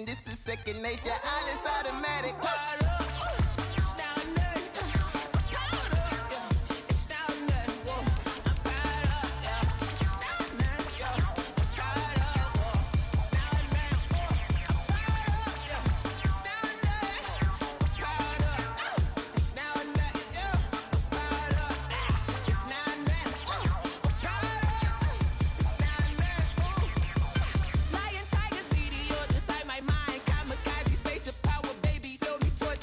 This is second nature, all is automatic. Lion, tigers, meteors inside my mind. Kamikaze, spaceship power, baby. Tell me torch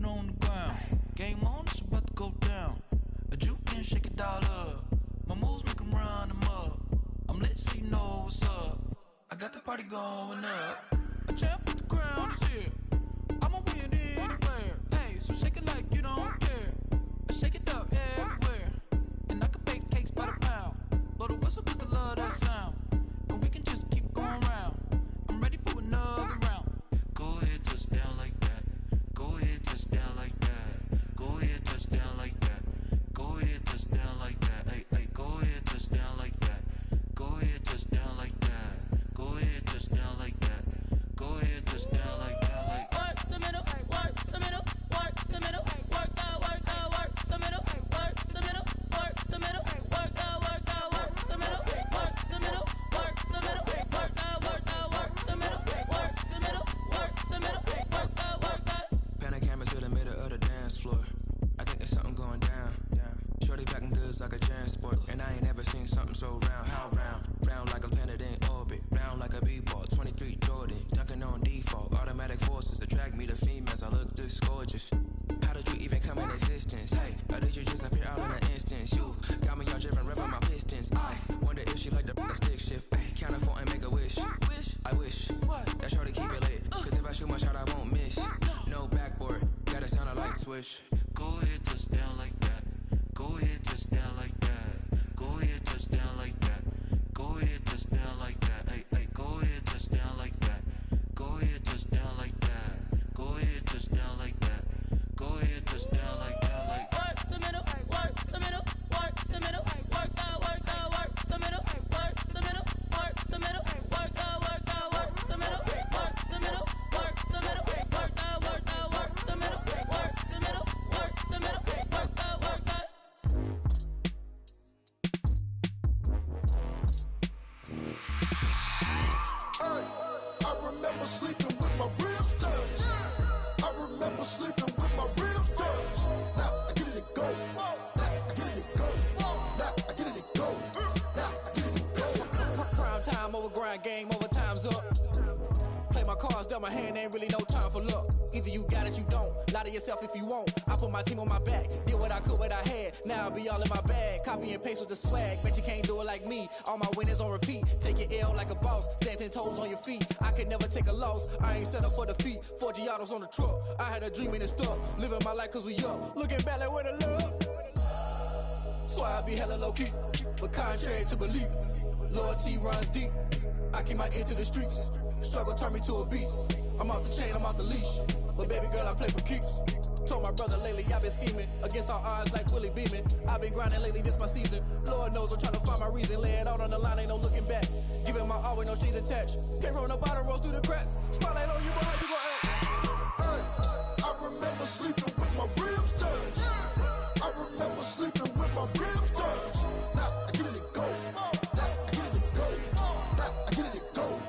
on the ground. Game on, it's about to go down. A juke and shake it all up. My moves make them run them up. I'm lit so you know what's up. I got the party going up. A champ with the crown is here. I'ma win anywhere. Hey, so shake it like you don't care. I shake it up everywhere. And I can bake cakes by the pound. Blow the whistle cause I love that sound. And we can just keep going round. I'm ready for another round. Go ahead, touch down like that. Go ahead, touch down like that. Go ahead, touch down like that. Go ahead, touch down like that. Hey, hey, go ahead, touch down like that. Go ahead, touch down like that. Go ahead, touch down like that. Go ahead, touch down like that. Like work the middle, work the middle, work the middle, work out, work the middle, work the middle, work the middle, work out, work the middle, work the middle, work the middle, work out, work the middle, work the middle, work the middle, work out. Pan a camera to the middle of the dance floor. I think there's something going down. Shorty packing goods like a transport, and I ain't never seen something so round. How round? Round like a planet in orbit, round like a b-ball. 23 Jordan, dunking on default. Automatic forces attract me to females. I look this gorgeous. How did you even come in existence? Hey, or did you just appear out in an instance? You got me all driven, revving my pistons. I wonder if she like the stick shift. Ay, count a 4 and make a wish. I wish that shorty keep it lit. Cause if I shoot my shot, I won't miss. No backboard, gotta sound a light switch. Go ahead, touch down like that. Go ahead, touch down like that. Go ahead, touch down like that. Go ahead, touch down like that. Hey, hey, go ahead, touch down like that. Go ahead, touch down like that. Go ahead, touch down like that. Go ahead, touch down like that. Like work the middle, work the middle, work the middle, work out, work the middle, work the middle, work the middle, work out, work the middle, work the middle, work the middle, work out, work the middle, work the middle, work the middle, work out, work out. I remember sleeping with my ribs touched. I remember sleeping with my ribs touched. Now I get it to go. Now I get it to go. Now I get it to go. Now I get it to go. Prime time over grind game, over time's up. Play my cards, dealt my hand, ain't really no time for luck. Either you got it, you don't. Lie to yourself if you won't. I put my team on my back, did what I could, what I had. Now I'll be all in my bag. Copy and paste with the swag. Bet you can't do it like me. All my winners on repeat. Take your L like a boss. Stand 10 toes on your feet. I can never take a loss. I ain't set up for defeat. 4 Giottos on the truck. I had a dream and it stuck. Living my life cause we up. Looking back like where the love. So I be hella low key. But contrary to belief, loyalty runs deep. I keep my ear to the streets. Struggle turned me to a beast. I'm off the chain, I'm off the leash. But baby girl, I play for keeps. Told my brother lately, I've been scheming. Against all odds like Willie Beeman. I've been grinding lately, this my season. Lord knows I'm trying to find my reason. Lay it out on the line, ain't no looking back. Giving my all with no strings attached. Came from the bottom, rose through the cracks. Spotlight on you, boy, how you gon' act? Hey, I remember sleeping with my ribs touched. I remember sleeping with my ribs touched. Now I get it to go. Now I get it to go. Now I get it to go.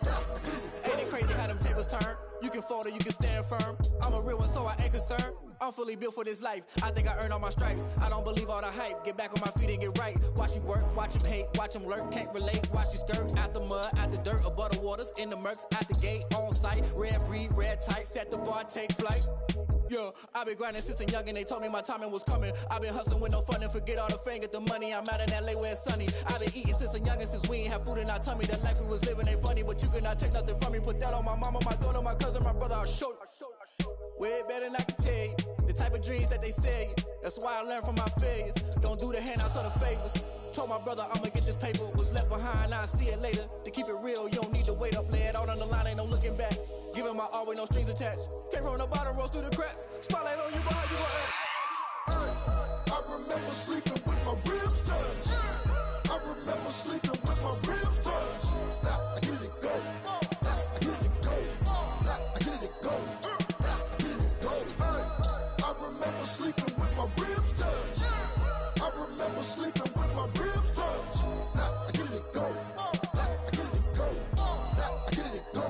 Now I get it to go. Ain't it crazy how them tables turn? You can fold or you can stand firm. I'm a real one, so I ain't concerned. I'm fully built for this life. I think I earned all my stripes. I don't believe all the hype. Get back on my feet and get right. Watch you work, watch him hate, watch him lurk. Can't relate, watch you skirt. Out the mud, out the dirt, above the waters, in the murks, at the gate, on site. Red breed, red tight, set the bar, take flight. Yeah, I've been grinding since a young and they told me my timing was coming. I've been hustling with no fun and forget all the fame, get the money. I'm out in LA where it's sunny. I've been eating since a young and since we ain't have food in our tummy. The life we was living ain't funny, but you cannot take nothing from me. Put that on my mama, my daughter, my cousin, my brother, I'll show you. Way better than I can tell you. The type of dreams that they sell you. That's why I learned from my failures. Don't do the handouts or the favors. Told my brother I'ma get this paper. Was left behind, I'll see it later. To keep it real, you don't need to wait up. Lay it out on the line, ain't no looking back. Giving my all with no strings attached. Came from the bottom, rose through the cracks. Spotlight on you, boy, how you gon' act? I remember sleeping with my ribs touched. I remember sleeping with my ribs touched. Now I get it to go. Now I get it to go. Now I get it to go. Now I get it to go. I remember sleeping with my ribs touched. I remember sleeping with my ribs touched. Now I get it to go. Now I get it to go. Now I get it to go.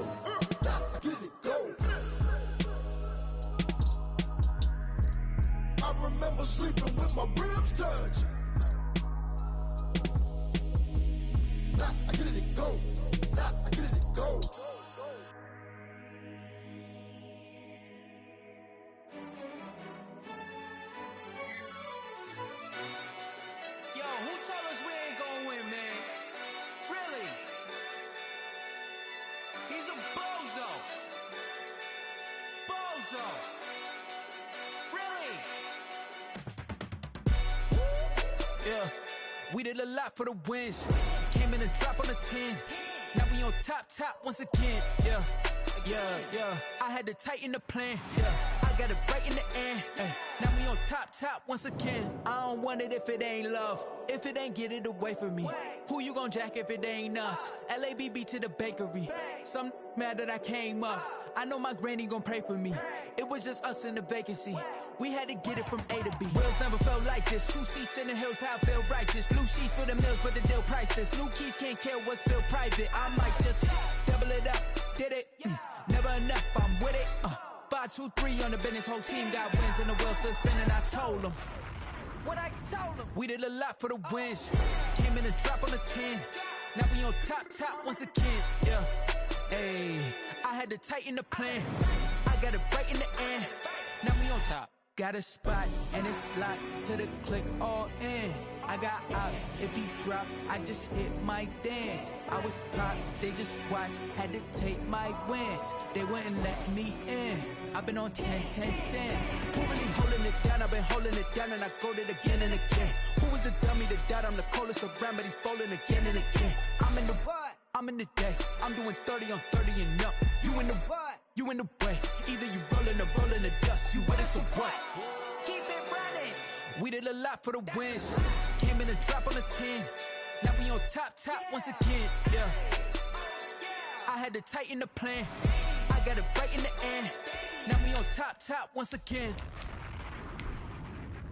Now I get it to go. I remember sleeping with my ribs touched. Now I get it to go. Now I get it to go. Alonzo. Really? Yeah, we did a lot for the wins. Came in a drop on a 10. Now we on top once again. Yeah. I had to tighten the plan. Yeah, I got it right in the end. Now we on top once again. I don't want it if it ain't love. If it ain't, get it away from me. Who you gon' jack if it ain't us? LABB to the bakery. Some mad that I came up. I know my granny gon' pray for me. It was just us in the vacancy. We had to get it from A to B. Wheels never felt like this. 2 seats in the hills, how I feel righteous. Blue sheets for the mills, but the deal priceless. New keys can't care what's still private. I might just double it up. Did it? Never enough, I'm with it. 5, 2, 3 on the business. Whole team got wins and the wheels still spinning. I told them what I told them. We did a lot for the wins. Came in a drop on the 10. Now we on top once again. Yeah. Hey, I had to tighten the plan. I got it right in the end. Now we on top. Got a spot and it's locked to the click all in. I got ops, if he drop, I just hit my dance. I was top, they just watched, had to take my wins. They wouldn't let me in. I've been on 10 cents. Who really holding it down? I've been holding it down and I go it again and again. Who was the dummy that died? I'm the coldest around, but he folding again and again. I'm in the what? I'm in the day. I'm doing 30 on 30 and up. You in the what? You in the way. Either you rolling or rolling the dust. You with us or what? Keep it running. We did a lot for the wins. Came in a drop on the 10. Now we on top once again. Yeah. I had to tighten the plan. I got it right in the end. Now we on top once again.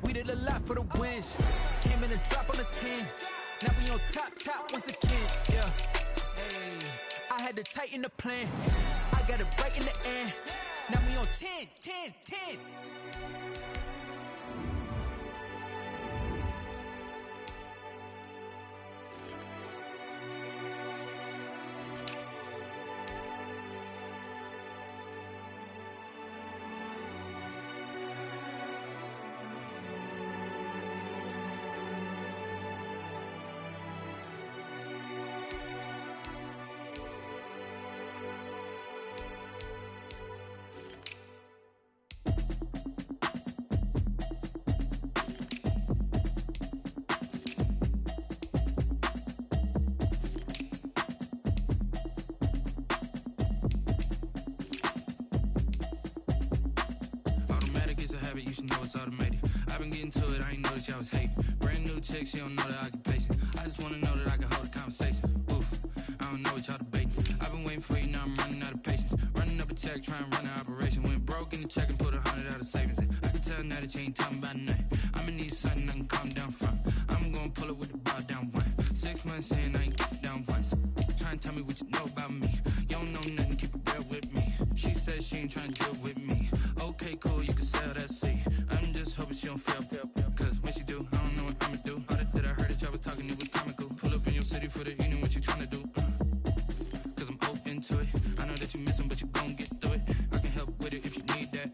We did a lot for the wins. Came in a drop on the 10. Now we on top once again. Yeah. Hey, I had to tighten the plan. I got it right in the end. Now we on 10. You should know it's automated. I've been getting to it, I ain't noticed y'all was hating. Brand new chick, she don't know the occupation. I just wanna know that I can hold a conversation. Oof, I don't know what y'all debating. I've been waiting for you, now I'm running out of patience. Running up a check, trying to run an operation. Went broke in the check and put 100 out of savings in. I can tell now that you ain't talking about nothing. I'ma need something I can calm down from. I'm gonna pull it with the bar down one. 6 months in, I ain't down once. Trying to tell me what you know about me. You don't know nothing, keep it real with me. She said she ain't trying to deal with me. Okay, cool, you can sell that seat. I'm just hoping she don't fail. Cause when she do, I don't know what I'ma do. All that I heard that y'all was talking, it was comical. Pull up in your city for the evening, what you tryna do? Cause I'm open to it. I know that you missing, but you gon' get through it. I can help with it if you need that.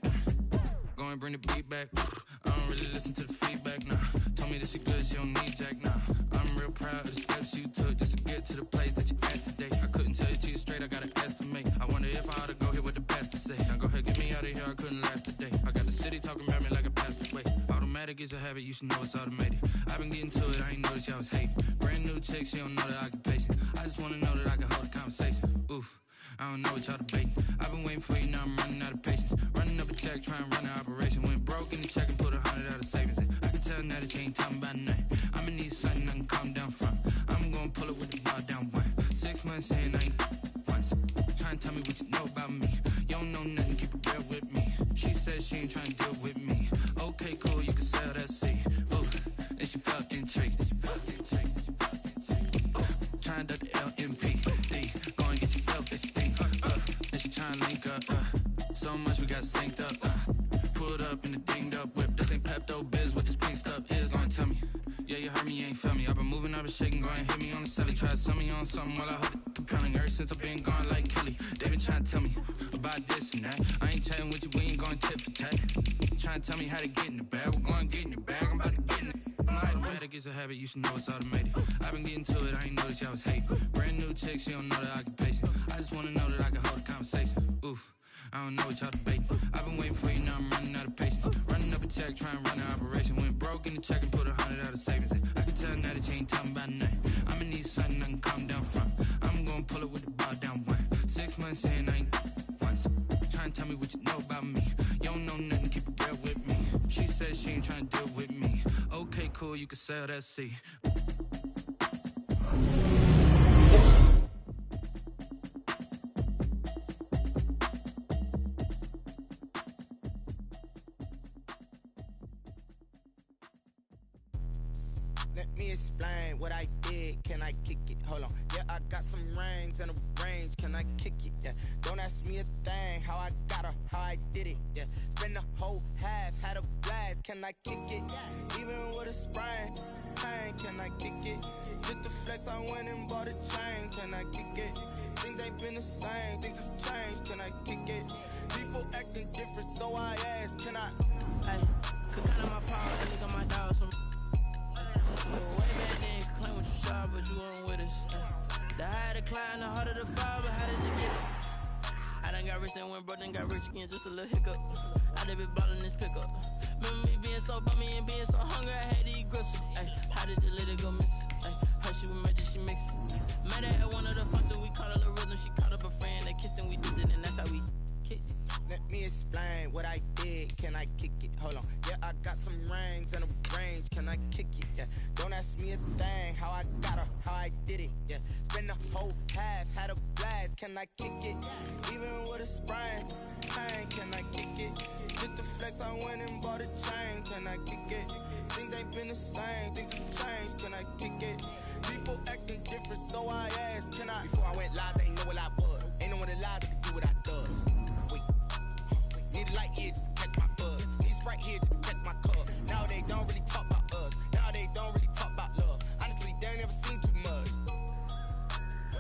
Go and bring the beat back. I don't really listen to the feedback, nah. Told me that she good, she don't need jack, nah. I'm real proud of the steps you took just to get to the place that you at today. I couldn't tell you to you straight, I gotta estimate. I wonder if I ought to go here with the best to say. Now go ahead, get me out of here, I couldn't last a day. I got the city talking about me like a passed away. Automatic is a habit, you should know it's automated. I've been getting to it, I ain't noticed y'all was hating. Brand new chick, she don't know the occupation. I just wanna know that I can hold a conversation. Oof, I don't know what y'all debating. I've been waiting for you, now I'm running out of patience. Running up a check, trying to run an operation. Went broke in the check and put 100 out of savings in. I can tell now that you ain't talking about nothing. I'ma need something I can calm down from. I'm gonna pull it with the bar down one. 6 months in, I ain't once. Trying to tell me what you know about me. You don't know nothing, keep it real with me. She said she ain't trying to deal with me. Okay, cool, you can sell that seat. Ooh, and she felt intrigued. Trying to duck the LMPD. Go and get yourself this thing. And she trying to link up. So much we got synced up. Pulled up in the dinged up whip. This ain't Pepto Biz, what this pink stuff is. Gonna tell me. Yeah, you heard me, you ain't felt me. I've been moving, I've been shaking, go and hit me on the celly. Try to sell me on something while I hold it compelling. Ever since I've been gone like Kelly, they been trying to tell me about this and that. I ain't chatting with you, we ain't going tit for tat. Trying to tell me how to get in the bag. We're going to get in the bag, I'm about to get in it. Automatic is a habit, you should know it's automated. I've been getting to it, I ain't noticed y'all was hating. Brand new chick, she don't know the occupation. I just wanna know that I can hold a conversation. Oof, I don't know what y'all debating. I've been waiting for check, try and run the operation. Went broke in the check and put 100 out of savings in. I can tell now that you ain't talking about nothing. I'ma need something I can calm down from. I'm gonna pull it with the ball down one. 6 months in, I ain't once. Try and tell me what you know about me. You don't know nothing, keep it real with me. She said she ain't trying to deal with me. Okay, cool, you can sell that seat. Let me explain what I did. Can I kick it? Hold on. Yeah, I got some rings and a range. Can I kick it? Yeah. Don't ask me a thing. How I got her, how I did it. Yeah. Spend the whole half, had a blast. Can I kick it? Even with a sprain. Pain, can I kick it? Just the flex, I went and bought a chain. Can I kick it? Things ain't been the same. Things have changed. Can I kick it? People acting different, so I ask. Can I? Hey, could count on my power, I think on my dogs. Way back then, claim what you saw, but you weren't with us. The higher the climb, the harder the fall, but how did you get it? I done got rich and went broke, then got rich again, just a little hiccup. I done been ballin' this pickup. Remember me being so bummy and being so hungry, I had to eat gristle. Ay, how did the lady go miss? Ay, her she was magic, she mixed. Met her at one of the functions, we caught a little rhythm, she caught up a friend, they kissed and we did it, and that's how we kicked it. Let me explain what I did. Can I kick it? Hold on. Yeah, I got some rings and a range. Can I kick it? Yeah. Don't ask me a thing. How I got her, how I did it. Yeah. Spend the whole half, had a blast. Can I kick it? Even with a sprain. Pain, can I kick it? Just the flex, I went and bought a chain. Can I kick it? Things ain't been the same. Things have changed. Can I kick it? People acting different, so I asked. Can I? Before I went live, they ain't know what I was. Ain't no one alive that could do what I does. Need a light here just to catch my buzz. Need Sprite here just to catch my cup. Now they don't really talk about us. Now they don't really talk about love. Honestly, they ain't never seen too much.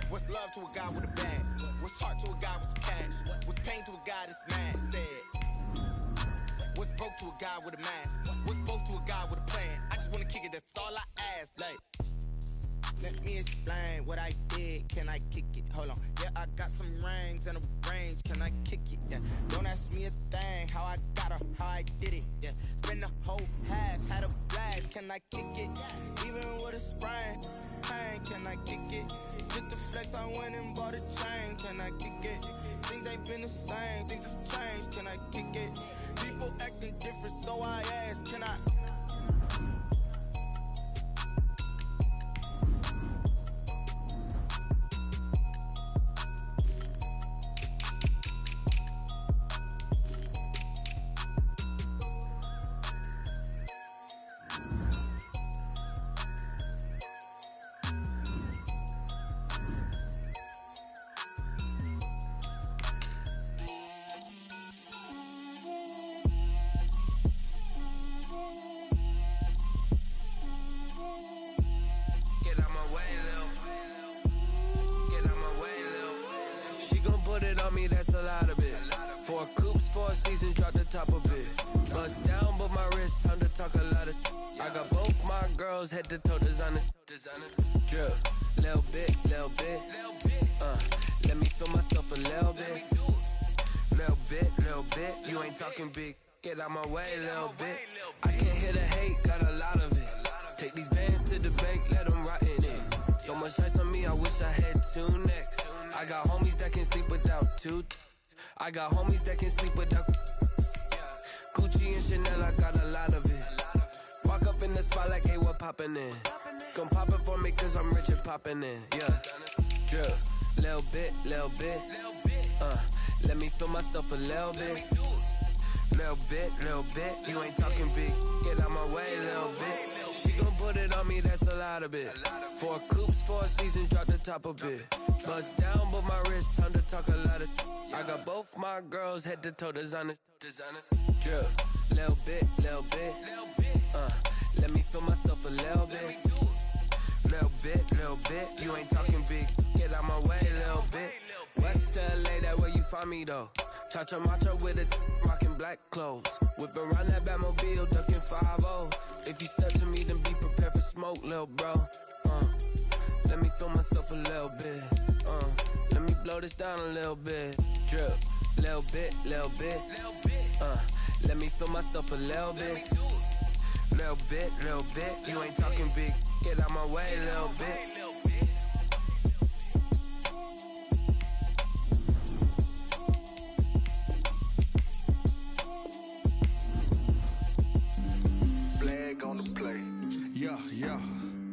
What's love to a guy with a bag? What's heart to a guy with some cash? What's pain to a guy that's mad? Said. What's broke to a guy with a mask? What's both to a guy with a plan? I just wanna kick it, that's all I ask. Like, let me explain what I did. Can I kick it? Hold on. Yeah, I got some rings and a range. Can I kick it? Yeah. Don't ask me a thing. How I got her, how I did it. Yeah. Spend the whole half, had a blast. Can I kick it? Even with a sprain. Pain, can I kick it? Just the flex, I went and bought a chain. Can I kick it? Things ain't been the same. Things have changed. Can I kick it? People acting different, so I ask. Can I? That's a lot of it. 4 coops, 4 seasons, drop the top of it. Bust down, but my wrist, time to talk a lot of. I got both my girls, head to toe designer. Drip, little bit, little bit. Let me feel myself a little bit. Little bit. You ain't talking big, get out my way, little bit. I can't hear the hate, got a lot of it. Take these bands to the bank, let them rot in it. So much ice on me, I wish I had 2 necks. I got homies that can sleep without 2. I got homies that can sleep without Gucci and Chanel, I got a lot of it. Walk up in the spot like, hey, what poppin' in? Gon' pop it for me cause I'm rich and poppin' in. Yeah, drip, little bit. Let me feel myself a little bit. Little bit. You ain't talking big, get out my way, little bit. She gon' put it on me, that's a lot of it. 4 coops, 4 seasons, drop the top of it. Bust down, but my wrist, time to talk a lot of. I got both my girls, head to toe designer. Drip, little bit. Let me feel myself a little bit. Little bit. You ain't talking big, get out my way, little bit. West LA, that where you find me though. Cha-cha macha with a rockin' black clothes. Whip around that Batmobile, ducking 5-0. If you step to me, then be prepared for smoke, lil' bro. Let me feel myself a little bit. Let me blow this down a little bit. Drip, Little bit. Let me feel myself a little bit. Little bit. You ain't talking big. Get out my way, little bit. Flag on the play. Yeah.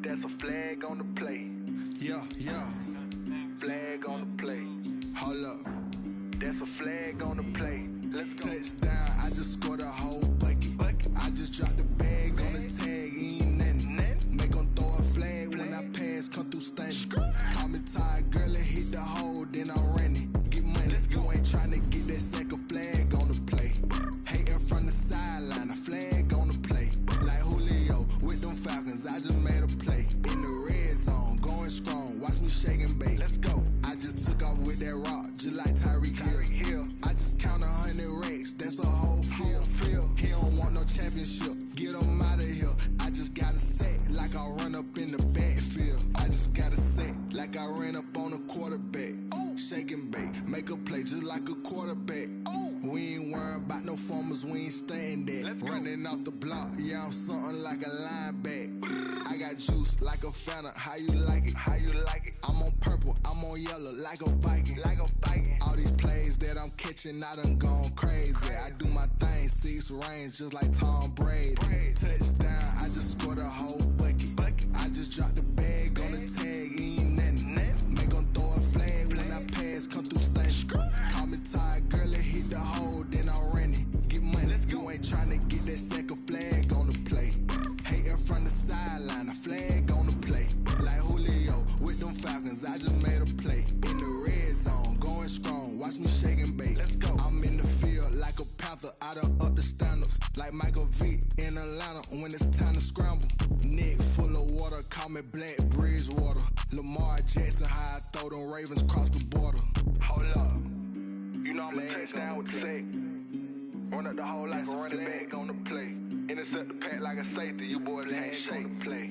That's a flag on the play. Yeah. Flag on the play. Hold up. That's a flag on the play. Let's go. Touchdown, I just scored a whole bucket. I just dropped the bag on the tag, ain't nothing. Make 'em throw a flag when I pass, come through stunning. Call me tired, girl, and hit the hole, then I'm running. Get money, you ain't tryna get that second flag on the play. Hating from the sideline, a flag on the play. Like Julio with them Falcons, I just made a play. In the red zone, going strong, watch me shake and bake. Let's go. I just took off with that rock, just like Tyreek Hill. I just count 100 racks, that's a whole field. He don't want no championship, get him out of here. I just got a set, like I run up in the backfield. I just got a set, like I ran up on a quarterback. Shake and bake, make a play just like a quarterback. We ain't worrying about no formers, we ain't staying there. Running off the block, yeah, I'm something like a linebacker. I got juice like a Fanta, how you like it? I'm on purple, I'm on yellow, like a Viking. All these plays that I'm catching, I done gone crazy. I do my thing, 6 range, just like Tom Brady. Touchdown, I just scored a whole bucket. I just dropped the bag on the tag, ain't nothing. Make 'em throw a flag when I pass, come through stunning. Call me tired, girl, and hit the hole, then I'm running. Get money, you ain't tryna get that second flag on the play. Hating from the sideline, a flag on the play. Like Julio with them Falcons, I just made a play. In the red zone, going strong, watch me shake and bake. I'm in the field like a panther, I done up the standards. Like Michael Vick in Atlanta when it's time to scramble. Neck full of water, call me Black Bridgewater. Lamar Jackson, how I throw them Ravens cross the border. Hold up. You know I'm a touchdown with the sack. Run up the whole like a running back on the play. Intercept the pack like a safety, you boys can't shake the play.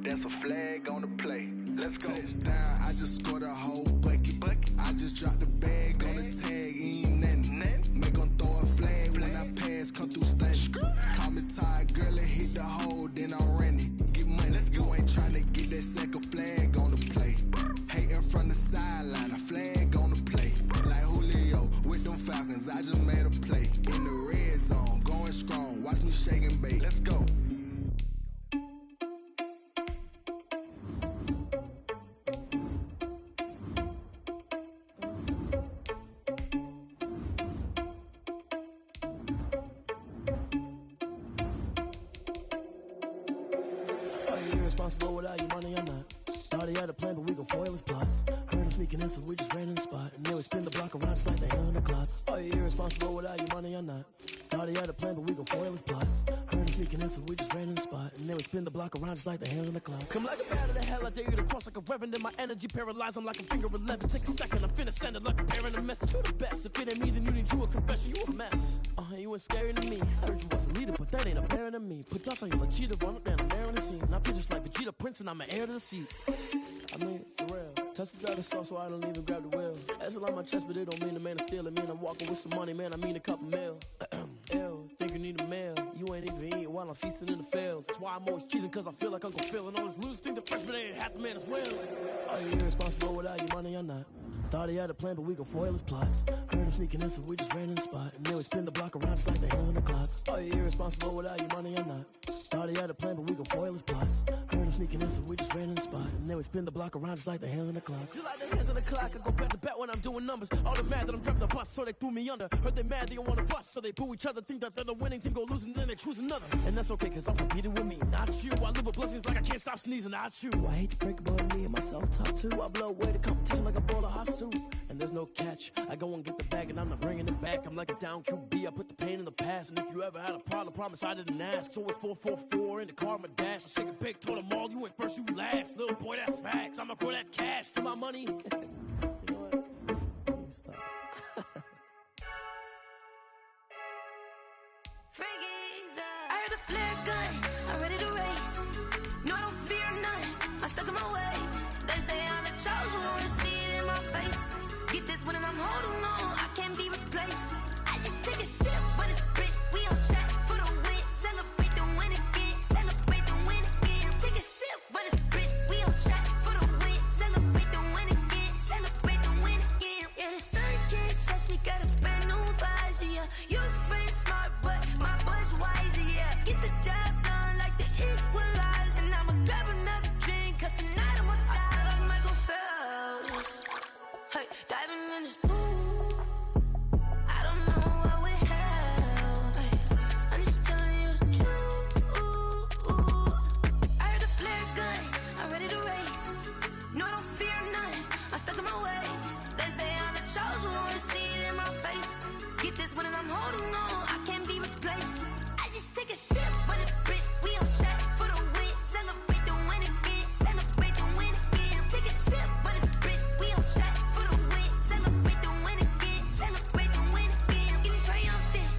That's a flag on the play. Let's go. Touchdown, I just scored a whole bucket. I just dropped the bag on the tag, ain't nothing. Make 'em throw a flag when I pass, come through stunning. Call me tired, girl, and hit the hole, then I'm running. Get money, you ain't tryna get that second flag on the play. Hating from the sideline, a flag on the play. Like Julio with them Falcons, I just made a play. In the red zone, going strong, watch me shake and bake. Let's go. Irresponsible without your money or not. Thought he had a plan, but we gon' foil his plot. Heard him sneaking in, so we just ran in the spot. And then we spin the block around just like the hell on the clock. Are you irresponsible without your money or not? Thought he had a plan, but we gon' foil his plot. Heard him sneaking in, so we just ran in the spot. And then we spin the block around just like the hell on the clock. Come like a bat of the hell, I dare you to cross like a reverend. In my energy paralyzed, I'm like a finger 11. Take a second, I'm finna send it like a parent a message. You the best, if it ain't me, then you need you a confession. You a mess. You ain't scary to me. Heard you was a leader, but that ain't apparent to me. Put dust on you like Cheetah, run up down, I'm there in the scene. I feel just like Vegeta Prince, and I'm an heir to the seat. I mean, for real. Touch the other sauce, so I don't even grab the wheel. That's a lot on my chest, but it don't mean the man to steal it. Mean I'm walking with some money, man, I mean a couple mil. Ew, think you need a meal. You ain't even eating while I'm feasting in the field. That's why I'm always cheesing, cause I feel like Uncle Phil. And all those losers think the freshman ain't half the man as well. Are you irresponsible without your money or not? Thought he had a plan, but we gon' foil his plot. Heard him sneaking in, so we just ran in the spot. And then we spin the block around just like the hell on the clock. Are you irresponsible without your money or not? Thought he had a plan, but we gon' foil his plot. Heard him sneaking in, so we just ran in the spot. And then we spin the block around just like the hands on the clock. Just like the hands on the clock, I go back to back when I'm doing numbers. All the mad that I'm driving the bus, so they threw me under. Heard they mad, they don't wanna bust, so they boo each other. Think that they're the winning team, go losing, then they choose another. And that's okay, cause I'm competing with me, not you. I live with blessings like I can't stop sneezing, not you. I hate to break about me and my self-talk too. I blow away the competition like a bowl of hot soup. And there's no catch, I go and get the bag and I'm not bringing it back. I'm like a down QB, I put the pain in the past. And if you ever had a problem, promise I didn't ask. So it's 444 in the car, my dash. I shake a big, told them all, you went first, you last. Little boy, that's facts, I'ma grow that cash to my money. You know what? Let me stop. I heard a flare gun, I'm ready to race. No, I don't fear none, I'm stuck in my ways. They say I'm the chosen one, see it in my face. Get this one and I'm holding on. You frame smart, but my butt's wiser, yeah. Get the job done like the equalizer. And I'ma grab another drink, cause tonight I'ma die like Michael Phelps. Hey, diving in this pool, I don't know what we have. Hey, I'm just telling you the truth. I heard a flare gun, I'm ready to race. No, I don't fear nothing, I'm stuck in my ways. They say I'm the chosen one, see it in my face. Get this one and I'm holding on, I can't be replaced. I just take a sip, but it's split, we on shot for the win. Celebrate the win again, celebrate the win again. Take a sip, but it's split, we on shot for the win. Celebrate the win again, celebrate the win again. Get it triumphant,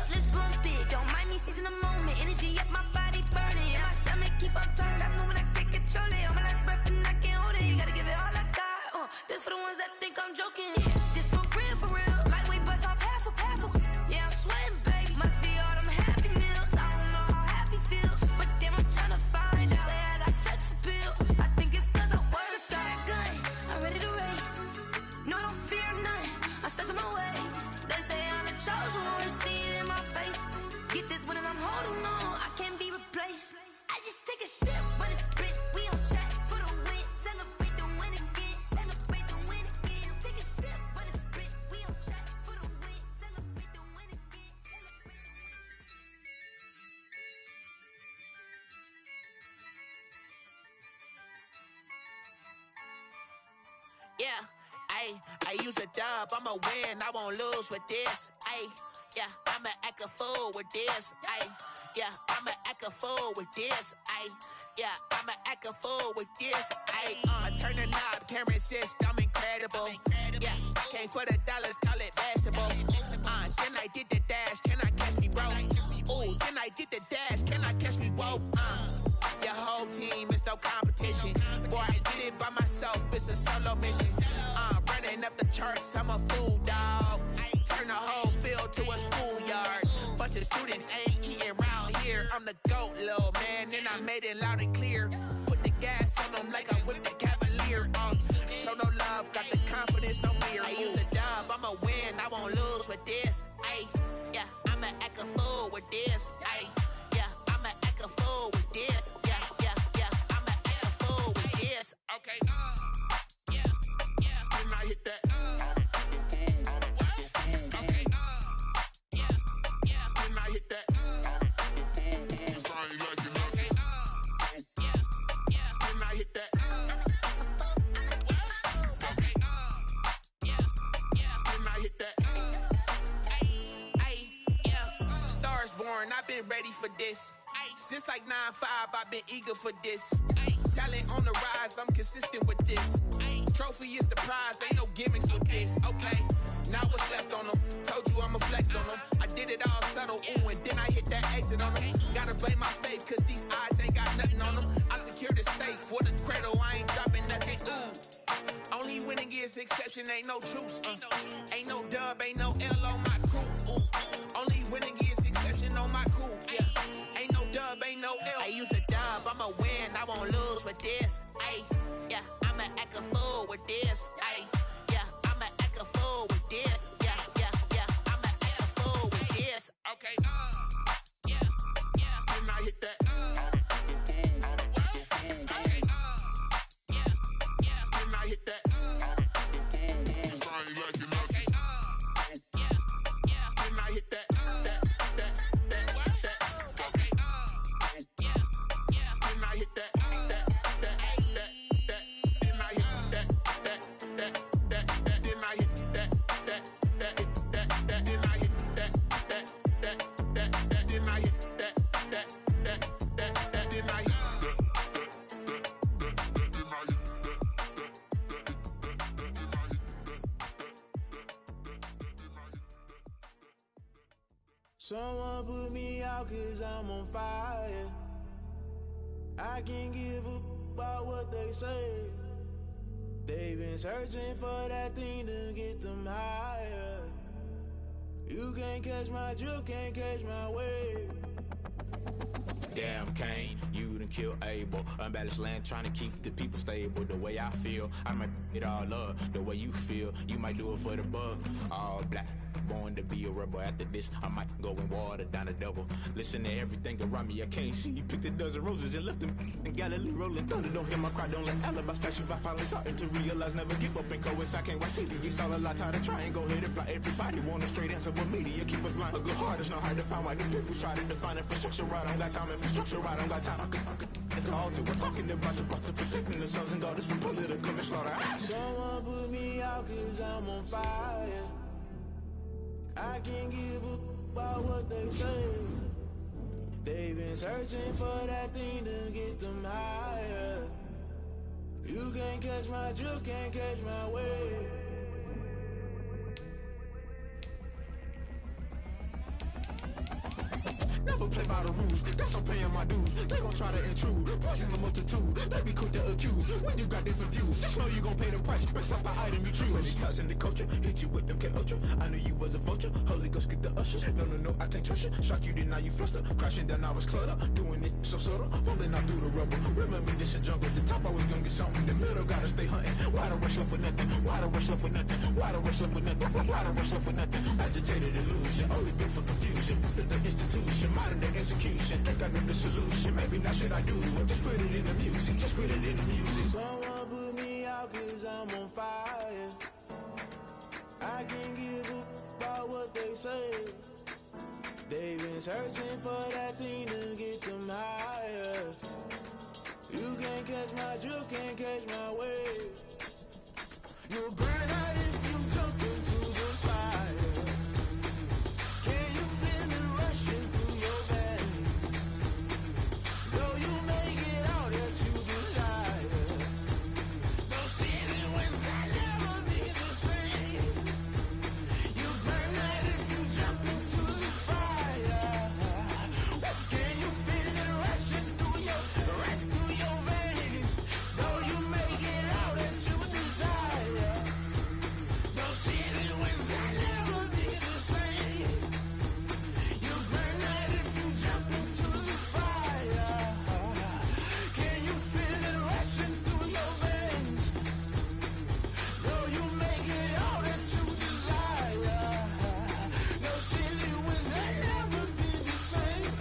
let's bump it. Don't mind me seizing the moment, energy up my body burning. And my stomach keep up tight, stop moving, I can't control it. On my last breath and I can't hold it, you gotta give it all I got. This for the ones that think I'm joking. This for real, lightweight bust off half a. Yeah, I'm sweating, baby, must be all them happy meals. I don't know how happy feels, but damn, I'm tryna find out. Say I got sex appeal, I think it's cause I work a gun, I'm ready to race. No, I don't fear nothing, I'm stuck in my ways. They say I'm the chosen one, see it in my face. Get this one and I'm holding on, I can't be replaced. I just take a sip, but it's split, we on shot for the win. Celebrate the win again, celebrate the win again. Take a sip, but it's split, we on shot for the win. Celebrate the win again, celebrate the win. Yeah, I use a dub, I'ma win, I won't lose with this. Yeah, I'ma act a fool with this. Yeah, I'ma act a fool with this. Yeah, I'ma act a fool with this. I turn the knob, can't resist, I'm incredible. Yeah, came for the dollars, call it vegetable. Then I did the dash, can I catch me, bro? Ooh, then I did the dash, can I catch me, whoa? Your whole team is no competition. Boy, I did it by myself, it's a solo mission. Running up the charts, I'm a fool, dog. Turn the whole field to a schoolyard. Bunch of students ain't eating round here. I'm the GOAT, little man, and I made it loud and clear. Put the gas on them like I whipped the Cavalier. Show no love, got the confidence, no fear. I use a dub, I'ma win, I won't lose with this. Yeah, I'ma act a fool with this. Yeah, I'ma act a fool with this. Yeah, I'ma act a fool with this. Okay, yeah, then I hit that. I've been ready for this. Since like 9-5, I've been eager for this. Talent on the rise, I'm consistent with this. Trophy is the prize, ain't no gimmicks with this. Okay, now what's left on them? Told you I'ma flex on them. I did it all subtle, ooh, and then I hit that exit on them. Gotta blame my faith, cause these odds ain't got nothing on them. I secured the safe for the cradle, I ain't dropping nothing, ooh. Only winning is exception, ain't no truce. Ain't no dub, ain't no L on my crew, ooh. Only winning is exception on my cool, yeah. Ain't no dub, ain't no L. I use a dub, I'ma win, I won't lose with this. Yeah, I'ma act a fool with this. Yeah, I'ma act a fool with this. Yeah, I'ma act a fool with this. Okay, yeah, then I hit that. Okay, yeah, then I hit that. Someone put me out cause I'm on fire. I can't give up about what they say. They've been searching for that thing to get them higher. You can't catch my drift, can't catch my wave. Damn, Kane, you done killed Abel. Unbalanced land, trying to keep the people stable. The way I feel, I might it all up. The way you feel, you might do it for the buck. All black, born to be a rebel. After this, I might go and water down the devil. Listen to everything around me, I can't see. Picked a dozen roses and left them in Galilee rolling thunder. Don't hear my cry, don't let alibis pass you. I finally starting to realize, never give up and coincide. Can't watch TV, it's all a lot. Tired of trying, go ahead and fly. Everybody want a straight answer, but media keep us blind. A good heart is not hard to find. Why the people try to define infrastructure right? I don't got time, infrastructure right? I don't got time. I could it's all to. We're talking about your brother, protecting the sons and daughters from political manslaughter. Someone put me out cause I'm on fire. I can't give up about what they say. They've been searching for that thing to get them higher. You can't catch my drift, can't catch my wave. Never play by the rules, guess I'm paying my dues. They gon' try to intrude, poison the multitude. They be quick to accuse, when you got different views. Just know you gon' pay the price, based off the item you choose. Many times in the culture, hit you with them K-Ultra. I knew you was a vulture, Holy Ghost get the ushers. No, I can't trust you. Shock you, then now you fluster. Crashing down, I was cluttered. Doing this so subtle, falling out through the rubble. Remember this in jungle, the top I was gonna get something. The middle gotta stay hunting. Why the rush left for nothing? Why the rush left for nothing? Why the rush left for nothing? Why the rush left for nothing? Agitated illusion, only built for confusion. The institution, modern day execution. Think I know the solution. Maybe now should I do it? Just put it in the music. Just put it in the music. Someone put me out cause I'm on fire. I can't give up about what they say. They've been searching for that thing to get them higher. You can't catch my drift, can't catch my wave. You'll burn out if you jump into the fire. Can you feel it rushing through your veins? Though you may get all that you desire, no city wins that never be the same. You burn out if you jump into the fire. Can you feel it rushing through your veins? Though you may get all that you desire, no city wins that never be the same. You burn out if you jump into the fire. Can you feel it rushing through your veins? Though you may get all that you desire, no city wins that never be the same.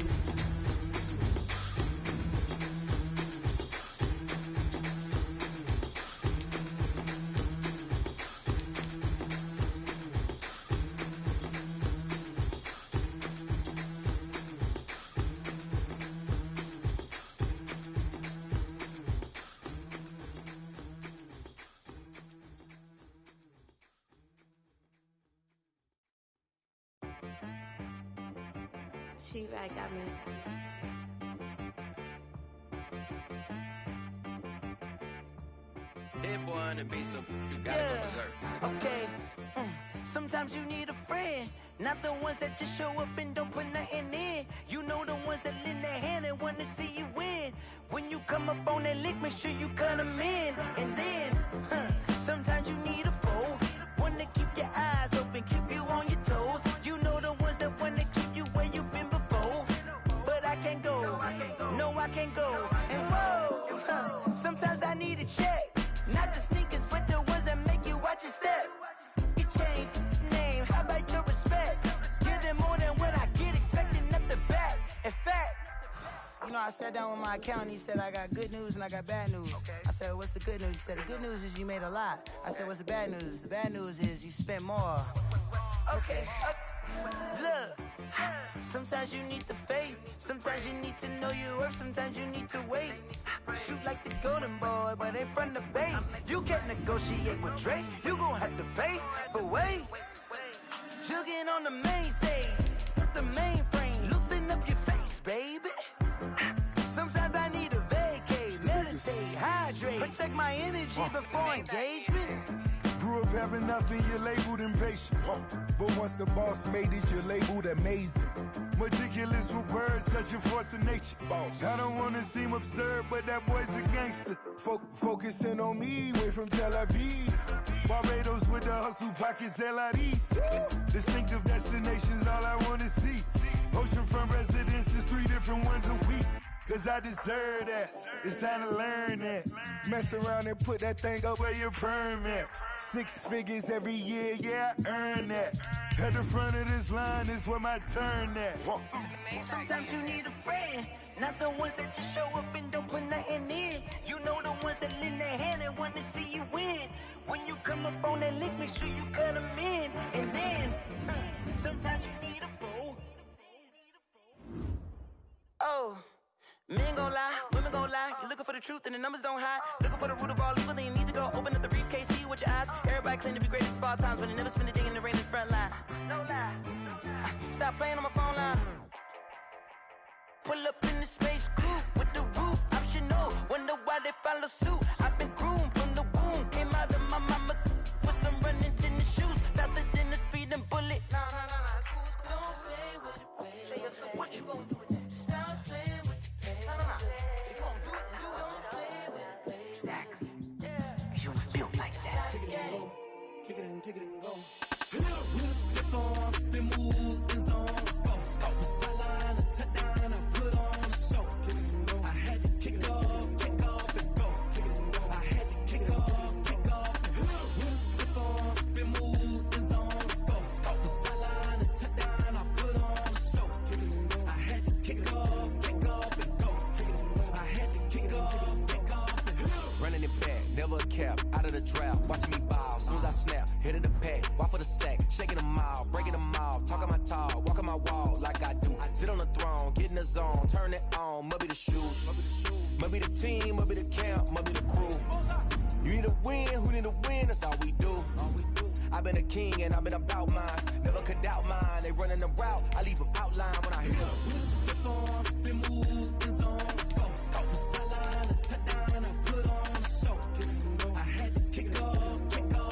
She right got me. Hit boy on the beat, so you gotta go berserk. Okay. Sometimes you need a friend, not the ones that just show up and don't put nothing in. You know the ones that lend their hand and want to see you win. When you come up on that lick, make sure you cut them in. And then, sometimes you need a foe, one to keep your eyes open, keep you on your toes. You know the ones that want to keep you where you've been before. But I can't go, no I can't go. And whoa, sometimes I need a check. Not the sneakers, but the ones that make you watch your step. You change name, how about your respect? Give them more than what I get, expecting up the back. In fact, you know, I sat down with my accountant, he said I got good news and I got bad news. I said, what's the good news? He said, the good news is you made a lot. I said, what's the bad news? The bad news is you spent more. Okay. Look, sometimes you need the faith, sometimes you need to know your worth, sometimes you need to wait. Shoot like the golden boy, but ain't from the bay. You can't negotiate with Drake, you gon' have to pay. But wait, jugging on the main stage, the mainframe, loosen up your face, baby. Sometimes I need a vacate, meditate, hydrate, protect my energy before engagement. Grew up having nothing, you're labeled impatient. But once the boss made it, you're labeled amazing. Meticulous with words, such a force of nature. I don't wanna seem absurd, but that boy's a gangster. Focusing on me, way from Tel Aviv. Barbados with the hustle pockets, LIDs. Distinctive destinations, all I wanna see. Oceanfront residences, 3 different ones a week. Cause I deserve that. It's time to learn that. Mess around and put that thing up where your permit. 6 figures every year, yeah, I earn that. At the front of this line is where my turn at. Sometimes you need a friend, not the ones that just show up and don't put nothing in. You know the ones that lend their hand and want to see you win. When you come up on that lick, make sure you cut them in. And then, sometimes you need a fool. Oh. Men gon' lie, women gon' lie. You're looking for the truth and the numbers don't hide. Looking for the root of all evil, then you need to go open up the briefcase, see with your eyes. Everybody claim to be greatest of all times, but they never spend a day in the rain in the front line. No lie. Stop playing on my phone line. Pull up in the space coupe with the roof optional. Wonder why they follow suit. I've been groomed from the womb. Came out of my mama with some running tennis shoes. Faster than the speeding bullet. Nah, it's cool, it's cool. Don't play with it, baby. Say so what you gon' do with it? Stop playing with it. If you gon' do it, then don't play with it, baby. Exactly. Cause you ain't built like that. Kick it and go. Kick it and go. We'll step on, spin move, and zone, scope. Off the sideline, a touchdown, I put on a show. I had to kick off and go. I had to kick off and go. We'll step on, spin move, and zone, scope. Off the sideline, a touchdown, I put on a show. I had to kick off and go. I had to kick off and go. Running it back, never a cap, out of the drought, watching me ball. Soon as I snap, hit of the pack, walk for the sack, shaking them all, breaking them off, talking my talk, walking my wall like I do. Sit on the throne, get in the zone, turn it on, must be the shoes, must be the team, must be the camp, must be the crew. You need a win, who need a win, that's all we do. I've been a king and I've been about mine, never could doubt mine. They running the route, I leave them outline when I hear them. We'll step on, spin move, and zone, scope. Off the sideline, a touchdown, I put on a show. I had to kick off and go.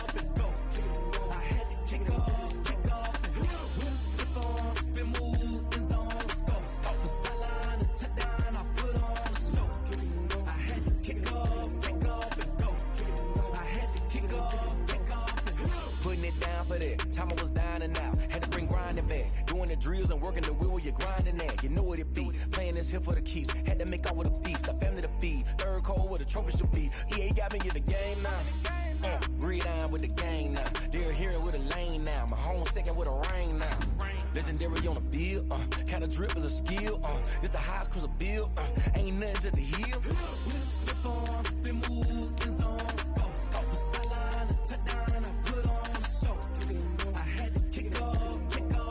I had to kick off and go. We'll step on, spin move, and zone, scope. Off the sideline, a touchdown, I put on a show. I had to kick off and go. I had to kick off and go. Putting it down for that, time I was down and out. Had to bring grinding back, doing the drills and working the wheel where you're grinding at. You know what it be, playing this here for the keeps. Had to make out with a feast, a family to feed. Third cold where the trophy should be. EA got me in the game now. Breathe down with the gang now. They're hearing with a lane now. My home second with a rain now. Legendary on the field, kind of drip is a skill. It's the highest cruiser bill, ain't nothing to the hill. We'll step on, spin move, and zone, scope. Off the sideline, a touchdown, I put on a show. I had to kick off and go.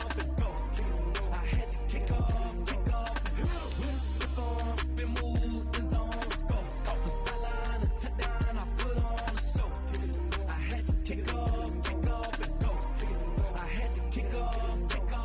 I had to kick off and go. We'll step on, spin move, and zone, scope. Off the sideline, a touchdown, I put on a show. I had to kick off and go. I had to kick off and go.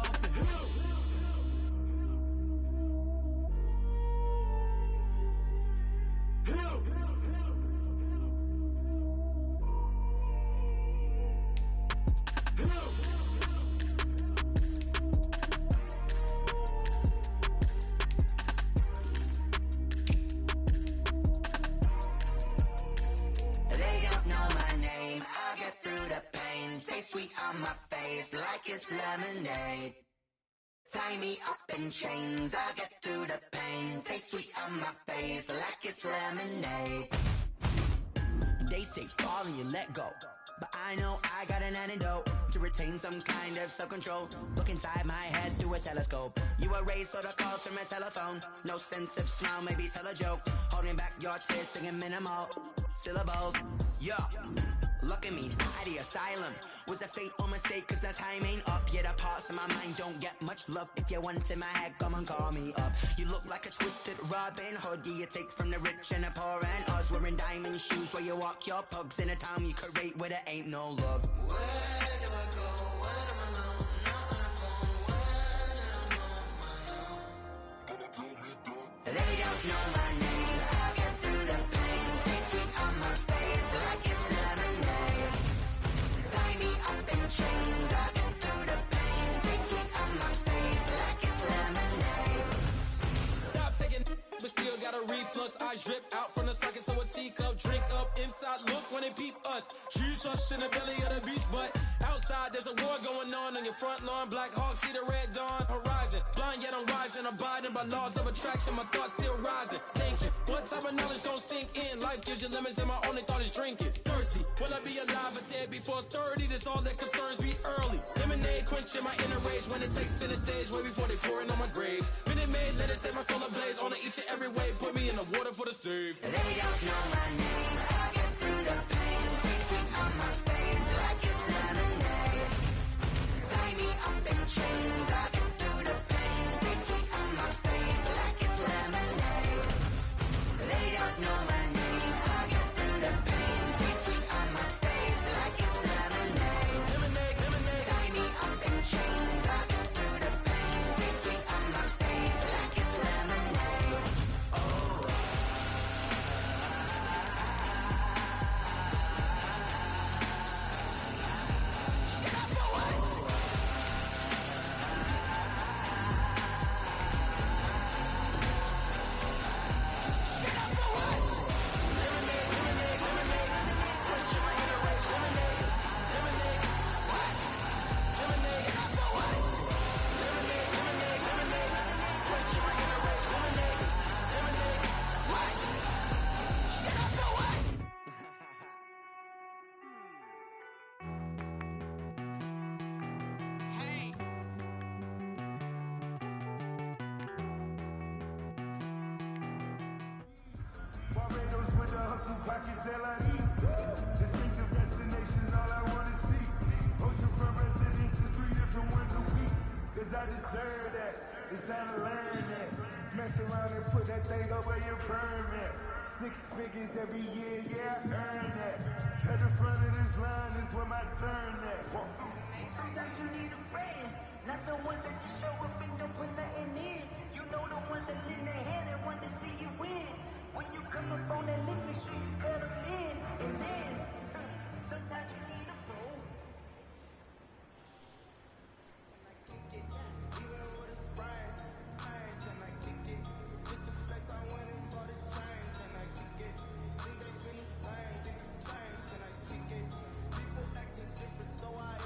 They don't know my name, I'll get through the pain. Taste sweet on my face like it's lemonade. Tie me up in chains, I'll get through the pain. Taste sweet on my face like it's lemonade. They say fall and you let go, but I know I got an antidote to retain some kind of self-control. Look inside my head through a telescope. You erase all the calls from a telephone. No sense of smile, maybe tell a joke. Holding back your tears, singing minimal syllables. Yeah, look at me, at the asylum. Was a fate or mistake, cause the time ain't up. Yeah, the parts of my mind don't get much love. If you want in my head, come and call me up. You look like a twisted Robin Hood. Yeah, you take from the rich and the poor and us. Wearing diamond shoes where you walk your pugs. In a town you could rate where there ain't no love. Where do I go? When I'm alone, not on the phone, when I'm on my own. They don't know my name, I'll get through the pain. Taste sweet on my face like it's lemonade. Tie me up in chains, I'll get through the pain. Taste sweet on my face like it's lemonade. Stop taking, but still got a reflux. I drip out from the socket to a teacup. Drink up inside, look when they peep us. Choose us in the belly of the beast, but outside. outside, there's a war going on your front lawn. Black Hawk, see the red dawn horizon. Blind yet I'm rising, abiding by laws of attraction. My thoughts still rising, thinking what type of knowledge don't sink in? Life gives you lemons and my only thought is drinking. Thirsty, will I be alive or dead before 30? That's all that concerns me early. Lemonade quenching my inner rage when it takes center stage way before they pour it on my grave. Minute Maid, let it set my soul ablaze on each and every way. Put me in the water for the save. They don't know my name. I get through the pain, tasting on my face like it's lemonade. Tie me up in chains. I get through the pain, tasting on my face like it's lemonade. They don't know my name. I get through the pain, tasting on my face like it's lemonade. Lemonade, lemonade. Tie me up in chains. I get through the pain, tasting on my face like it's lemonade. Barbados with the hustle pockets, LIEs. Distinctive destinations, all I wanna see. Oceanfront residences, 3 different ones a week. Cause I deserve that. It's time to learn that. Mess around and put that thing over your permit. 6 figures every year, yeah, I earn that. At the front of this line is where my turn at. Sometimes you need a friend, not the ones that just show up and don't put nothing in. You know the ones that lend their hand and want to see you win. When you come up on that lick, make sure you cut them in. And then, sometimes you need a fool. People acting different, so I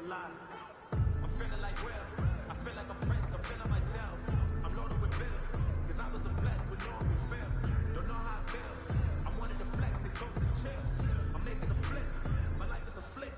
lie. I'm feeling like Will. I feel like a prince. I'm feeling myself. I'm loaded with bills. Cause I was a blessed with no one feel. Don't know how it feels. I wanted to flex. They told me to chill. I'm making a flip. My life is a flip.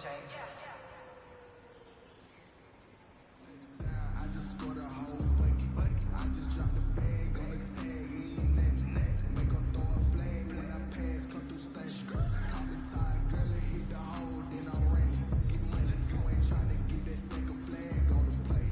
change. I just scored a whole bucket. I just dropped the bag on the tag, ain't nothing. Make 'em throw a flag when I pass, come through station. Call me tired, girl, and hit the hole, then I ran it. Get money, you ain't tryna get that second flag on the play.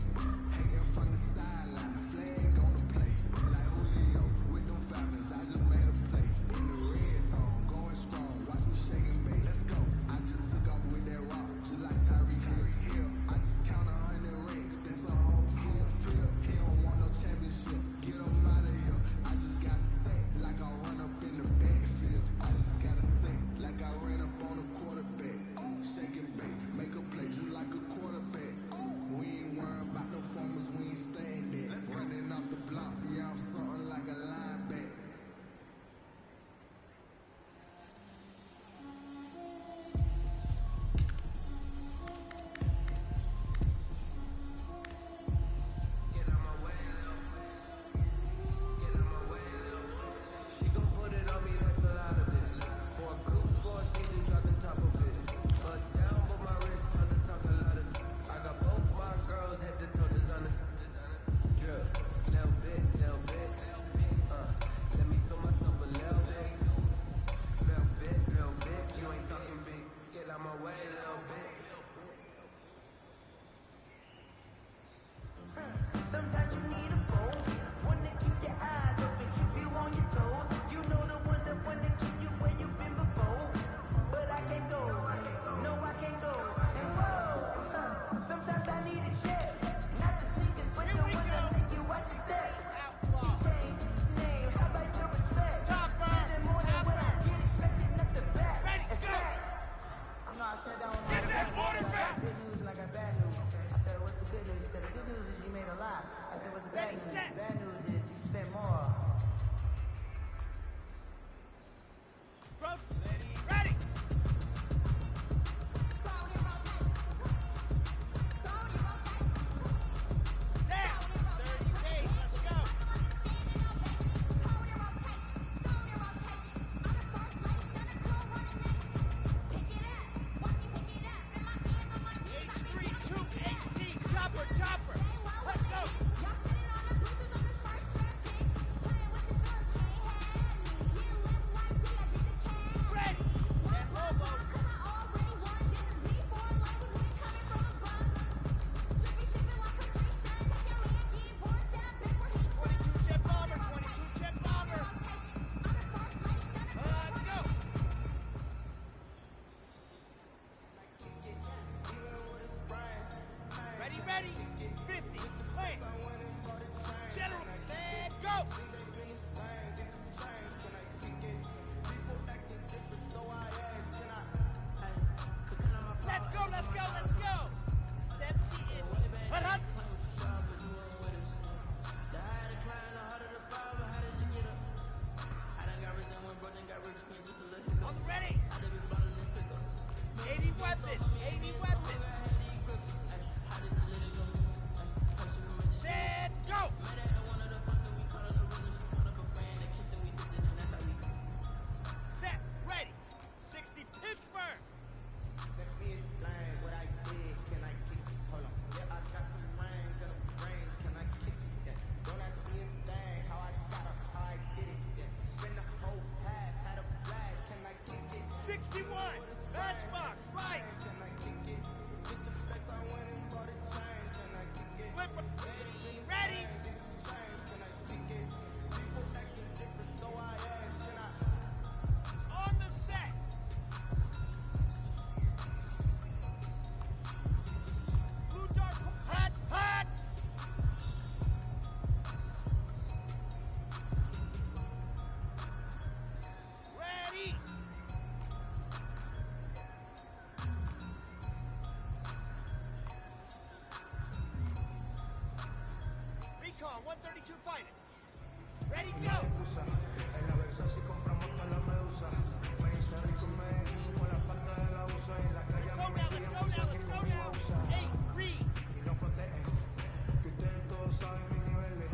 Hanging from the sideline, flag on the play. Like Julio with them Falcons, I just made a play. In the red zone, going strong, watch me shake and bake. Let's go. I just took off with that rock, just like Tyreek Hill. I just count 100 racks, that's a whole field. He don't want no championship, get him out of here. I just gotta say, like I run up in the backfield. I just gotta say, like I ran up on a quarterback. Shake and bake, make a play just like a quarterback. We ain't worrying about no formers, we ain't staying there. Running off the block, yeah, I'm something like a linebacker. She gon' put it on me, that's a lot of it. For a coupe, for a season, drop the top of it. Bust down, but my wrist on the talk a lot of. I got both my girls head to toe designer. Drip, little bit, little bit. Let me throw myself a little bit. Little bit, little bit. You ain't talking big. Get out my way, little bit. Sometimes you need a phone, one to keep your eyes open, keep you on your toes. You know the ones that want to keep you where you've been before. But I can't go, no I can't go. And whoa, sometimes I need a check. Not the sneakers, but the ones that make you watch your step. Change name, how about your respect? Spending more than what I get expected at the back. In fact, I know I said that one. Get that quarterback! I got good news and I got bad news. I said, what's the good news? He said, the good news is you made a lot. I said, what's the bad news? The bad news is you spent more. Ready! There! 30 days, let's go! H3-2-18, chopper! Let's go! Ready! And Lobo! 22 jet bomber! Go! Ready? 50, plan. General, set, go! Let's go! 70 in. Hut! On the ready! 80 weapon! Set, go! Set, ready! 60 Pittsburgh! Let me explain what I did. Can I kick it? Hold on. Yeah, I got some rings and a brain. Can I kick it? Yeah. Don't ask me a thing. How I got it, how I did it. Yeah. Been the whole path, had a flag. Can I kick it? 61 Matchbox, right! Can I kick it? Get the specs, I went and bought a chain. Can I kick it? Flipper, ready! Can I kick it? People acting different, so I asked. Can I? On the set! Blue dark, hot! Ready! Recon 132 fighting. Ready, go! En la versa si compramos toda la medusa. Me hice rico, me como la falta de la usa. En la calle Let's go now! Hey, read! y no protegen. Que ustedes todos saben mis niveles.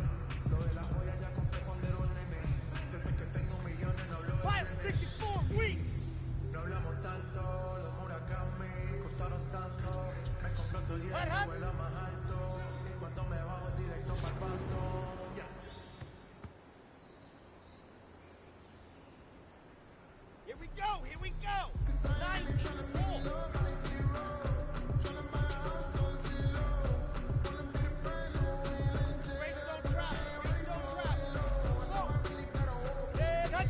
Lo de la joya ya compré cuando era un nene. Desde que tengo millones no hablo de Pilot 64, weak! No hablamos tanto, los Murakami costaron Here we go, here we go! 94! Greystone trap, Greystone trap! Slow! Set, hut!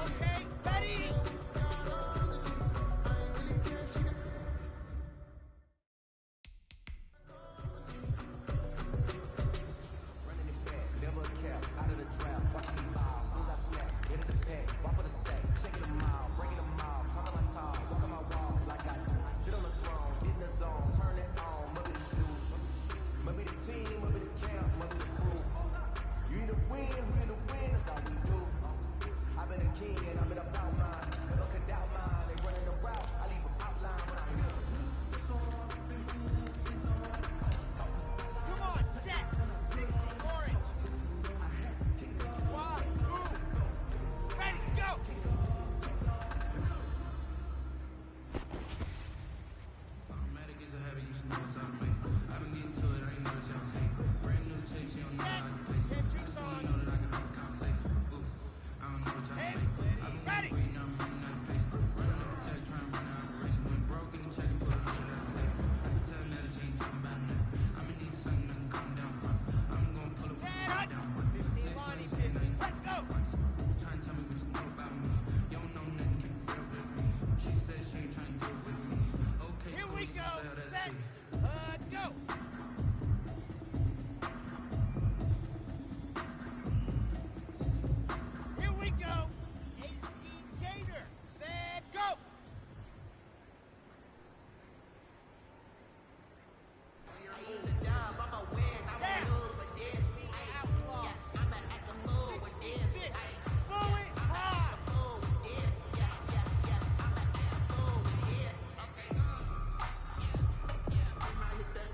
Okay, ready! Never cap, out of the trap, watch me miles, soon as I snap, hit the pack, walk for the sack, shaking them out, breaking them out, talking my tall, walking my wall like I do, sit on the throne, get in the zone, turn it on, mother the shoes, mother the team, mother the camp, mother the crew, you need to win, who need to win, that's all we do, I've been a king and I've been about mine, never could doubt mine, they running the route, I leave them outline when I hear them. Come on, set! 60, orange! One, move! Ready, go! Automatic is a habit, you should know what's out of me. I've been getting to it, I ain't never sounds hate. Brand new chick, she don't know how to place it. She don't know that I can have a conversation. Ooh, I don't know what y'all make. I've been ready. waiting, I'm running out of patience. Running up the check, trying to run an operation. Went broke in the check and put it on that safe. I can tell now that you ain't talking about nothing. I'm gonna need something that can calm down from. I'm gonna pull up with the top down. 15, Lonnie, 50, let's go! Trying to tell me what you know about me. You don't know nothing, can't deal with me. She said she ain't trying to deal with me. Okay, Here cool, we you go, can sell that set, shit. go! Here we go! 18 Gator, set, go! I use a dub, I'ma win, I won't lose with this. Yeah, I'ma act a fool with this. 66, pull it hard! A fool with this. Yeah, I'ma act a fool with this. Okay. We might hit that.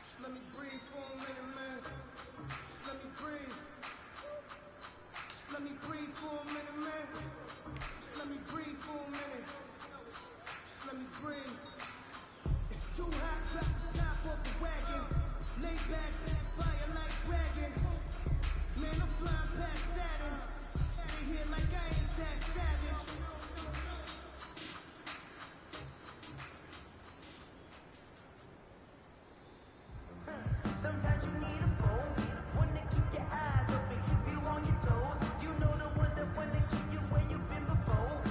Just let me breathe for a minute, man. Just let me breathe. Just let me breathe for a minute, man. Just let me breathe for a minute. Just let me breathe. It's too hot, drop the top off the wagon. Lay back, fire like dragon. Man, I'm flying past Saturn. Out of here like I ain't that savage. Sometimes you need a phone, one to keep your eyes open, keep you on your toes. You know the ones that want to keep you where you've been before.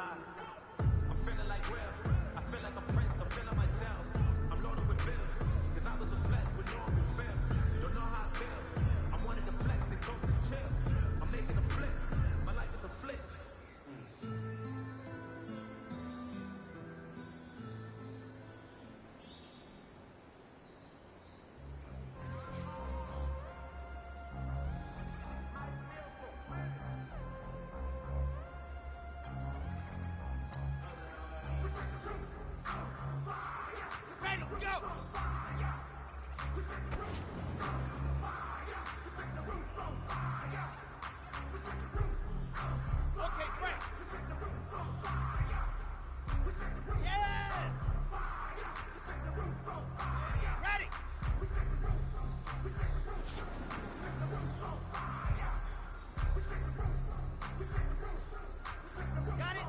fly. I'm feeling like Will. I feel like a prince. I'm feeling myself. I'm loaded with bills. Cause I was blessed with no open feel. Don't know how it feels. I'm wanting to flex and go to the chill. I'm making a flip. My life is a flip. Ready, go! Okay, great. Yes! Ready! Got it?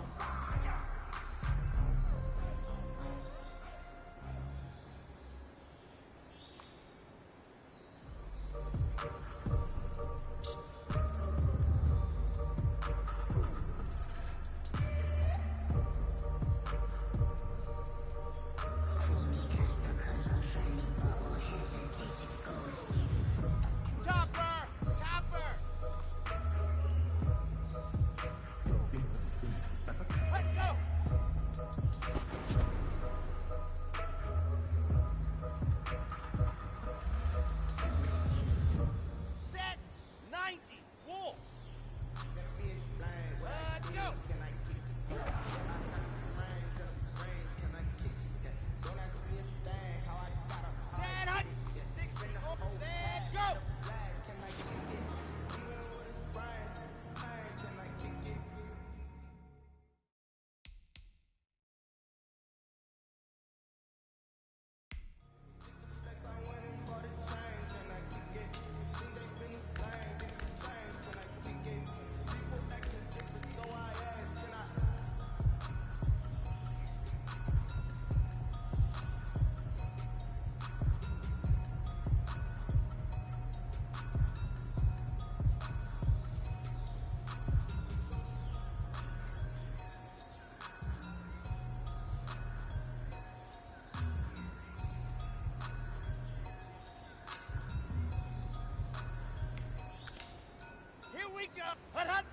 Chopper! Chopper! Let's go! Set 90. Wolf. Let's go. Set 100. 60. Set go. Here we go. Hut, hut.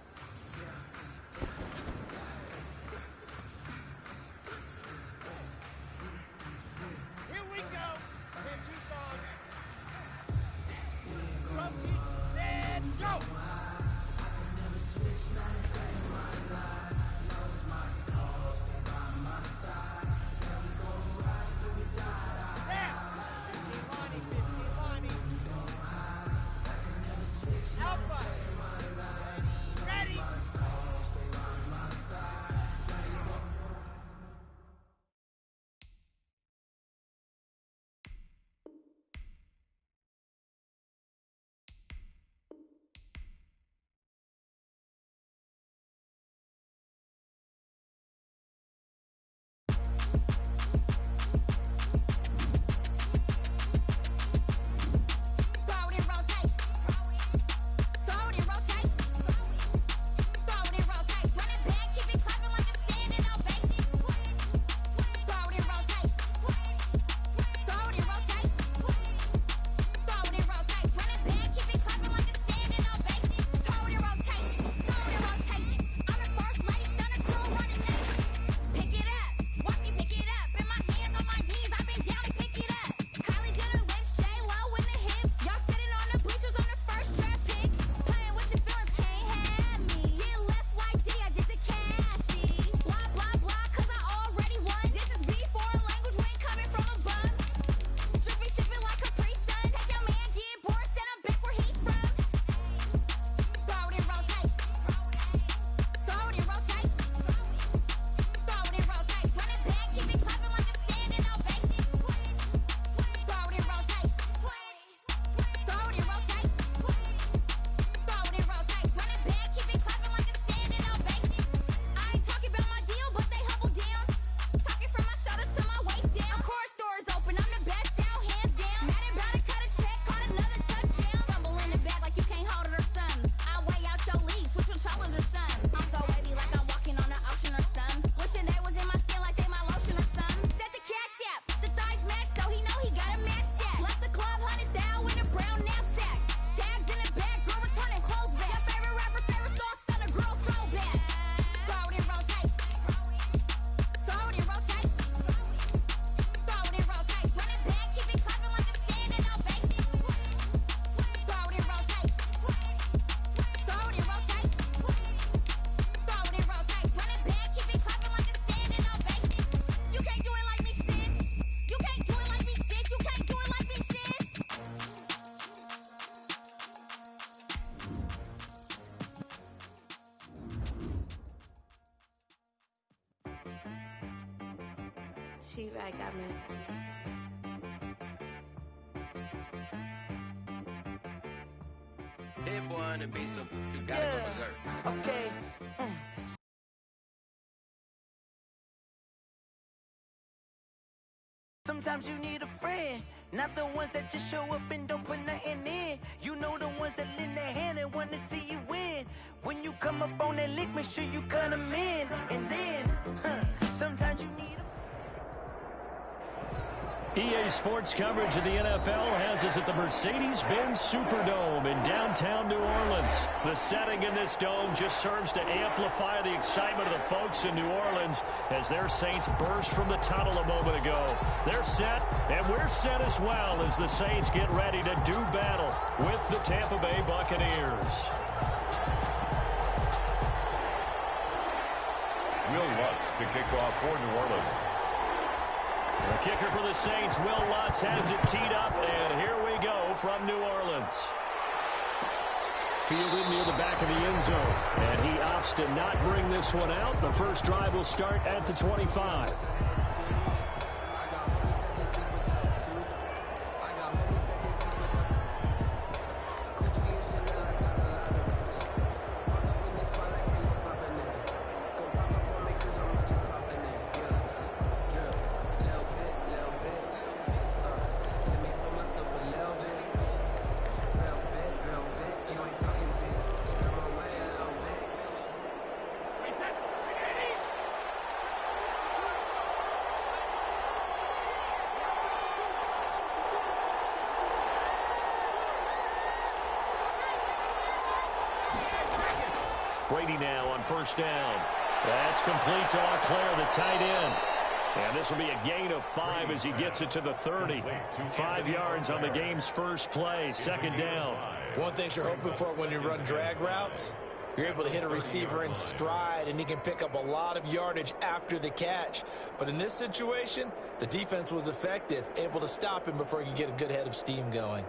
Here we go. In Tucson. Drum team. Set go. There. 15 lining, 15 lining. Alpha. Ready. She right got me. Hit one and be so you gotta go berserk. Okay. Sometimes you need a friend, not the ones that just show up and don't put nothing in. You know the ones that lend their hand and want to see you win. When you come up on that lick, make sure you cut them in. And then, sometimes you need EA Sports coverage of the NFL has us at the Mercedes-Benz Superdome in downtown New Orleans. The setting in this dome just serves to amplify the excitement of the folks in New Orleans as their Saints burst from the tunnel a moment ago. They're set, and we're set as well as the Saints get ready to do battle with the Tampa Bay Buccaneers. Will Lutz to kick off for New Orleans. The kicker for the Saints, Will Lutz, has it teed up, and here we go from New Orleans. Fielded near the back of the end zone, and he opts to not bring this one out. The first drive will start at the 25. Brady now on first down. That's complete to Auclair, the tight end. And this will be a gain of 5 as he gets it to the 30. 5 yards on the game's first play, second down. One thing you're hoping for when you run drag routes, you're able to hit a receiver in stride, and he can pick up a lot of yardage after the catch. But in this situation, the defense was effective, able to stop him before he could get a good head of steam going.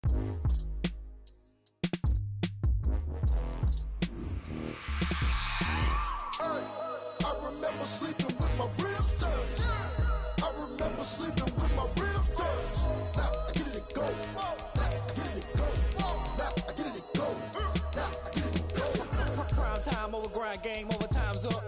I remember sleeping with my ribs touched. I remember sleeping with my ribs touched. Now I get it and go. Now I get it and go. Now I get it and go. Now I get it and go. Prime time over grind game, over time's up.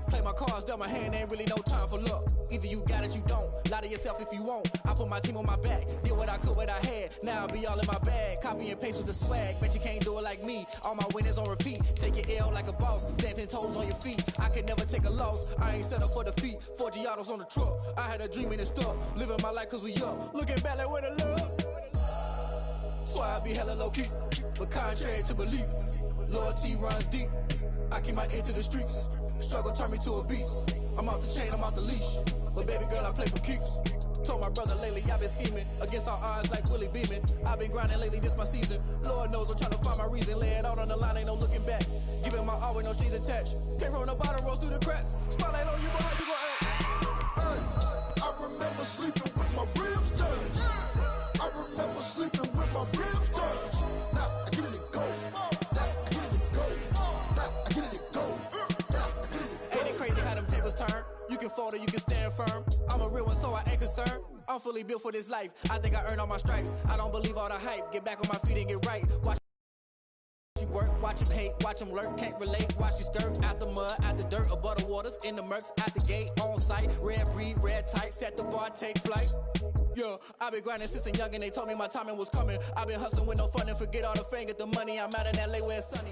Play my cards, dealt my hand, ain't really no time for luck. Either you got it, you don't. Lie to yourself if you won't. I put my team on my back, did what I could, what I had. Now I'll be all in my bag. Copy and paste with the swag. Bet you can't do it like me. All my winners on repeat. Take your L like a boss. Stand 10 toes on your feet. I can never take a loss. I ain't set up for defeat. 4 Giottos on the truck. I had a dream and it stuck. Living my life cause we up. Looking back like where the love. Swear I be hella low key. But contrary to belief, loyalty runs deep. I keep my ear to the streets. Struggle turned me to a beast. I'm off the chain, I'm off the leash. But baby girl, I play for keeps. Told my brother lately, I've been scheming. Against all odds like Willie Beeman. I've been grinding lately, this my season. Lord knows I'm trying to find my reason. Lay it out on the line, ain't no looking back. Giving my all with no strings attached. Came from the bottom, rose through the cracks. Spotlight on you, but how you gon' act? I remember sleeping with my ribs touched. I remember sleeping with my ribs touched. Now I get it and go. Now I get it and go. Now I get it and go. Now I get it and go. Ain't it crazy how them tables turn? You can fold or you can stand firm. I'm a real one, so I ain't concerned. I'm fully built for this life. I think I earned all my stripes. I don't believe all the hype. Get back on my feet and get right. Watch you work, watch him hate, watch him lurk, can't relate, watch you skirt, out the mud, out the dirt, above the waters, in the murks, out the gate, on site, red breed, red tight, set the bar, take flight. Yeah, I've been grinding since I'm young and they told me my timing was coming. I've been hustling with no fun and forget all the fame, get the money, I'm out in LA where it's sunny.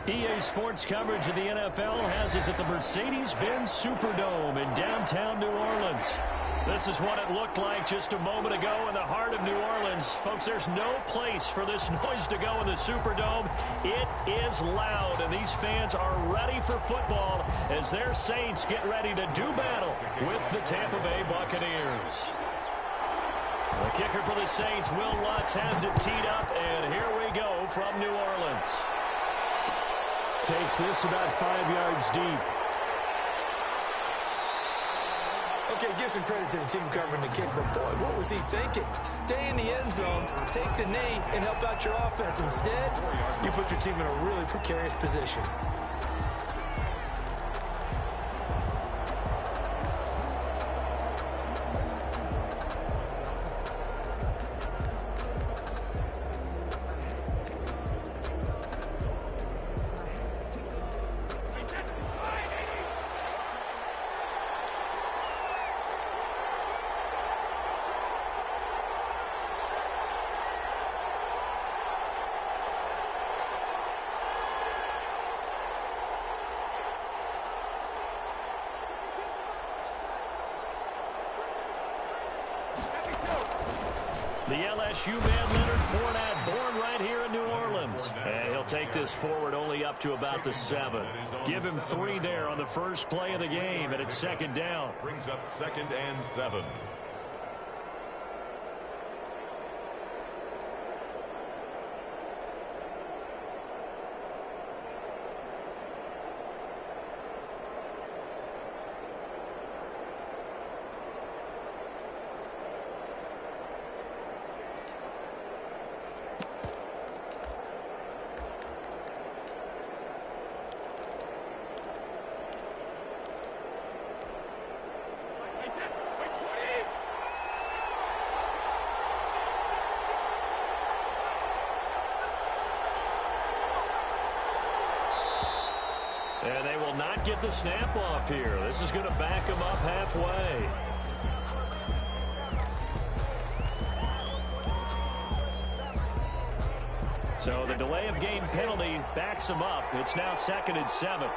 EA Sports coverage of the NFL has us at the Mercedes-Benz Superdome in downtown New Orleans. This is what it looked like just a moment ago in the heart of New Orleans. Folks, there's no place for this noise to go in the Superdome. It is loud, and these fans are ready for football as their Saints get ready to do battle with the Tampa Bay Buccaneers. The kicker for the Saints, Will Lutz, has it teed up, and here we go from New Orleans. Takes this about 5 yards deep. Okay, give some credit to the team covering the kick, but boy, what was he thinking? Stay in the end zone, take the knee, and help out your offense. Instead, you put your team in a really precarious position. The LSU man, Leonard Fournette, born right here in New Orleans. And he'll take this forward only up to about the 7. Give him 3 there on the first play of the game, and it's second down. Brings up 2nd and 7. And they will not get the snap off here. This is going to back them up halfway. So the delay of game penalty backs them up. It's now 2nd and 7.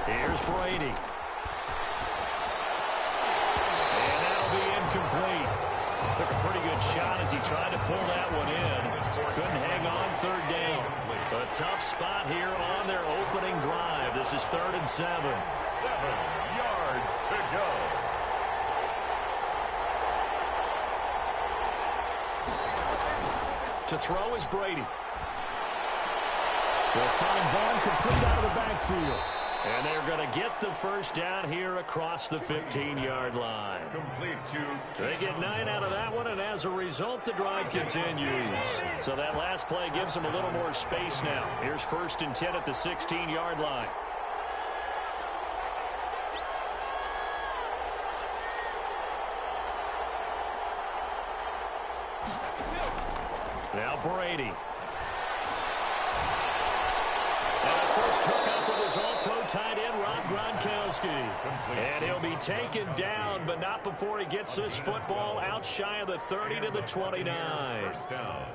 Here's Brady. Complete. Took a pretty good shot as he tried to pull that one in. Couldn't hang on 3rd down. A tough spot here on their opening drive. This is 3rd and 7. 7 yards to go. To throw is Brady. They'll find Vaughn complete out of the backfield. And they're going to get the first down here across the 15-yard line. Complete to... They get 9 out of that one, and as a result, the drive continues. So that last play gives them a little more space now. Here's 1st and 10 at the 16-yard line. Now Brady. First hook up with his all-pro tight end, Rob Gronkowski. And he'll be taken down, but not before he gets this football out shy of the 30 to the 29. First down.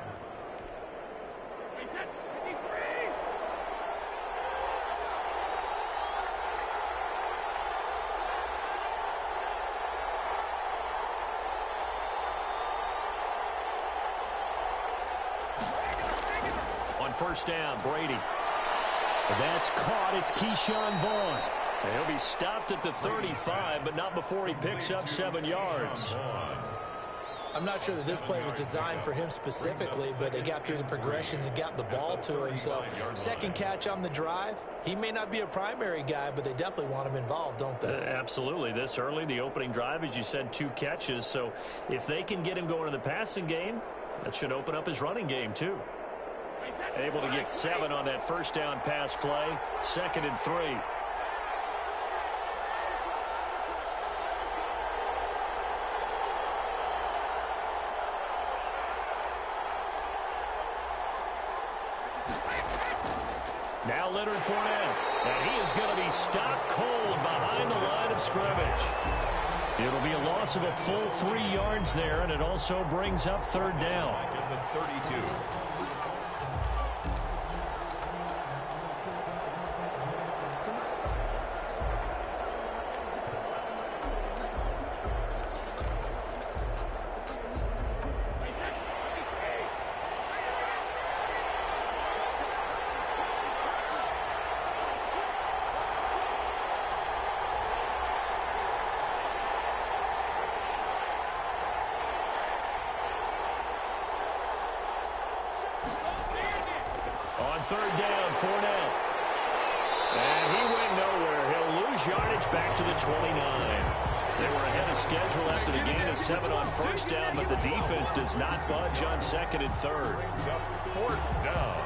On first down, Brady. That's caught. It's Keyshawn Vaughn. And he'll be stopped at the 35, but not before he picks up 7 yards. I'm not sure that this play was designed for him specifically, but they got through the progressions and got the ball to him. So, second catch on the drive. He may not be a primary guy, but they definitely want him involved, don't they? Absolutely. This early, the opening drive, as you said, 2 catches. So, if they can get him going in the passing game, that should open up his running game, too. Able to get 7 on that first down pass play. 2nd and 3. Now Leonard Fournette. And he is going to be stopped cold behind the line of scrimmage. It'll be a loss of a full 3 yards there, and it also brings up 3rd down. Back at the 32. On 3rd down, Fournette. And he went nowhere. He'll lose yardage back to the 29. They were ahead of schedule after the gain of 7 on first down, but the defense does not budge on 2nd and 3rd. 4th down.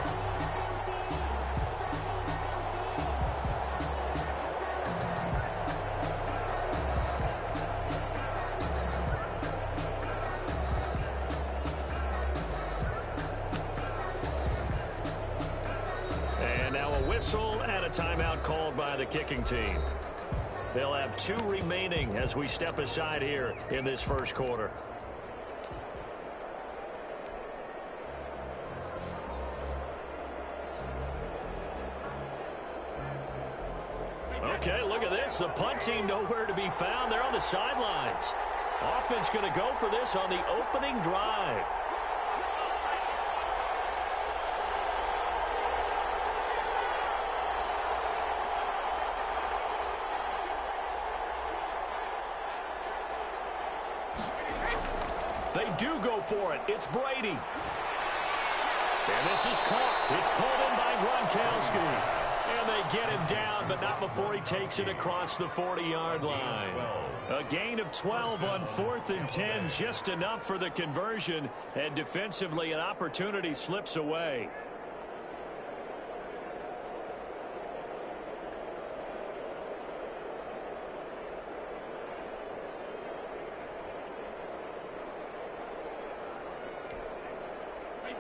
And a timeout called by the kicking team. They'll have 2 remaining as we step aside here in this first quarter. Okay, look at this. The punt team nowhere to be found. They're on the sidelines. Offense going to go for this on the opening drive. They do go for it. It's Brady. And this is caught. It's pulled in by Gronkowski. And they get him down, but not before he takes it across the 40-yard line. A gain of 12 on 4th and 10, just enough for the conversion. And defensively, an opportunity slips away.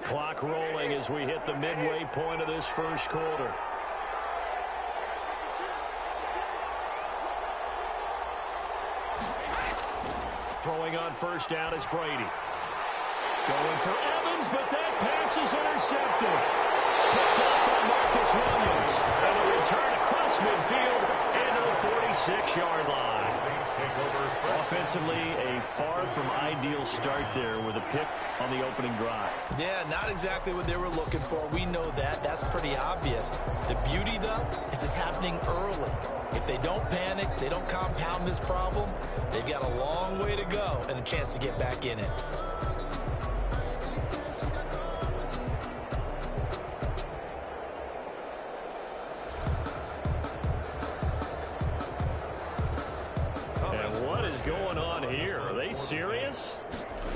Clock rolling as we hit the midway point of this first quarter. Throwing on first down is Brady. Going for Evans, but that pass is intercepted. Picked up by Marcus Williams. And a return across midfield into the 46-yard line. Offensively, a far from ideal start there with a pick on the opening drive. Yeah, not exactly what they were looking for. We know that. That's pretty obvious. The beauty, though, is it's happening early. If they don't panic, they don't compound this problem, they've got a long way to go and a chance to get back in it. they serious?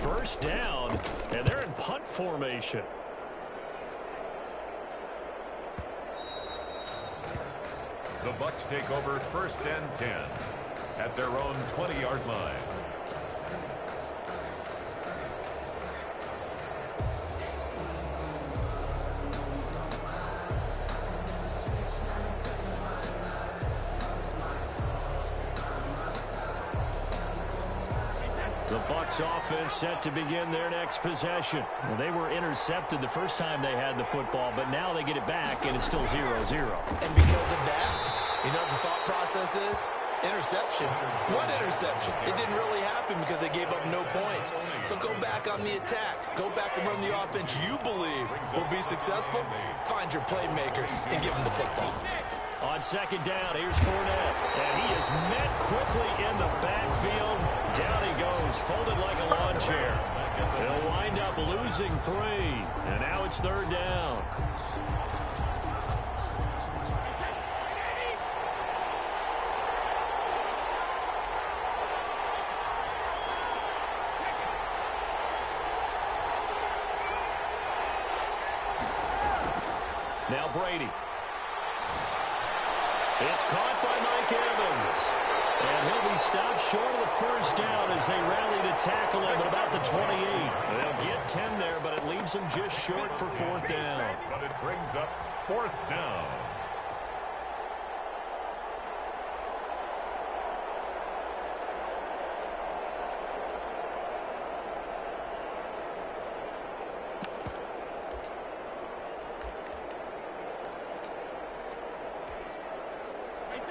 First down, and they're in punt formation. The Bucs take over 1st and 10 at their own 20-yard line. The Bucs offense set to begin their next possession. Well, they were intercepted the first time they had the football, but now they get it back, and it's still 0-0. And because of that, you know what the thought process is? Interception. What interception? It didn't really happen because they gave up no points. So go back on the attack. Go back and run the offense you believe will be successful. Find your playmakers and give them the football. On second down, here's Fournette. And he is met quickly in the backfield. Down he goes, folded like a lawn chair. They'll wind up losing 3. And now it's 3rd down. Now Brady. It's caught by Mike Evans. And he'll be stopped short of the first down as they rally to tackle him at about the 28. They'll get 10 there, but it leaves them just short for 4th down. But it brings up 4th down.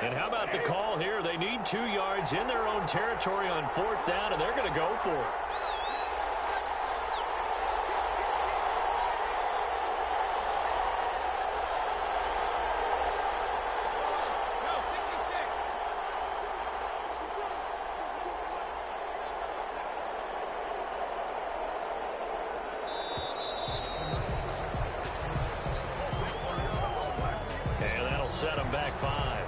And how about the call here? They need 2 yards in their own territory on 4th down, and they're going to go for it. And that'll set them back 5.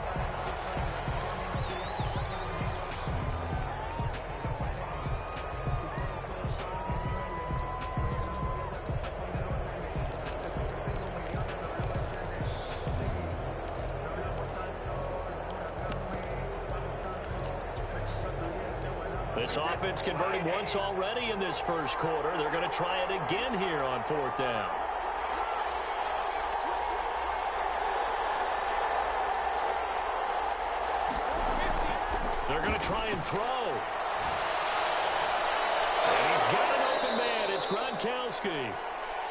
This offense converted once already in this first quarter. They're going to try it again here on 4th down. They're going to try and throw. And he's got an open man. It's Gronkowski.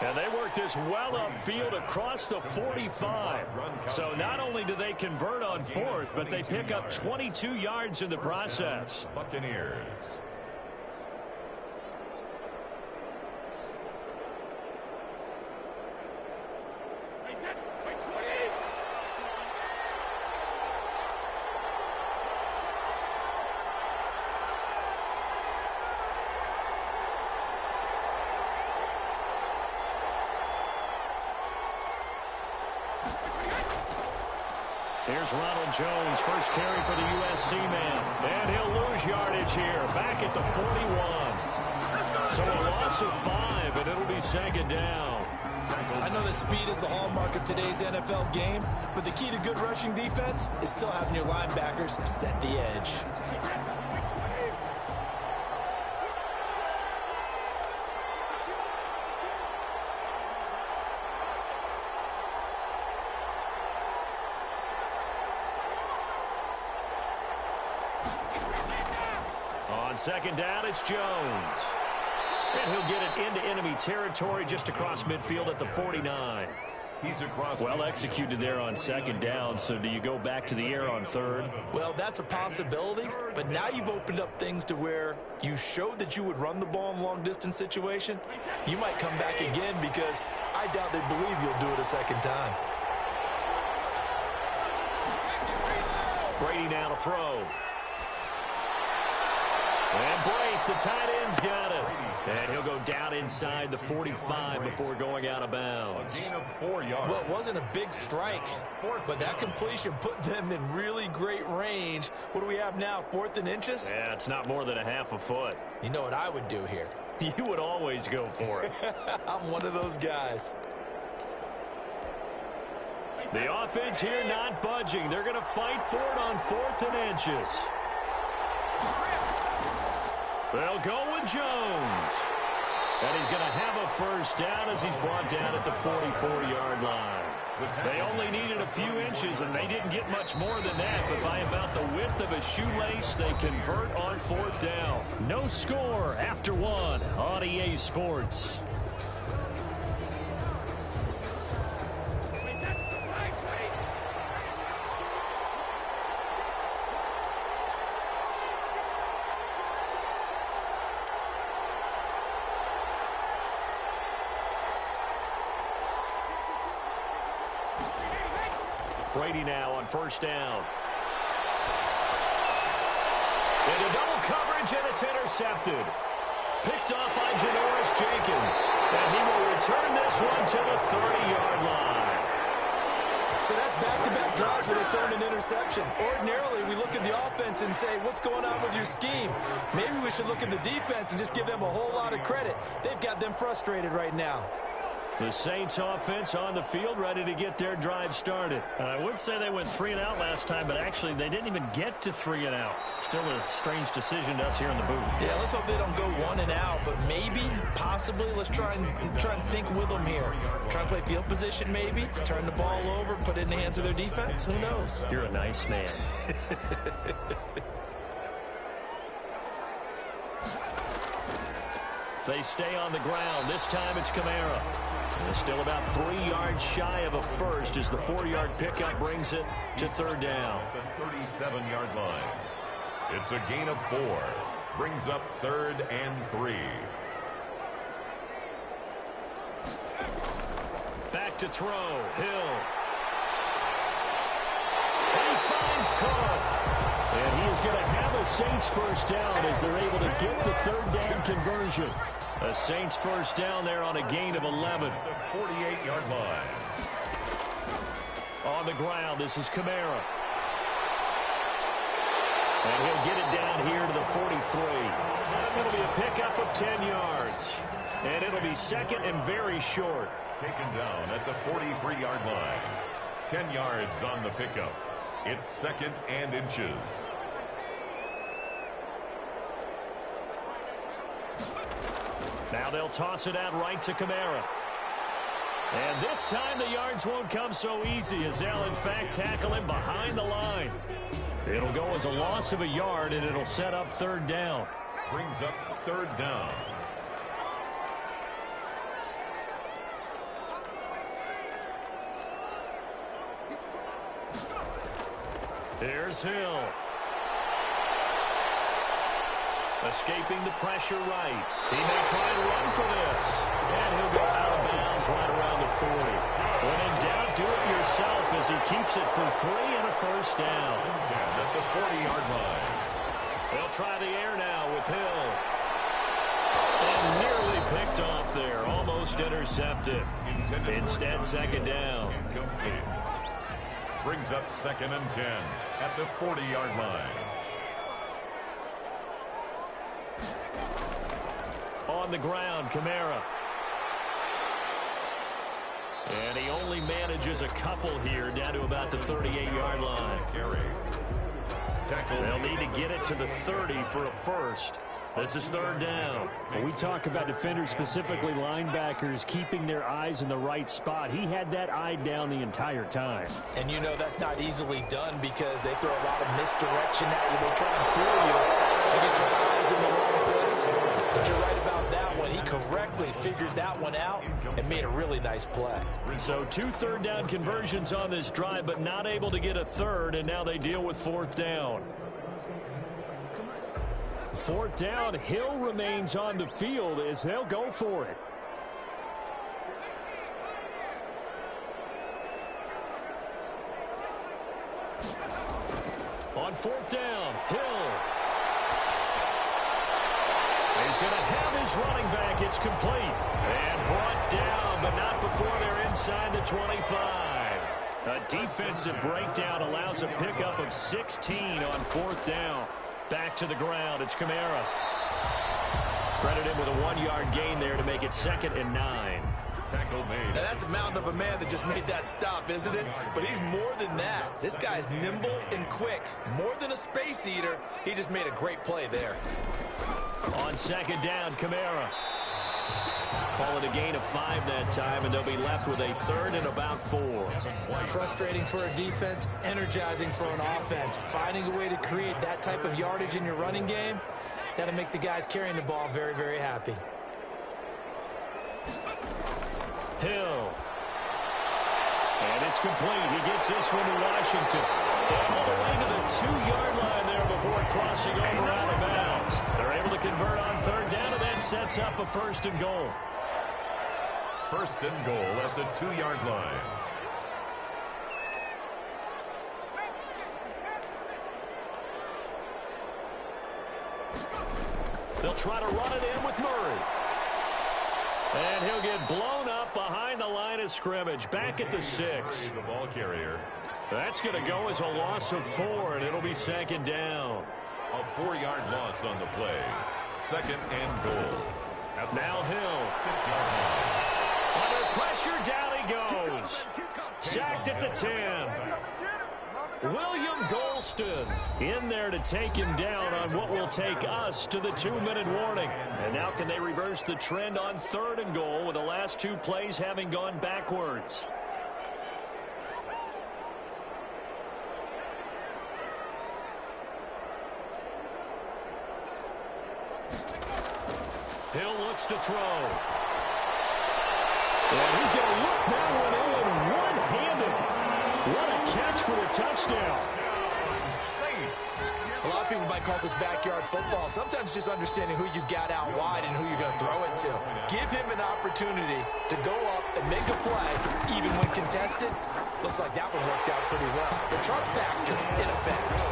And they work this well upfield across the 45. So not only do they convert on 4th, but they pick up 22 yards in the process. Buccaneers. Here's Ronald Jones, first carry for the USC man. And he'll lose yardage here, back at the 41. So a loss of 5, and it'll be 2nd down. I know that speed is the hallmark of today's NFL game, but the key to good rushing defense is still having your linebackers set the edge. On 2nd down, it's Jones. And he'll get it into enemy territory just across midfield at the 49. He's across. Well executed there on 2nd down, so do you go back to the air on 3rd? Well, that's a possibility, but now you've opened up things to where you showed that you would run the ball in a long-distance situation. You might come back again because I doubt they believe you'll do it a 2nd time. Brady now to throw. And Blake, the tight end's got it. And he'll go down inside the 45 before going out of bounds. Well, it wasn't a big strike, but that completion put them in really great range. What do we have now, 4th and inches? Yeah, it's not more than a half a foot. You know what I would do here? You would always go for it. I'm one of those guys. The offense here not budging. They're going to fight for it on 4th and inches. They'll go with Jones. And he's going to have a first down as he's brought down at the 44-yard line. They only needed a few inches, and they didn't get much more than that. But by about the width of a shoelace, they convert on 4th down. No score after 1 on EA Sports. Brady now on 1st down. Into double coverage, and it's intercepted. Picked off by Janoris Jenkins. And he will return this one to the 30-yard line. So that's back-to-back drives where they throw an interception. Ordinarily, we look at the offense and say, what's going on with your scheme? Maybe we should look at the defense and just give them a whole lot of credit. They've got them frustrated right now. The Saints offense on the field, ready to get their drive started. I would say they went 3 and out last time, but actually they didn't even get to 3 and out. Still a strange decision to us here in the booth. Yeah, let's hope they don't go 1 and out, but maybe, possibly, let's try and think with them here. Try and play field position maybe, turn the ball over, put it in the hands of their defense. Who knows? You're a nice man. They stay on the ground. This time it's Kamara. And still about 3 yards shy of a first as the 4-yard pickup brings it to 3rd down. The 37-yard line. It's a gain of 4. Brings up 3rd and 3. Back to throw. Hill. And he finds Cook. And he is going to have a Saints first down as they're able to get the 3rd down conversion. A Saints first down there on a gain of 11. The 48-yard line. On the ground, this is Kamara. And he'll get it down here to the 43. It'll be a pickup of 10 yards. And it'll be 2nd and very short. Taken down at the 43-yard line. 10 yards on the pickup. It's 2nd and inches. Now they'll toss it out right to Kamara. And this time the yards won't come so easy as they'll in fact tackle him behind the line. It'll go as a loss of a yard, and it'll set up 3rd down. Brings up 3rd down. Here's Hill. Escaping the pressure right. He may try and run for this. And he'll go out of bounds right around the 40. When in doubt, do it yourself as he keeps it for 3 and a first down. At the 40-yard line. They'll try the air now with Hill. And nearly picked off there. Almost intercepted. Instead, 2nd down. Incomplete. Brings up 2nd and 10 at the 40-yard line. On the ground, Kamara. And he only manages a couple here down to about the 38-yard line. They'll need to get it to the 30 for a first. This is 3rd down. When we talk about defenders, specifically linebackers, keeping their eyes in the right spot. He had that eye down the entire time. And you know that's not easily done because they throw a lot of misdirection at you. They try and fool you. They get your eyes in the wrong place. But you're right about that one. He correctly figured that one out and made a really nice play. So 2 3rd down conversions on this drive, but not able to get a 3rd, and now they deal with 4th down. 4th down, Hill remains on the field as they'll go for it. On 4th down, Hill. He's going to have his running back. It's complete. And brought down, but not before they're inside the 25. A defensive breakdown allows a pickup of 16 on 4th down. Back to the ground. It's Kamara. Credit him with a 1-yard gain there to make it 2nd and 9. Tackle made. Now that's a mountain of a man that just made that stop, isn't it? But he's more than that. This guy's nimble and quick. More than a space eater. He just made a great play there. On 2nd down, Kamara. Call it a gain of 5 that time, and they'll be left with a 3rd and about 4. Frustrating for a defense, energizing for an offense. Finding a way to create that type of yardage in your running game, that'll make the guys carrying the ball very, very happy. Hill. And it's complete. He gets this one to Washington. All the way to the 2-yard line there before crossing over out of bounds. They're able to convert on 3rd down, and that sets up a 1st and goal. 1st and goal at the 2-yard line. They'll try to run it in with Murray. And he'll get blown up behind the line of scrimmage. Back at the 6. The ball carrier. That's going to go as a loss of 4, and it'll be 2nd down. A 4-yard loss on the play. 2nd and goal. Now Hill. 6-yard line. Under pressure, down he goes. Sacked at the 10. William Golston in there to take him down on what will take us to the 2-minute warning. And now can they reverse the trend on 3rd and goal with the last 2 plays having gone backwards? Hill looks to throw. And he's going to look that one in one-handed. What a catch for the touchdown. A lot of people might call this backyard football. Sometimes just understanding who you've got out wide and who you're going to throw it to. Give him an opportunity to go up and make a play, even when contested. Looks like that one worked out pretty well. The trust factor, in effect.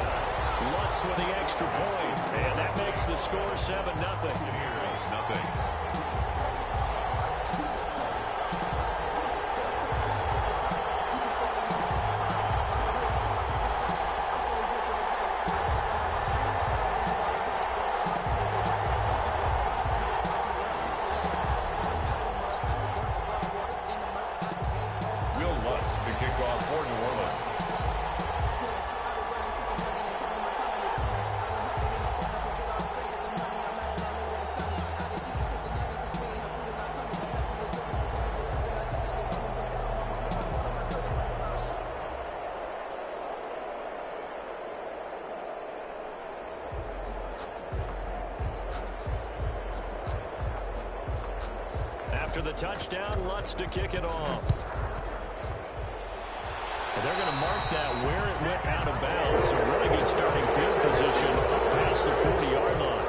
Lutz with the extra point, and that makes the score 7-0. Here's nothing. After the touchdown, Lutz to kick it off. And they're going to mark that where it went out of bounds. So really good starting field position up past the 40-yard line.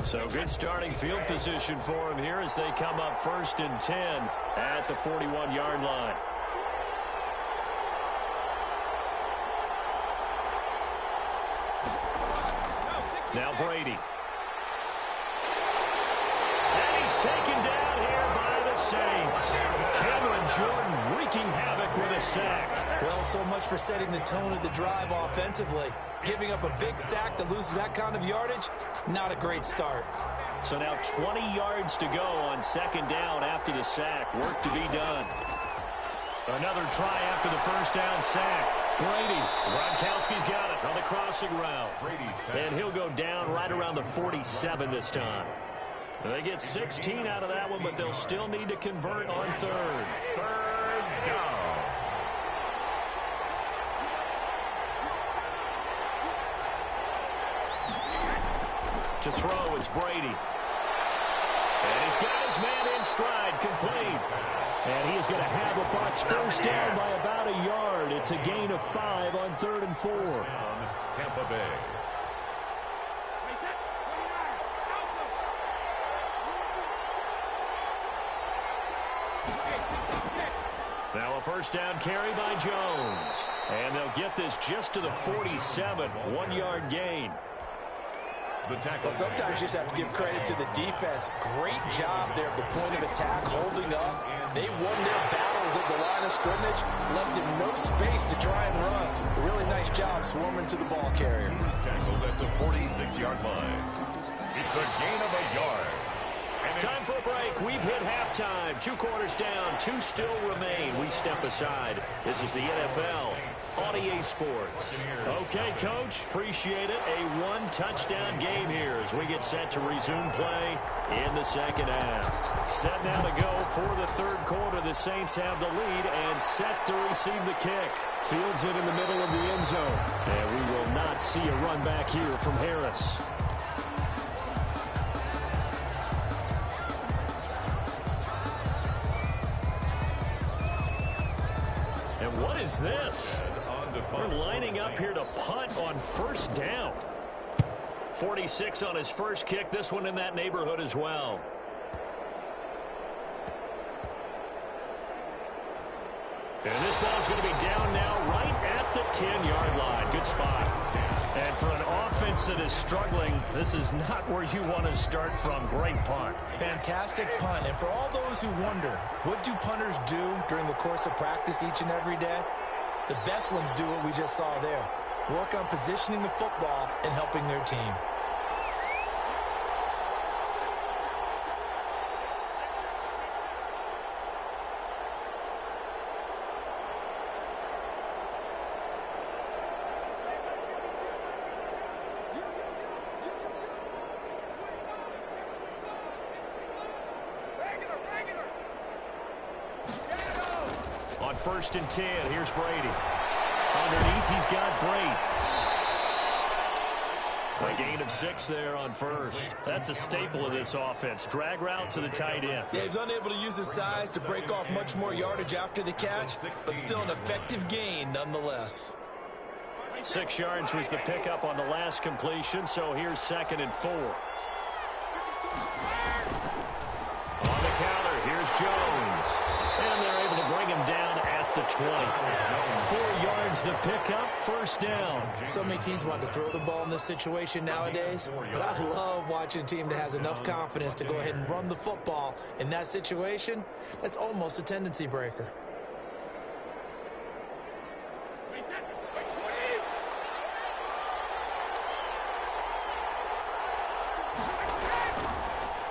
So good starting field position for him here as they come up 1st and 10 at the 41-yard line. Now Brady. And he's taken down here by the Saints. Cameron Jordan wreaking havoc with a sack. Well, so much for setting the tone of the drive offensively. Giving up a big sack that loses that kind of yardage, not a great start. So now 20 yards to go on 2nd down after the sack. Work to be done. Another try after the 1st down sack. Brady. Gronkowski's got it on the crossing route. And he'll go down right around the 47 this time. They get 16 out of that one, but they'll still need to convert on 3rd. 3rd down. To throw is Brady. And he's got his man in stride, complete. And he is going to have a Bucs 1st down by about a yard. It's a gain of 5 on 3rd and 4. Tampa Bay. Now a 1st down carry by Jones. And they'll get this just to the 47, 1-yard gain. Well, sometimes you just have to give credit to the defense. Great job there at the point of attack, holding up. They won their battles at the line of scrimmage, left him no space to try and run. A really nice job swarming to the ball carrier. He's tackled at the 46-yard line. It's a gain of a yard. Time for a break. We've hit halftime. 2 quarters down. 2 still remain. We step aside. This is the NFL on EA Sports. Okay, Coach. Appreciate it. A 1-touchdown game here as we get set to resume play in the second half. Set now to go for the third quarter. The Saints have the lead and set to receive the kick. Fields it in the middle of the end zone. And we will not see a run back here from Harris. What is this? We're lining up here to punt on first down. 46 on his first kick. This one in that neighborhood as well. And this ball's going to be down now right at the 10-yard line. Good spot. And for an offense that is struggling, this is not where you want to start from. Great punt. Fantastic punt. And for all those who wonder, what do punters do during the course of practice each and every day? The best ones do what we just saw there. Work on positioning the football and helping their team. First and 10. Here's Brady. Underneath, he's got Brady. A gain of 6 there on first. That's a staple of this offense. Drag route to the tight end. Yeah, he's unable to use his size to break off much more yardage after the catch, but still an effective gain nonetheless. 6 yards was the pickup on the last completion, so here's 2nd and 4. On the counter, here's Jones. And they're able to bring him down at the 20. 4 yards the pickup, first down. So many teams want to throw the ball in this situation nowadays, but I love watching a team that has enough confidence to go ahead and run the football. In that situation, that's almost a tendency breaker.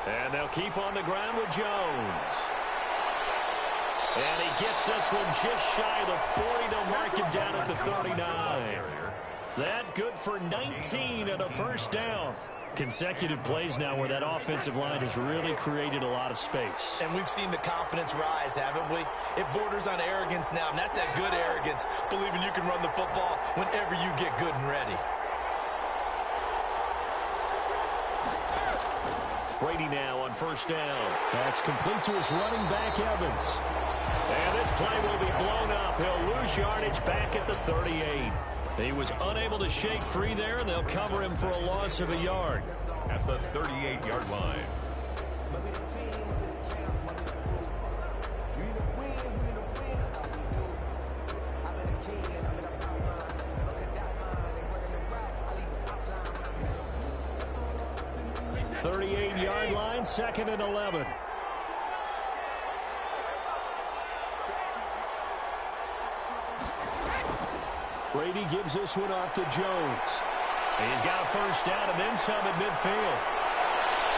And they'll keep on the ground with Jones. And he gets this one just shy of the 40. They'll mark him down at the 39. That good for 19 and a first down. Consecutive plays now where that offensive line has really created a lot of space. And we've seen the confidence rise, haven't we? It borders on arrogance now, and that's that good arrogance, believing you can run the football whenever you get good and ready. Brady now on first down. That's complete to his running back, Evans. And this play will be blown up. He'll lose yardage back at the 38. He was unable to shake free there, and they'll cover him for a loss of a yard. At the 38-yard line. The 38-yard line, 2nd and 11. Brady gives this one off to Jones. He's got a first down and then some at midfield.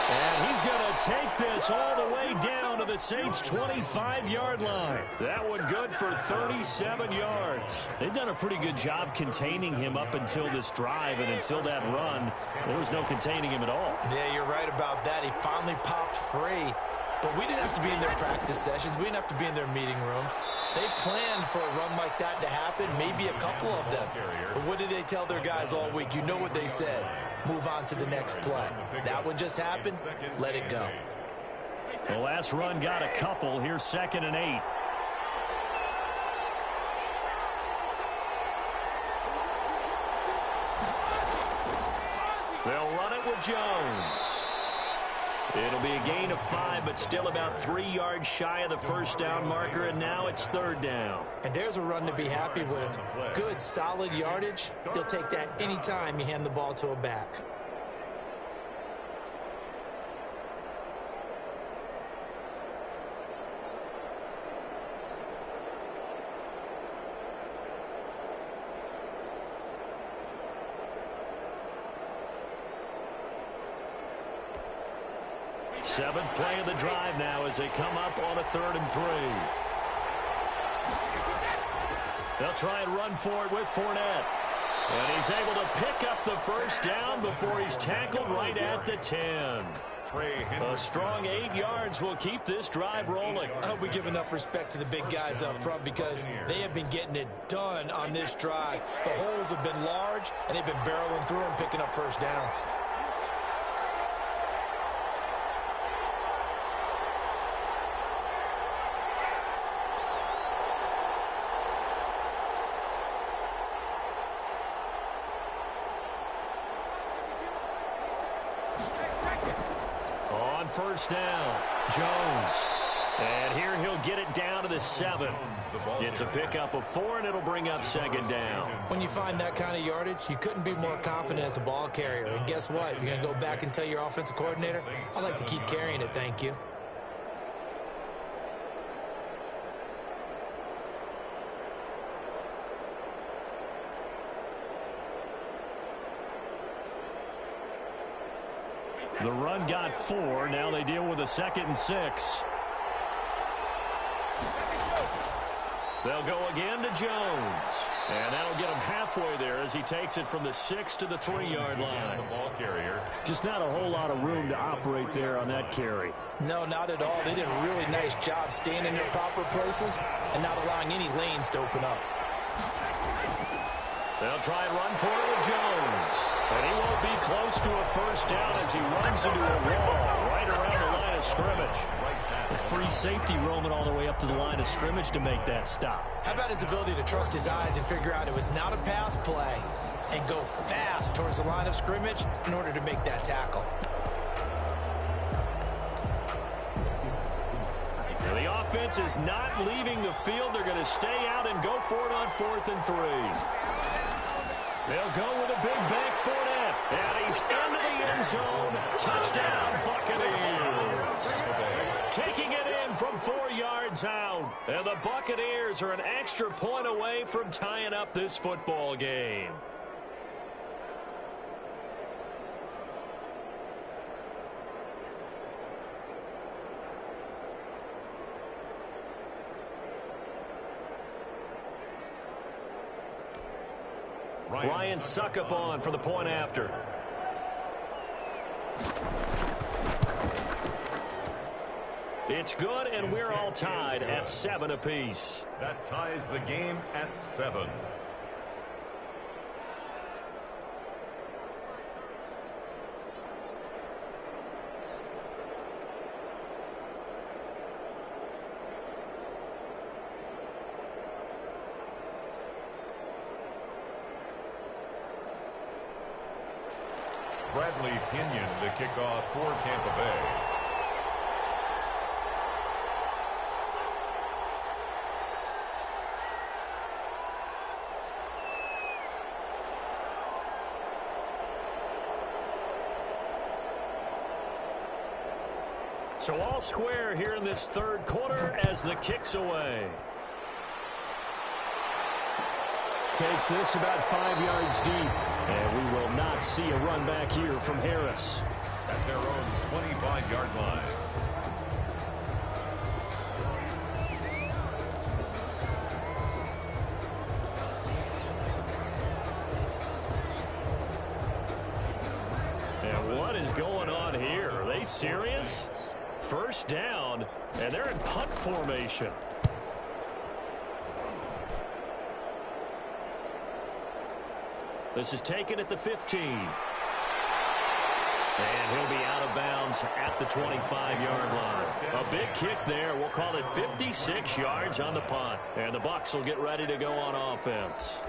And he's going to take this all the way down to the Saints' 25-yard line. That one good for 37 yards. They've done a pretty good job containing him up until this drive, and until that run, there was no containing him at all. Yeah, you're right about that. He finally popped free. But we didn't have to be in their practice sessions. We didn't have to be in their meeting rooms. They planned for a run like that to happen, maybe a couple of them. But what did they tell their guys all week? You know what they said. Move on to the next play. That one just happened. Let it go. The last run got a couple. Here's 2nd and 8. They'll run it with Jones. It'll be a gain of 5, but still about 3 yards shy of the first down marker, and now it's 3rd down. And there's a run to be happy with. Good, solid yardage. They'll take that anytime you hand the ball to a back. Seventh play of the drive now as they come up on a 3rd and 3. They'll try and run for it with Fournette. And he's able to pick up the first down before he's tackled right at the 10. A strong 8 yards will keep this drive rolling. I hope we give enough respect to the big guys up front because they have been getting it done on this drive. The holes have been large, and they've been barreling through and picking up first downs. First down, Jones. And here he'll get it down to the 7. It's a pickup of 4, and it'll bring up 2nd down. When you find that kind of yardage, you couldn't be more confident as a ball carrier. And guess what? You're going to go back and tell your offensive coordinator, I'd like to keep carrying it, thank you. The run got 4. Now they deal with a 2nd and 6. They'll go again to Jones. And that'll get him halfway there as he takes it from the 6 to the 3-yard line. Just not a whole lot of room to operate there on that carry. No, not at all. They did a really nice job staying in their proper places and not allowing any lanes to open up. They'll try and run for it with Jones. And he won't be close to a first down as he runs into a wall right around the line of scrimmage. A free safety roaming all the way up to the line of scrimmage to make that stop. How about his ability to trust his eyes and figure out it was not a pass play and go fast towards the line of scrimmage in order to make that tackle. The offense is not leaving the field. They're going to stay out and go for it on 4th and 3. They'll go with a big bank Fournette. And he's into the end zone. Touchdown, Buccaneers. Taking it in from 4 yards out. And the Buccaneers are an extra point away from tying up this football game. Ryan Suckup on for the point after. It's good, and we're all tied at 7 apiece. That ties the game at 7. Bradley Pinion to kick off for Tampa Bay. So all square here in this 3rd quarter as the kick's away. Takes this about 5 yards deep. And we will not see a run back here from Harris. At their own 25-yard line. And what is going on here? Are they serious? First down, and they're in punt formation. This is taken at the 15. And he'll be out of bounds at the 25-yard line. A big kick there. We'll call it 56 yards on the punt. And the Bucs will get ready to go on offense.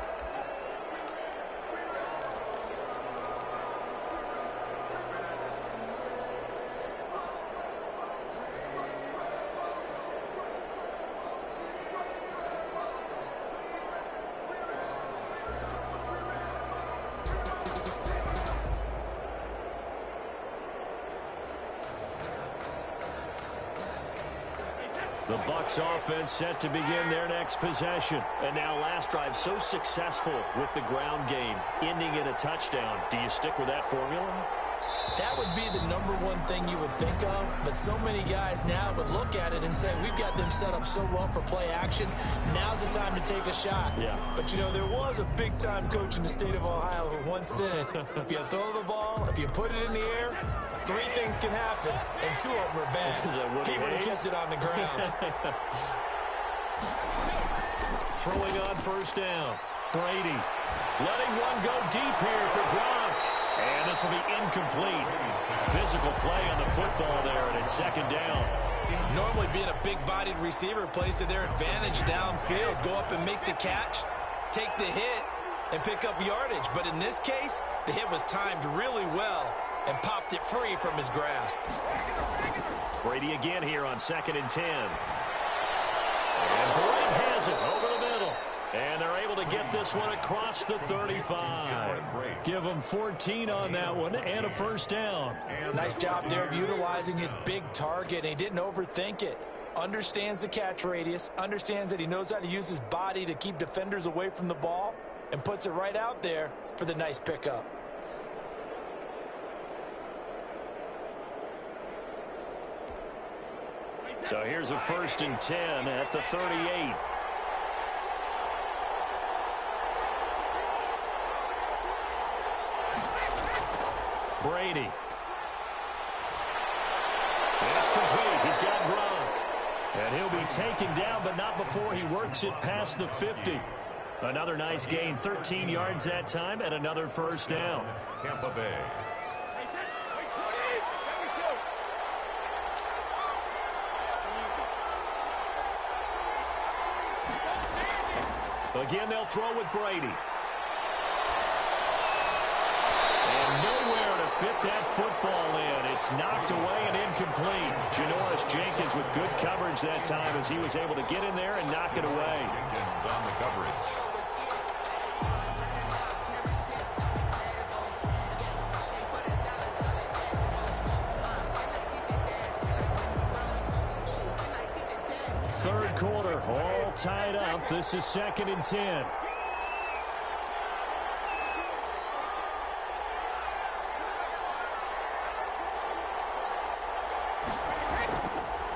The Bucs offense set to begin their next possession. And now last drive so successful with the ground game, ending in a touchdown. Do you stick with that formula? That would be the number one thing you would think of, but so many guys now would look at it and say, we've got them set up so well for play action, now's the time to take a shot. Yeah. But, you know, there was a big-time coach in the state of Ohio who once said, if you throw the ball, if you put it in the air, 3 things can happen, and 2 of them are bad. He would have kissed it on the ground. Throwing on first down. Brady letting one go deep here for Gronk. And this will be incomplete. Physical play on the football there, and it's second down. Normally being a big-bodied receiver plays to their advantage downfield. Go up and make the catch, take the hit, and pick up yardage. But in this case, the hit was timed really well and popped it free from his grasp. Brady again here on 2nd and 10. And Brett has it over the middle. And they're able to get this one across the 35. Give him 14 on that one and a first down. Nice job there of utilizing his big target. He didn't overthink it. Understands the catch radius. Understands that he knows how to use his body to keep defenders away from the ball. And puts it right out there for the nice pickup. So here's a 1st and 10 at the 38. Brady. It's complete. He's got Gronk. And he'll be taken down, but not before he works it past the 50. Another nice gain, 13 yards that time, and another first down. Tampa Bay. Again, they'll throw with Brady. And nowhere to fit that football in. It's knocked away and incomplete. Janoris Jenkins with good coverage that time as he was able to get in there and knock it away. Jenkins on the coverage. Third quarter, all tied up. This is 2nd and 10.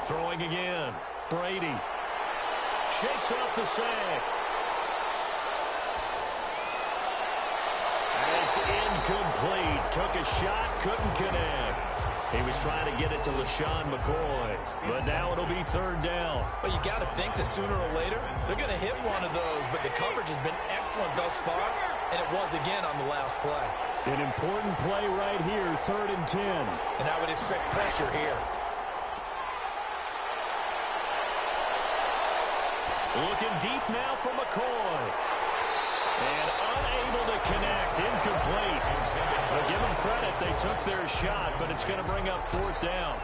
Throwing again. Brady shakes off the sack. And it's incomplete. Took a shot, couldn't connect. He was trying to get it to LaShawn McCoy, but now it'll be 3rd down. Well, you got to think that sooner or later they're going to hit one of those, but the coverage has been excellent thus far, and it was again on the last play. An important play right here, 3rd and 10. And I would expect pressure here. Looking deep now for McCoy. And unable to connect, incomplete. But give them credit, they took their shot, but it's going to bring up 4th down.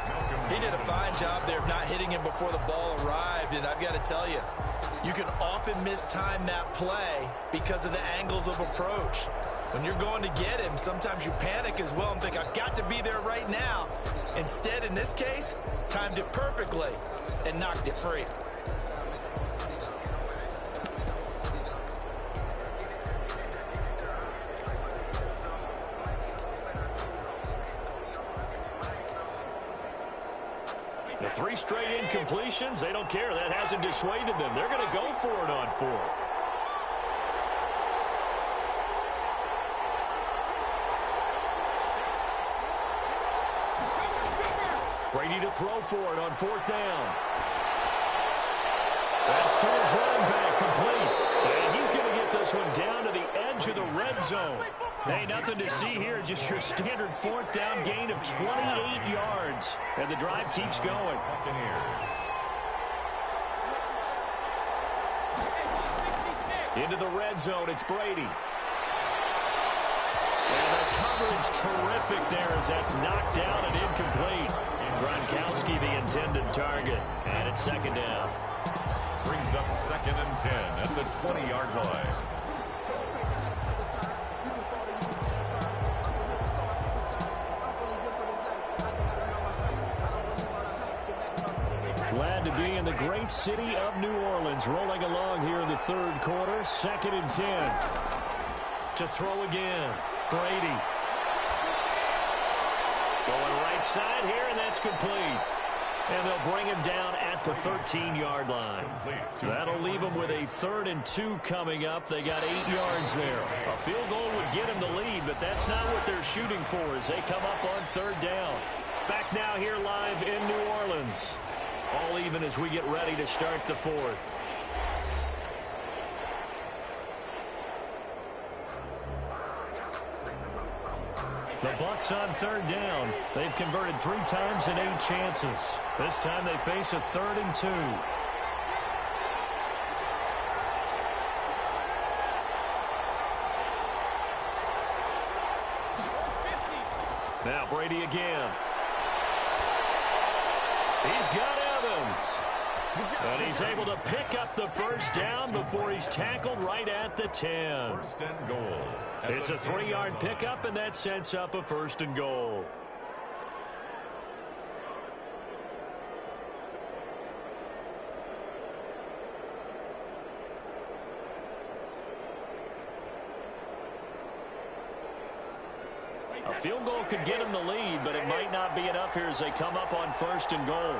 He did a fine job there of not hitting him before the ball arrived, and I've got to tell you, you can often mistime that play because of the angles of approach. When you're going to get him, sometimes you panic as well and think, I've got to be there right now. Instead, in this case, timed it perfectly and knocked it free. The 3 straight incompletions, they don't care. That hasn't dissuaded them. They're going to go for it on 4th. Brady to throw for it on 4th down. That's to his running back, complete. And he's going to get this one down to the edge of the red zone. Hey, nothing to see here, just your standard 4th down gain of 28 yards. And the drive keeps going. Into the red zone, it's Brady. And the coverage terrific there as that's knocked down and incomplete. Gronkowski the intended target, and it's 2nd down. Brings up 2nd and 10 at the 20-yard line. Glad to be in the great city of New Orleans, rolling along here in the 3rd quarter. 2nd and 10. To throw again, Brady. side here, and that's complete. And they'll bring him down at the 13-yard line. That'll leave him with a 3rd and 2 coming up. They got 8 yards there. A field goal would get him the lead, but that's not what they're shooting for as they come up on 3rd down. Back now here live in New Orleans. All even as we get ready to start the 4th. The Bucs on 3rd down. They've converted 3 times in 8 chances. This time they face a 3rd and 2. Now Brady again. He's got Evans. And he's able to pick up the 1st down before he's tackled right at the 10. 1st and goal. It's a 3-yard pickup, and that sets up a 1st and goal. A field goal could get him the lead, but it might not be enough here as they come up on 1st and goal.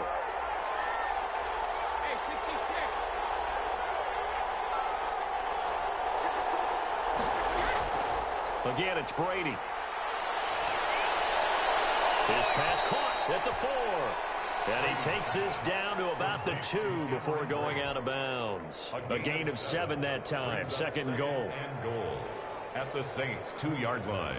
Again, it's Brady. His pass caught at the 4. And he takes this down to about the 2 before going out of bounds. A gain of 7 that time. 2nd and goal. At the Saints' 2-yard line.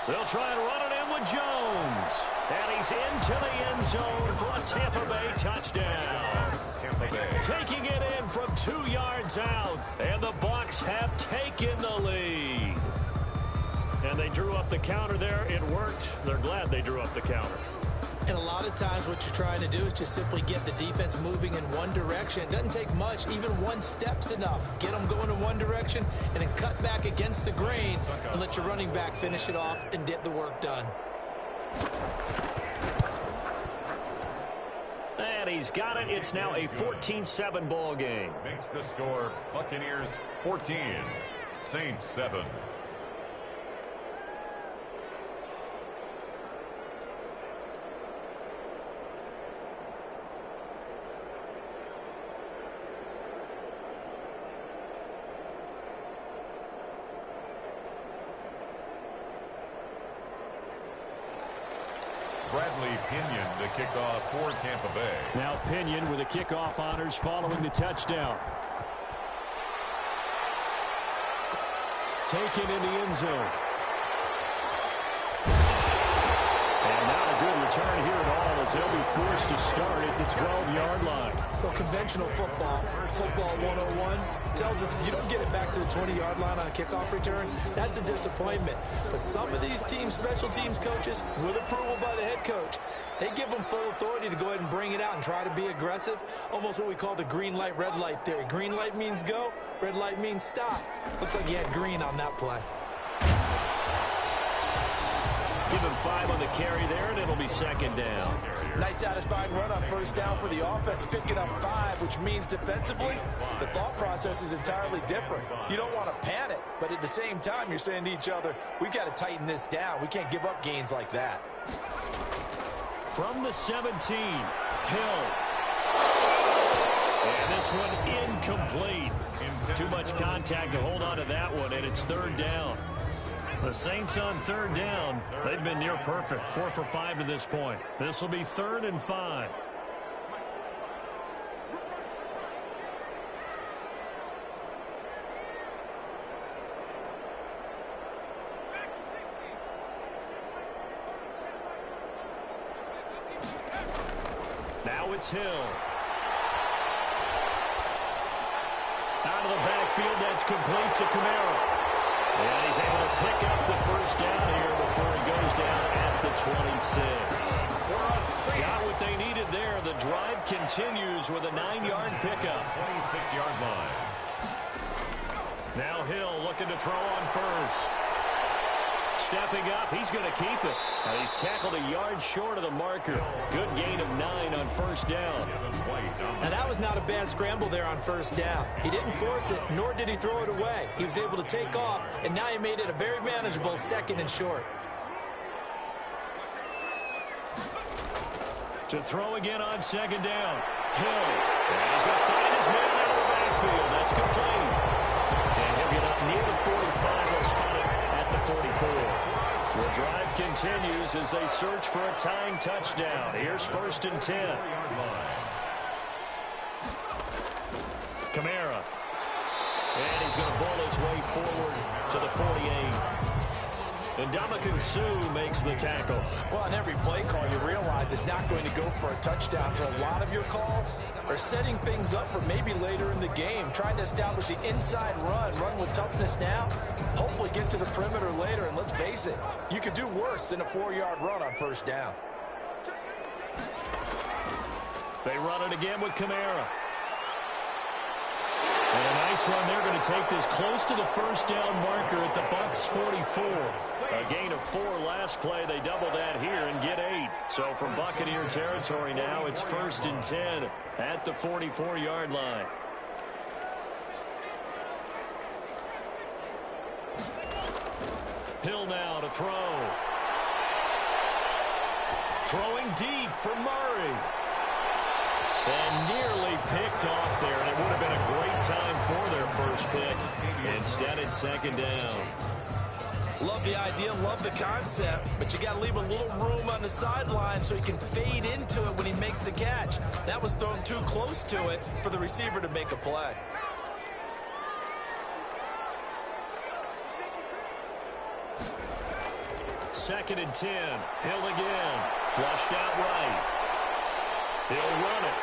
They'll try and run it in with Jones. And he's into the end zone for a Tampa Bay touchdown. Tampa Bay taking it in from 2 yards out. And the Bucs have taken the lead. And they drew up the counter there. It worked. They're glad they drew up the counter. And a lot of times what you're trying to do is just simply get the defense moving in one direction. It doesn't take much. Even 1 step's enough. Get them going in one direction and then cut back against the grain and let your running back finish it off and get the work done. And he's got it. It's now a 14-7 ball game. Makes the score Buccaneers 14, Saints 7. Bradley Pinion to kick off for Tampa Bay. Now Pinion with the kickoff honors following the touchdown. Taken in the end zone. And not a good return here at all as they'll be forced to start at the 12-yard line. Well, conventional football 101, tells us if you don't get it back to the 20-yard line on a kickoff return, that's a disappointment. But some of these teams, special teams coaches, with approval by the head coach, they give them full authority to go ahead and bring it out and try to be aggressive, almost what we call the green light, red light theory. Green light means go, red light means stop. Looks like he had green on that play. Give him 5 on the carry there, and it'll be 2nd down. Nice satisfying run on 1st down for the offense, picking up 5, which means defensively, the thought process is entirely different. You don't want to panic, but at the same time, you're saying to each other, we've got to tighten this down. We can't give up gains like that. From the 17, Hill. And this one incomplete. Too much contact to hold on to that one, and it's 3rd down. The Saints on 3rd down. They've been near perfect. 4 for 5 to this point. This will be 3rd and 5. Now it's Hill. Out of the backfield, that's complete to Kamara. And he's able to pick up the 1st down here before he goes down at the 26. Got what they needed there. The drive continues with a 9-yard pickup. 26-yard line. Now Hill looking to throw on 1st. stepping up. He's going to keep it. And he's tackled a yard short of the marker. Good gain of 9 on first down. And that was not a bad scramble there on first down. He didn't force it, nor did he throw it away. He was able to take off, and now he made it a very manageable 2nd and short. To throw again on 2nd down. Hill. And he's going to find his man out of the backfield. That's complete. And he'll get up near the 45. They'll spot it at the 44. The drive continues as they search for a tying touchdown. Here's 1st and 10. Kamara. And he's going to bowl his way forward to the 48. And Ndamukong Suh makes the tackle. Well, on every play call, you realize it's not going to go for a touchdown. So a lot of your calls are setting things up for maybe later in the game, trying to establish the inside run with toughness now, hopefully get to the perimeter later. And let's face it, you could do worse than a 4-yard run on first down. They run it again with Kamara. And a nice run. They're going to take this close to the first down marker at the Bucs 44. A gain of 4 last play. They double that here and get 8. So from Buccaneer territory now, it's 1st and 10 at the 44-yard line. Hill now to throw. Throwing deep for Murray. And nearly picked off there, and it would have been a great time for their first pick. Instead, it's 2nd down. Love the idea, love the concept, but you got to leave a little room on the sideline so he can fade into it when he makes the catch. That was thrown too close to it for the receiver to make a play. Second and 10. Hill again. Flushed out right. He'll run it.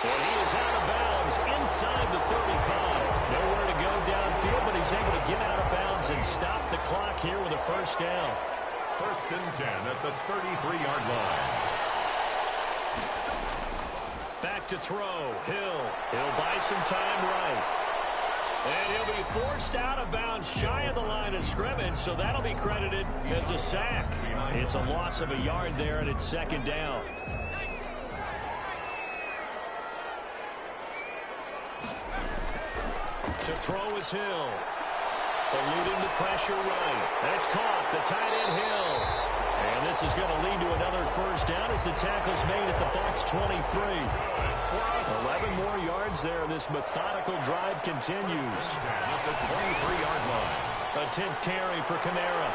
And he is out of bounds inside the 35. Nowhere to go downfield, but he's able to get out of bounds and stop the clock here with a first down. 1st and 10 at the 33-yard line. Back to throw. Hill. He'll buy some time right. And he'll be forced out of bounds shy of the line of scrimmage, so that'll be credited as a sack. It's a loss of a yard there, and it's 2nd down. To throw is Hill. Eluding the pressure right. That's caught. The tight end Hill. And this is going to lead to another first down as the tackle's made at the Bucs 23. 11 more yards there. This methodical drive continues. At the 23-yard line. A 10th carry for Kamara.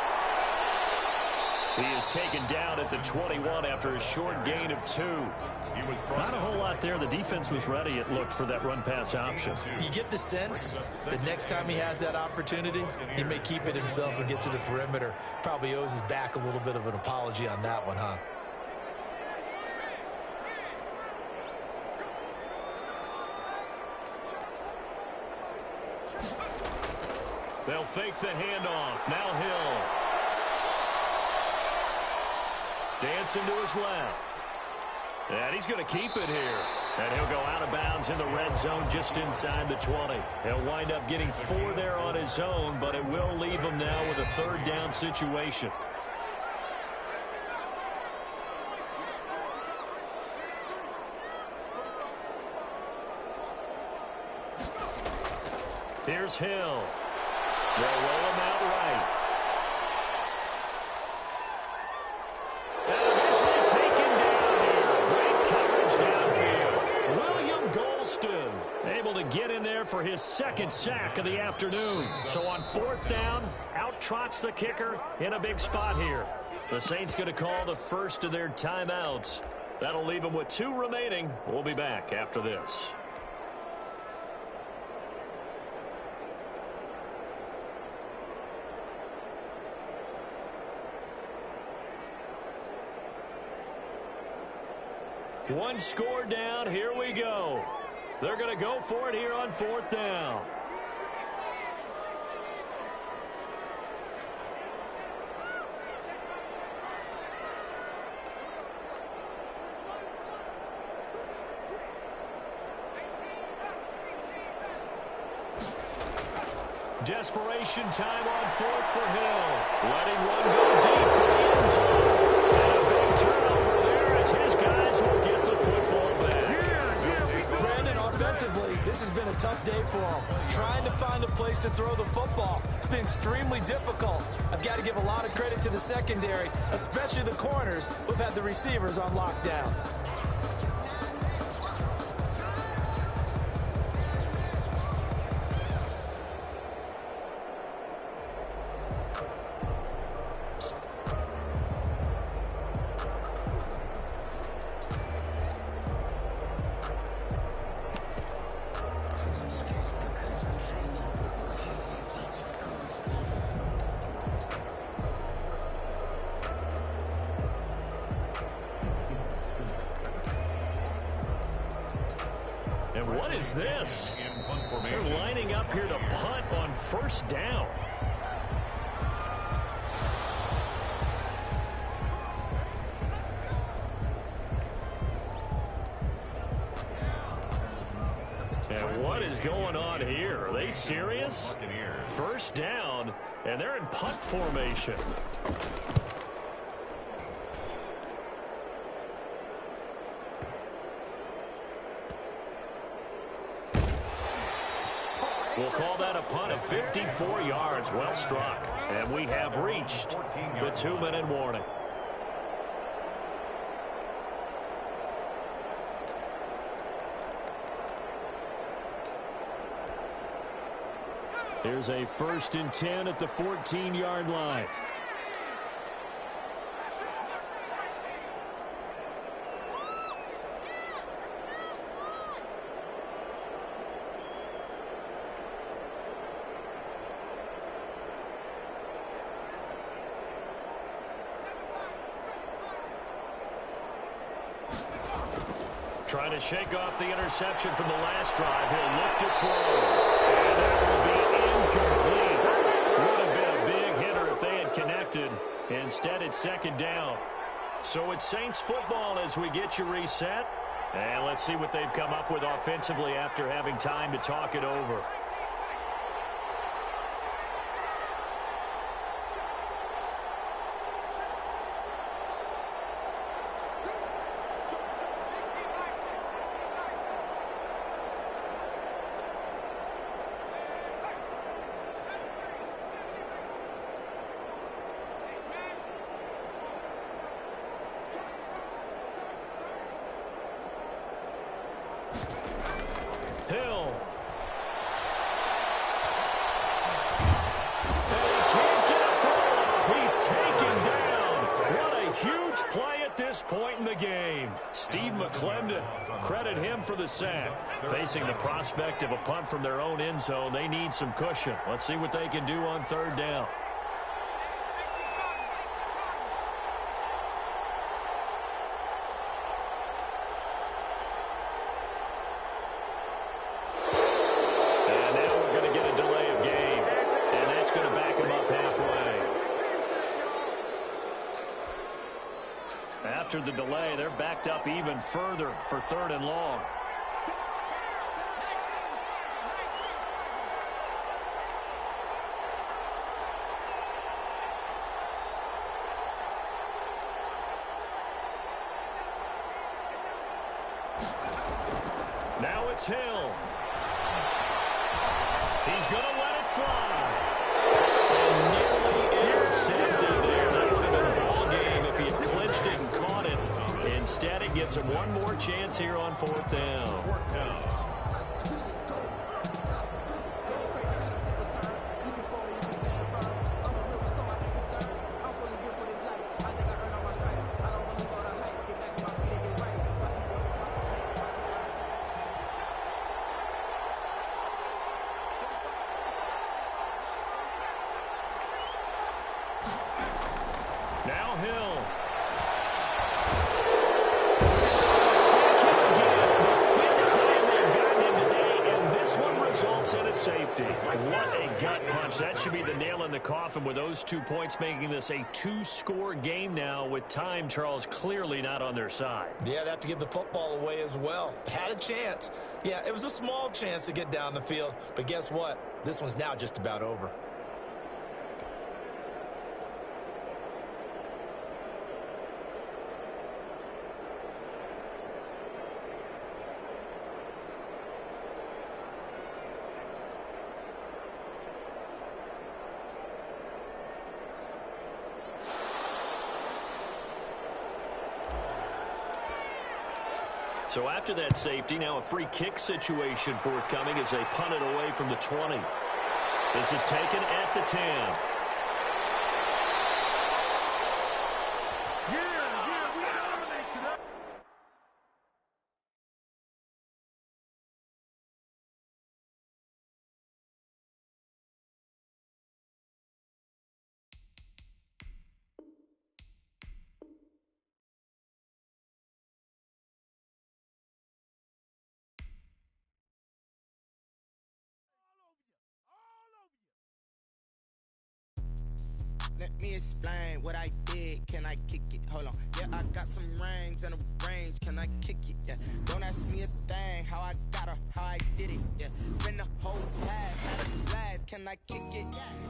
He is taken down at the 21 after a short gain of 2. Not a whole lot there. The defense was ready, it looked, for that run-pass option. You get the sense that next time he has that opportunity, he may keep it himself and get to the perimeter. Probably owes his back a little bit of an apology on that one, huh? They'll fake the handoff. Now Hill. Dancing to his left. And he's going to keep it here. And he'll go out of bounds in the red zone just inside the 20. He'll wind up getting 4 there on his own, but it will leave him now with a 3rd down situation. Here's Hill. They'll roll him out right. And eventually taken down here. Great coverage downfield. William Golston able to get in there for his 2nd sack of the afternoon. So on 4th down, out trots the kicker in a big spot here. The Saints going to call the first of their timeouts. That'll leave them with 2 remaining. We'll be back after this. One score down. Here we go. They're going to go for it here on 4th down. Desperation time on fourth for Hill. Letting one go deep for the end zone. And a big turnover there as his guys will get the football back. Brandon, offensively, this has been a tough day for him. Trying to find a place to throw the football. It's been extremely difficult. I've got to give a lot of credit to the secondary, especially the corners who've had the receivers on lockdown. And what is this? They're lining up here to punt on first down. And what is going on here? Are they serious? First down, and they're in punt formation. We'll call that a punt of 54 yards. Well struck. And we have reached the 2-minute warning. Here's a 1st and 10 at the 14-yard line. Trying to shake off the interception from the last drive. He'll look to throw. And that will be incomplete. Would have been a big hitter if they had connected. Instead, it's 2nd down. So it's Saints football as we get you reset. And let's see what they've come up with offensively after having time to talk it over. Hill. And he can't get a throw. He's taken down. What a huge play at this point in the game. Steve McClendon, credit him for the sack. Facing the prospect of a punt from their own end zone, they need some cushion. Let's see what they can do on 3rd down. After the delay, they're backed up even further for 3rd and long. Now it's Hill. He's going to let it fly. And nearly intercepted there. That would have been ball game if he had clinched it and caught it. Instead, it gives him one more chance here on 4th down. Now Hill. Results in a safety. What a gut punch. That should be the nail in the coffin with those 2 points, making this a 2-score game now with time, Charles, clearly not on their side. Yeah, they have to give the football away as well. Had a chance. Yeah, it was a small chance to get down the field, but guess what? This one's now just about over. So after that safety, now a free kick situation forthcoming as they punt it away from the 20. This is taken at the 10. Let me explain what I did. Can I kick it? Hold on. Yeah, I got some rings and a range. Can I kick it? Yeah. Don't ask me a thing. How I got her, how I did it. Yeah. Spend the whole half, had a blast. Can I kick it?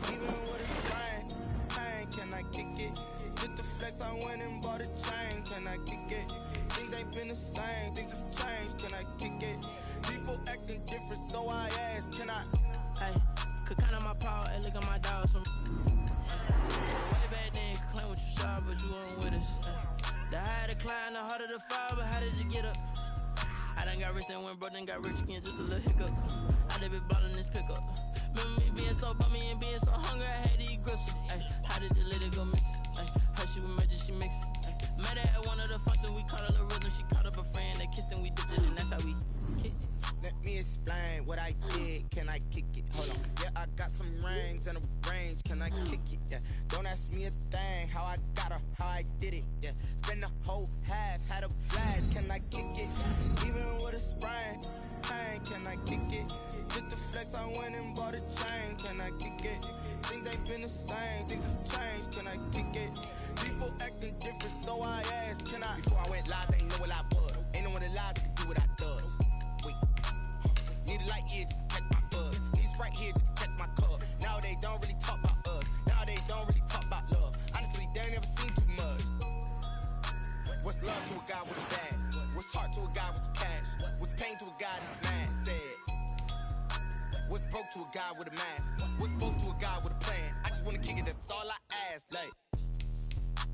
Even with a sprain. Pain, can I kick it? Just the flex, I went and bought a chain. Can I kick it? Things ain't been the same. Things have changed. Can I kick it? People acting different, so I ask. Can I? Hey, could count on my power and look at my dogs from. Way back then, you could claim what you saw, but you weren't with us. The higher the climb, the harder the fall, but how did you get up? I done got rich and went broke, then got rich again, just a little hiccup. I done been ballin' this pickup. Remember me being so bummy and being so hungry, I had to eat gristle. Ay, how did the lady go miss? Ay, how she was magic, she mixed. Met her at one of the functions, we caught a little rhythm, she caught up a friend, they kissed and we dipped it, and that's how we kicked it. Let me explain what I did. Can I kick it? Hold on. Yeah, I got some rings and a range. Can I kick it? Yeah. Don't ask me a thing. How I got her, how I did it. Yeah. Spend the whole half, had a blast. Can I kick it? Even with a sprain. Pain, can I kick it? Just the flex, I went and bought a chain. Can I kick it? Things ain't been the same. Things have changed. Can I kick it? People acting different, so I asked. Can I? Before I went live, they ain't know what I was. Ain't no one alive that could do what I does. Wait. Need a light here just to catch my buzz. Need Sprite here just to catch my cup. Now they don't really talk about us. Now they don't really talk about love. Honestly, they ain't never seen too much. What's love to a guy with a bag? What's heart to a guy with some cash? What's pain to a guy that's mad? Said. What's broke to a guy with a mask? What's both to a guy with a plan? I just wanna kick it, that's all I ask. Like.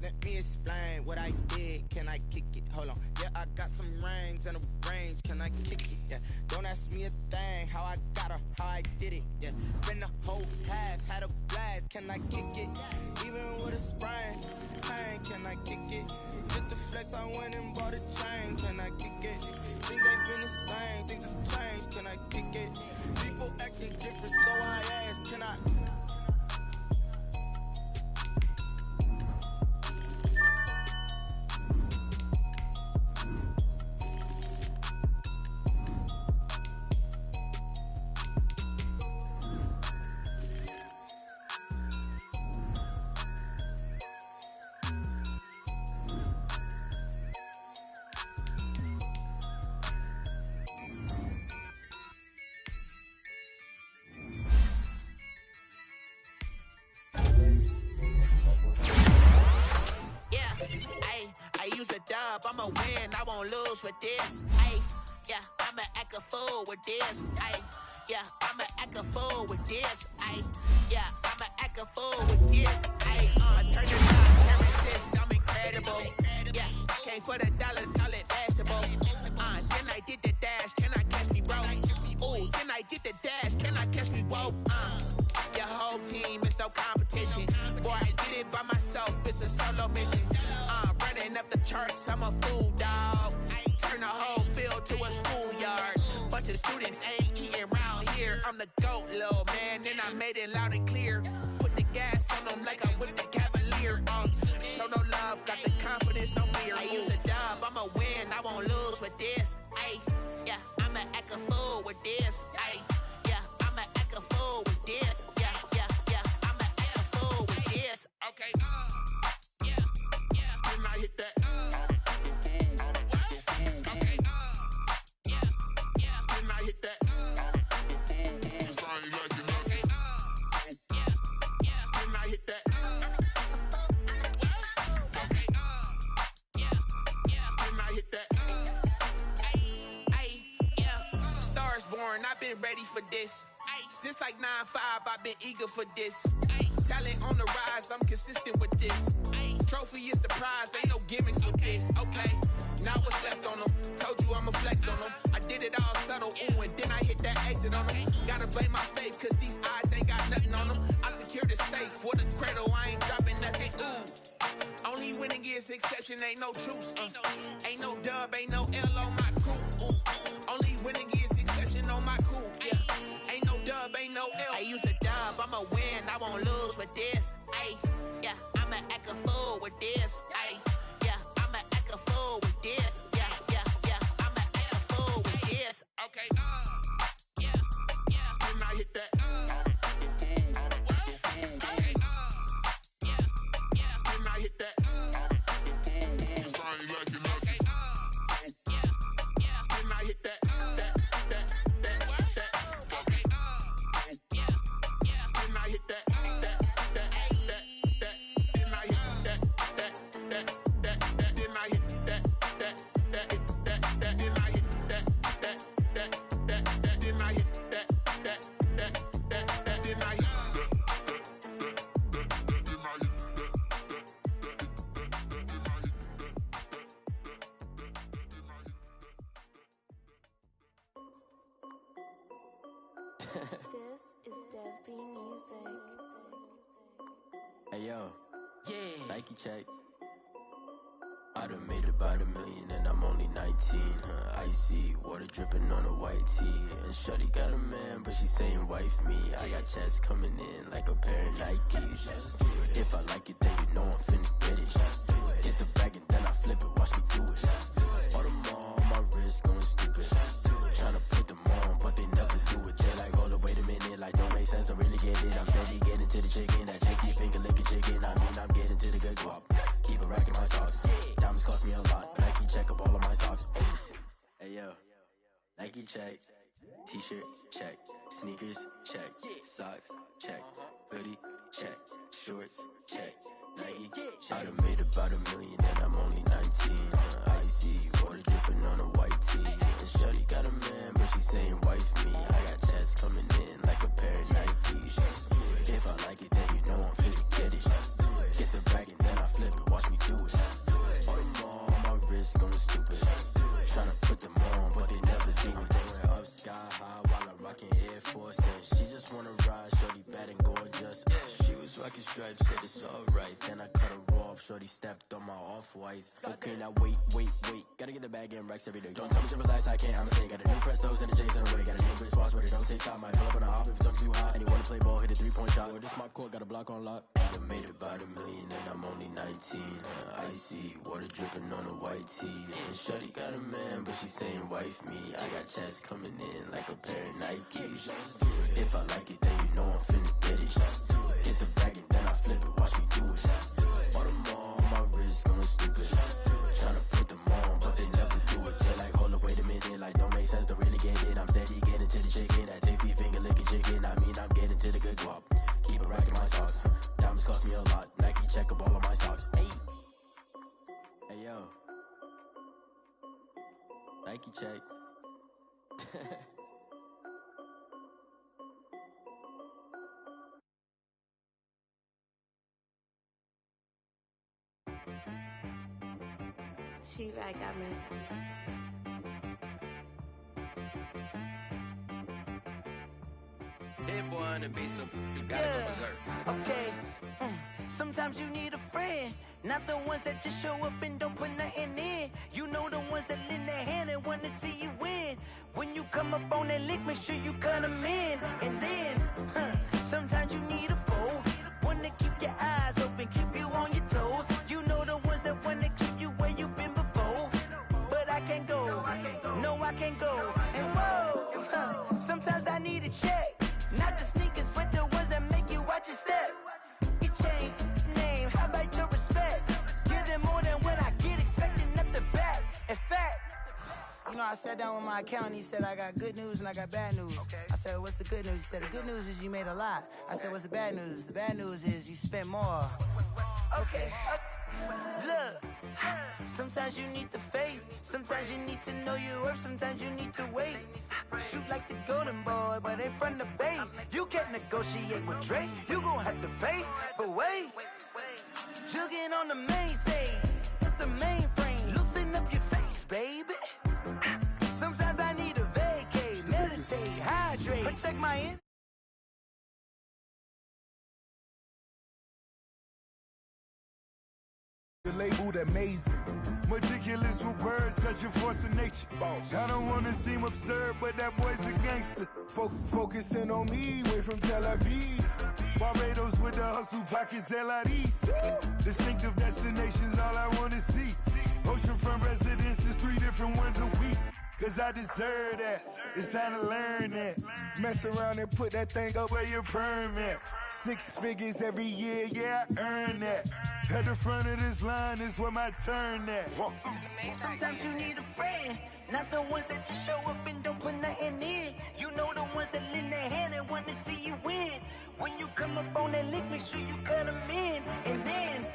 Let me explain what I did. Can I kick it? Hold on. Yeah, I got some rings and a range. Can I kick it? Yeah. Don't ask me a thing. How I got her, how I did it. Yeah. Spend the whole half, had a blast. Can I kick it? Even with a sprain. Pain, can I kick it? Just the flex, I went and bought a chain. Can I kick it? Things ain't been the same. Things have changed. Can I kick it? People acting different, so I ask. Can I? I'ma win, I won't lose with this. Ay, yeah, I'ma act a fool with this. Ay, yeah, I'ma act a fool with this. Ay, yeah, I'ma act a fool with this. Ay, I turn it up, terror assist, I'm incredible. Yeah, came for the dollars, call it vegetable. Then I did the dash, can I catch me, bro? Ooh, then I did the dash, can I catch me, whoa? Your whole team is no competition. Boy, I did it by myself, it's a solo mission. Running up the charts, I'm a fool, dog. Turn the whole field to a schoolyard. Bunch of students ain't eating around here. I'm the GOAT, little man, and I made it loud and clear. Put the gas on them like I'm with the Cavalier. Show no love, got the confidence, no fear. I use a dub, I'ma win, I won't lose with this. Ay, yeah, I'ma act a fool with this. Ay, yeah, I'ma act a fool with this. Yeah, yeah, yeah, I'ma act a fool with this. Okay, and I hit that. Okay. And I hit that. born, I've been ready for this. Since like 9-5, I've been eager for this. Talent on the rise, I'm consistent with this. Trophy is the prize, ain't no gimmicks with this. Okay, now what's left on them? Told you I'ma flex on them. I did it all subtle, ooh, and then I hit that exit on them. Gotta blame my faith, cause these eyes ain't got nothing on them. I secured the safe for the cradle, I ain't dropping nothing, ooh. Only winning is exception, ain't no truce. Ain't no dub, ain't no L on my crew. Only winning is exception on my crew. Yeah. Ain't no dub, ain't no L. I use a dub, I'ma win, I won't lose with this. Ay, yeah, I'ma act a fool with this. Ay, yeah, I'ma act a fool with this. Yeah, yeah, yeah, I'ma act a fool with this. Okay, yeah, yeah. Then I hit that. Okay, yeah, yeah. Then I hit that. Cause I ain't liking nothing. Yeah, yeah. Then I hit that. This is Dev B Music. Hey yo, yeah. Nike check. I done made about $1 million and I'm only 19. Icy water dripping on a white tee. And shorty got a man, but she saying wife me. I got checks coming in like a pair of Nikes. If I like it, then you know I'm finna get it. Get the bag and then I flip it, watch me do it. All them on my wrist going stupid. Tryna put them on, but they never do it. They like, hold up, wait a minute, like don't make sense, don't really get it. I'm steady getting to the chicken, that tasty finger licking chicken. I mean, I'm getting to the good guap. Keep a rack in my socks. Diamonds cost me a lot. Nike check up all of my socks. Hey yo, Nike check. T-shirt check. Sneakers check. Socks check. Hoodie check. Shorts check. Nike check. I done made about $1 million and I'm only 19. Icy water dripping on a white tee. And shorty got a man, but she saying wife me. I got checks coming in like a pair of Nikes. If I like it, then you know I'm finna get it. Get the bag and then I flip it, watch me do it. All them on my wrist going stupid. Tryna put them on, but they never do it. They went up sky high while I'm rocking Air Force. And she just wanna ride, shorty bad and gorgeous. She was rocking stripes, said it's alright. Then I cut her off, shorty stepped on my off-whites. Okay, now wait. Gotta get the bag and racks every day. Don't tell me to relax, I can't, I'ma say. Got a new Prestos and a Jason away. Got a new wristwatch, but it don't take time. Might pull up on a hop if it's talking too hot. And you wanna play ball, hit a 3-point shot. Well, this my court, got a block on lock. I done made about $1 million and I'm only 19. Icy water dripping on a white tee. And shorty got a man, but she saying wife me. I got checks coming in like a pair of Nikes. If I like it, then you know I'm finna get it. Hit the bag and then I flip it, watch me do it. All them on my wrist going stupid. Tryna put them on, but they never do it. They like, hold up, wait a minute, like don't make sense, don't really get it. I'm steady getting to the chicken, that tasty finger licking chicken. I mean, I'm getting to the good guap. Keep a rack in my socks. Diamonds cost me a lot. Nike check up all of my socks. Hey yo, Nike check. She-Rag got me. That boy on the beat, so you gotta go berserk. Okay. Sometimes you need a friend, not the ones that just show up and don't put nothing in. You know the ones that lend their hand and want to see you win. When you come up on that lick, make sure you cut them in. And then, sometimes you need a foe, one to keep your eyes open, keep you on your toes. You know the ones that want to keep you where you've been before. But I can't go, no I can't go. And whoa, sometimes I need a check, not the sneakers, but the ones that make you watch your step. You change name, how about your respect? Give them more than what I get, expecting nothing back. In fact, you know, I sat down with my accountant, he said I got good news and I got bad news. I said, what's the good news? He said, the good news is you made a lot. I said, what's the bad news? The bad news is you spent more. Okay. Look, sometimes you need the faith. Sometimes you need to know your worth. Sometimes you need to wait. Shoot like the golden boy, but they from the Bay. You can't negotiate with Drake. You gon' have to pay. But wait, jugging on the main stage. At the mainframe. Loosen up your face, baby. Sometimes I need a vacate. Meditate, hydrate. Protect my end. The labeled amazing, meticulous with words, such a force of nature. I don't wanna seem absurd, but that boy's a gangster. Focusing on me, way from Tel Aviv. Barbados with the hustle pockets, LIDs. Distinctive destinations, all I wanna see. Oceanfront residences, 3 different ones a week. Cause I deserve that, it's time to learn that. Mess around and put that thing up where your permit. 6 figures every year, yeah, I earn that. At the front of this line is where my turn at. Sometimes you need a friend, not the ones that just show up and don't put nothing in. You know the ones that lend their hand and want to see you win. When you come up on that lick, make sure you cut them in. And then,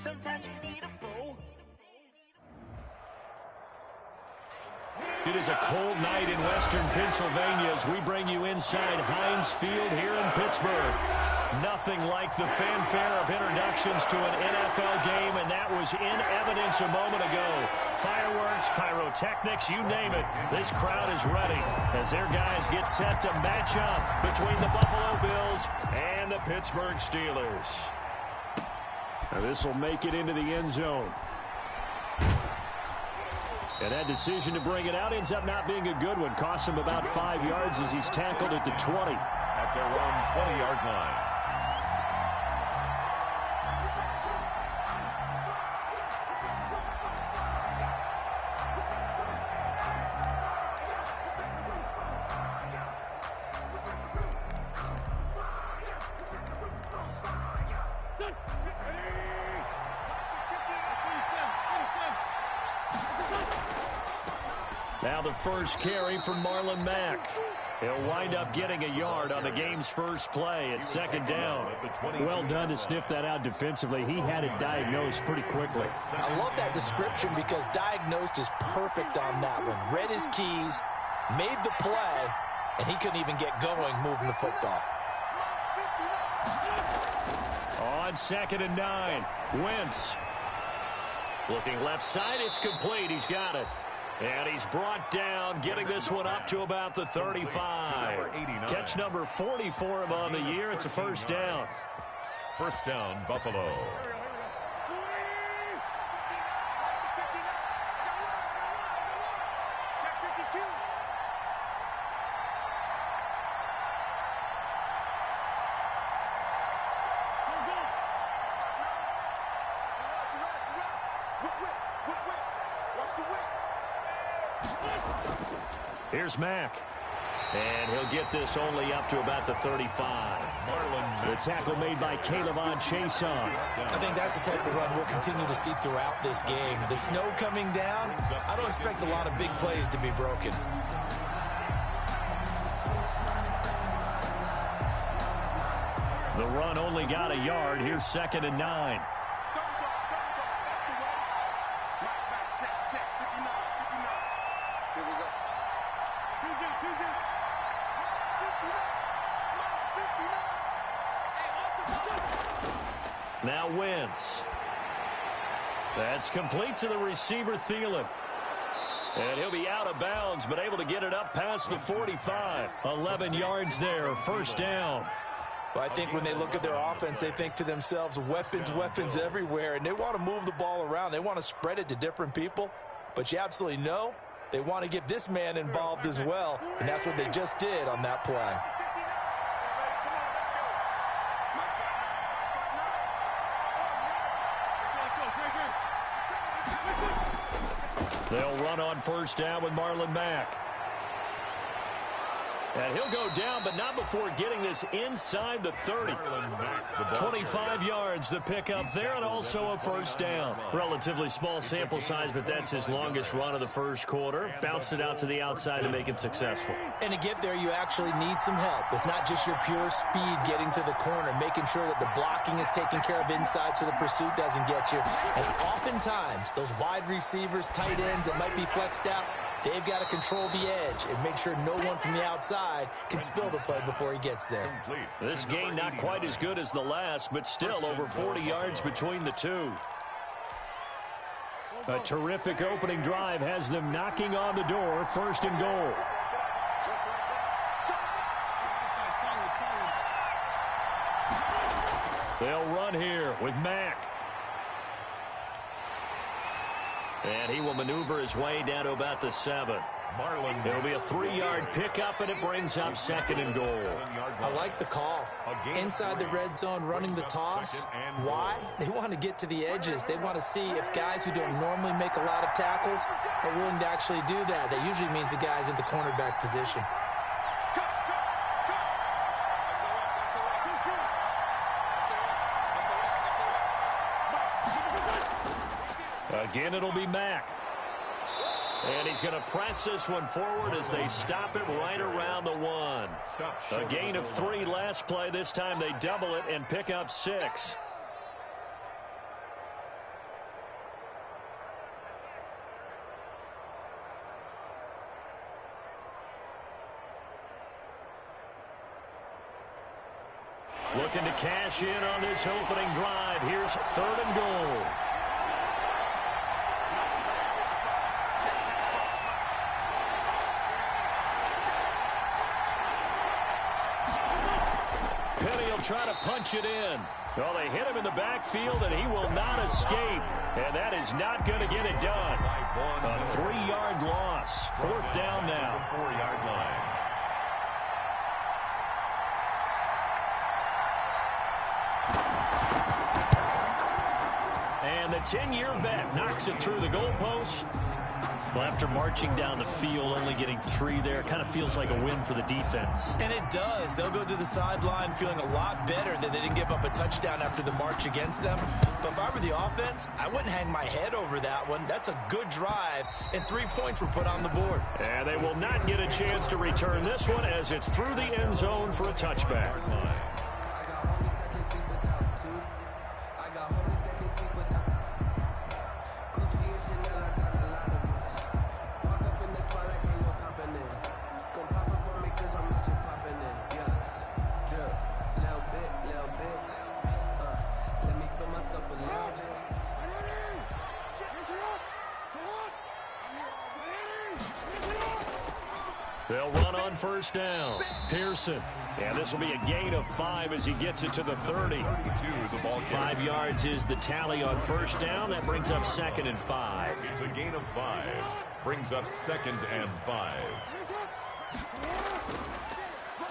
sometimes you need a fool. It is a cold night in western Pennsylvania as we bring you inside Heinz Field here in Pittsburgh. Nothing like the fanfare of introductions to an NFL game, and that was in evidence a moment ago. Fireworks, pyrotechnics, you name it. This crowd is ready as their guys get set to match up between the Buffalo Bills and the Pittsburgh Steelers. Now this will make it into the end zone. And that decision to bring it out ends up not being a good one. Cost him about 5 yards as he's tackled at the 20. At their own 20-yard line. Now the first carry from Marlon Mack. He'll wind up getting a yard on the game's first play at second down. Well done to sniff that out defensively. He had it diagnosed pretty quickly. I love that description because diagnosed is perfect on that one. Read his keys, made the play, and he couldn't even get going moving the football. On 2nd and 9, Wentz. Looking left side, it's complete. He's got it. And he's brought down, getting this one up to about the 35. Catch number 40 for him on the year. It's a first down. First down, Buffalo. Here's Mack. And he'll get this only up to about the 35. The tackle made by Calebon Chason. I think that's the type of run we'll continue to see throughout this game. The snow coming down, I don't expect a lot of big plays to be broken. The run only got a yard. Here's 2nd and 9. Now Wentz. That's complete to the receiver, Thielen. And he'll be out of bounds, but able to get it up past the 45. 11 yards there, first down. Well, I think when they look at their offense, they think to themselves, weapons, weapons everywhere, and they want to move the ball around. They want to spread it to different people, but you absolutely know they want to get this man involved as well, and that's what they just did on that play. They'll run on first down with Marlon Mack. And he'll go down, but not before getting this inside the 30. 25 yards the pickup there, and also a first down. Relatively small sample size, but that's his longest run of the first quarter. Bounced it out to the outside to make it successful. And to get there, you actually need some help. It's not just your pure speed getting to the corner, making sure that the blocking is taken care of inside so the pursuit doesn't get you. And oftentimes, those wide receivers, tight ends that might be flexed out, they've got to control the edge and make sure no one from the outside can spill the play before he gets there. This gain not quite as good as the last, but still over 40 yards between the two. A terrific opening drive has them knocking on the door, first and goal. They'll run here with Mack. And he will maneuver his way down to about the 7. It'll be a 3-yard pickup, and it brings up second and goal. I like the call. Inside the red zone, running the toss. Why? They want to get to the edges. They want to see if guys who don't normally make a lot of tackles are willing to actually do that. That usually means the guy's in the cornerback position. Again, it'll be Mack. And he's going to press this one forward as they stop it right around the 1. A gain of 3 last play. This time they double it and pick up 6. Looking to cash in on this opening drive. Here's third and goal. Try to punch it in. Well, they hit him in the backfield, and he will not escape. And that is not going to get it done. A 3-yard loss. Fourth down now. 4-yard line. And the 10-year vet knocks it through the goalpost. Well, after marching down the field, only getting 3 there, kind of feels like a win for the defense. And it does. They'll go to the sideline feeling a lot better that they didn't give up a touchdown after the march against them. But if I were the offense, I wouldn't hang my head over that one. That's a good drive, and 3 points were put on the board. And they will not get a chance to return this one as it's through the end zone for a touchback. They'll run on first down. Pearson. And this will be a gain of 5 as he gets it to the 30. 5 yards is the tally on first down. That brings up second and 5. It's a gain of 5. Brings up second and 5.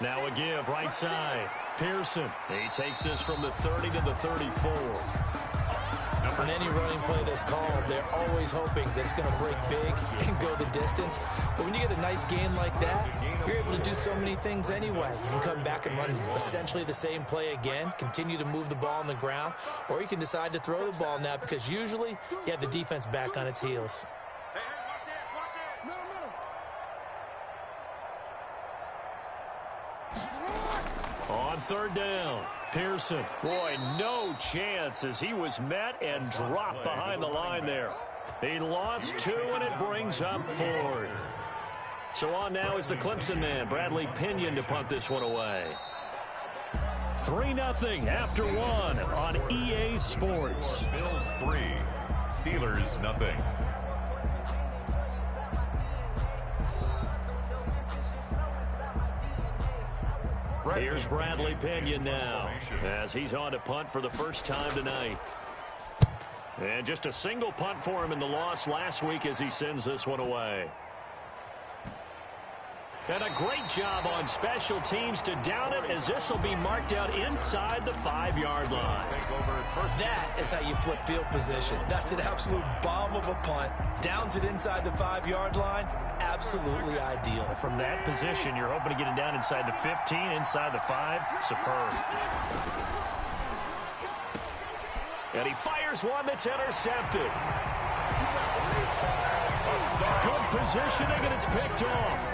Now a give right side. Pearson. He takes this from the 30 to the 34. On any running play that's called, they're always hoping that it's going to break big and go the distance. But when you get a nice gain like that, you're able to do so many things anyway. You can come back and run essentially the same play again, continue to move the ball on the ground, or you can decide to throw the ball now because usually you have the defense back on its heels. On third down, Pearson. Boy, no chance as he was met and dropped behind the line there. He lost 2, and it brings up 4th. So on now is the Clemson man, Bradley Pinion, to punt this one away. 3-0 after 1 on EA Sports. Bills 3, Steelers 0. Here's Bradley Pinion now as he's on to punt for the first time tonight. And just a single punt for him in the loss last week as he sends this one away. And a great job on special teams to down it, as this will be marked out inside the 5-yard line. That is how you flip field position. That's an absolute bomb of a punt. Downs it inside the 5-yard line. Absolutely ideal. From that position, you're hoping to get it down inside the 15, inside the 5. Superb. And he fires one that's intercepted. Good positioning, and it's picked off.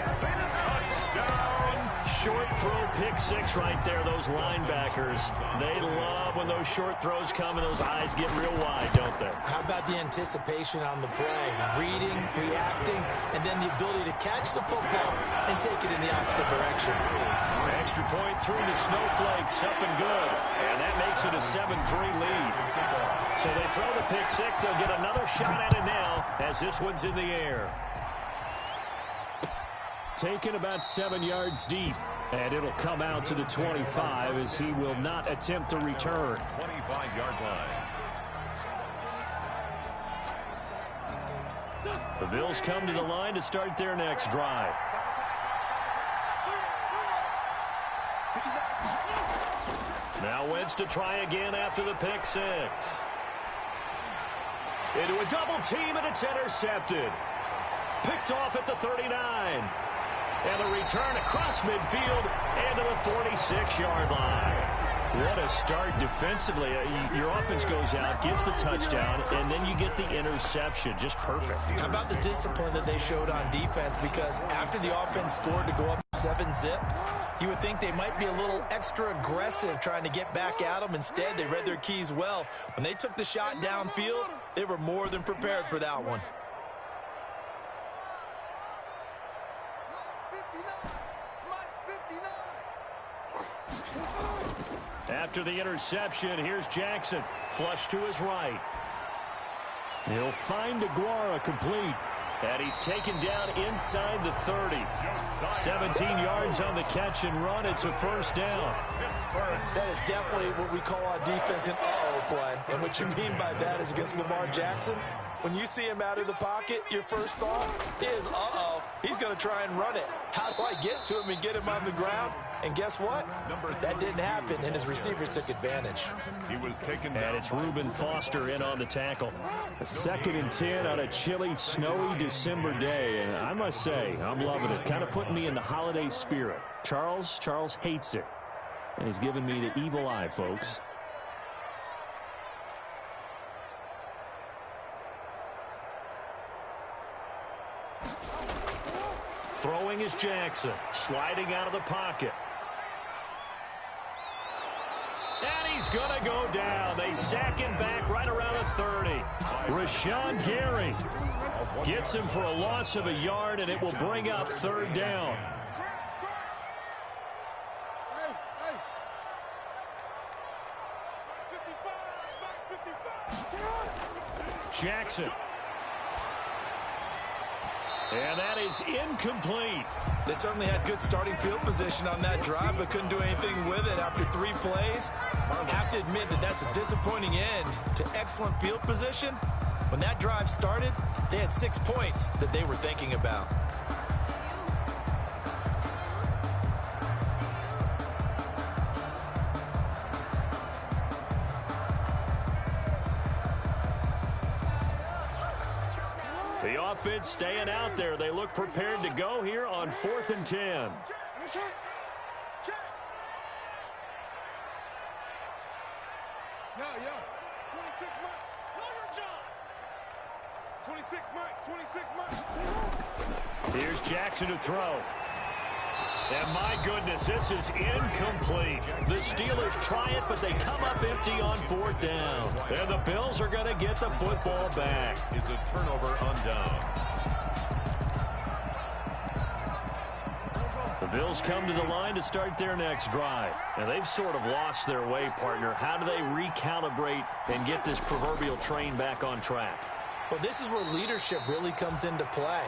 Short throw, pick 6 right there. Those linebackers, they love when those short throws come and those eyes get real wide, don't they? How about the anticipation on the play? Reading, reacting, and then the ability to catch the football and take it in the opposite direction. Extra point through the Snowflakes, up and good. And that makes it a 7-3 lead. So they throw the pick 6. They'll get another shot at it now as this one's in the air. Taken about 7 yards deep, and it'll come out to the 25 as he will not attempt to return. 25-yard line. The Bills come to the line to start their next drive. Now Wentz to try again after the pick 6. Into a double team, and it's intercepted. Picked off at the 39. And a return across midfield and to the 46-yard line. What a start defensively. Your offense goes out, gets the touchdown, and then you get the interception. Just perfect. How about the discipline that they showed on defense? Because after the offense scored to go up 7-zip, you would think they might be a little extra aggressive trying to get back at them. Instead, they read their keys well. When they took the shot downfield, they were more than prepared for that one. After the interception, here's Jackson. Flush to his right. He'll find Aguara complete. And he's taken down inside the 30. 17 yards on the catch and run. It's a first down. That is definitely what we call on defense an uh-oh play. And what you mean by that is against Lamar Jackson, when you see him out of the pocket, your first thought is, uh-oh, he's going to try and run it. How do I get to him and get him on the ground? And guess what? That didn't happen, and his receivers took advantage. He was taken down. And it's Reuben Foster in on the tackle. A 2nd and 10 on a chilly, snowy December day. And I must say, I'm loving it. Kind of putting me in the holiday spirit. Charles hates it. And he's giving me the evil eye, folks. Throwing is Jackson. Sliding out of the pocket. And he's going to go down. They sack him back right around the 30. Rashawn Gary gets him for a loss of a yard, and it will bring up 3rd down. Jackson. And that is incomplete. They certainly had good starting field position on that drive, but couldn't do anything with it after 3 plays. I have to admit that that's a disappointing end to excellent field position. When that drive started, they had 6 points that they were thinking about. The offense staying out there. They look prepared to go here on 4th and 10. Yeah. 26 Mike. Know your job. 26 Mike. 26 Mike. Here's Jackson to throw. And my goodness, this is incomplete. The Steelers try it, but they come up empty on 4th down. And the Bills are going to get the football back. Is a turnover on downs. The Bills come to the line to start their next drive. And they've sort of lost their way, partner. How do they recalibrate and get this proverbial train back on track? Well, this is where leadership really comes into play.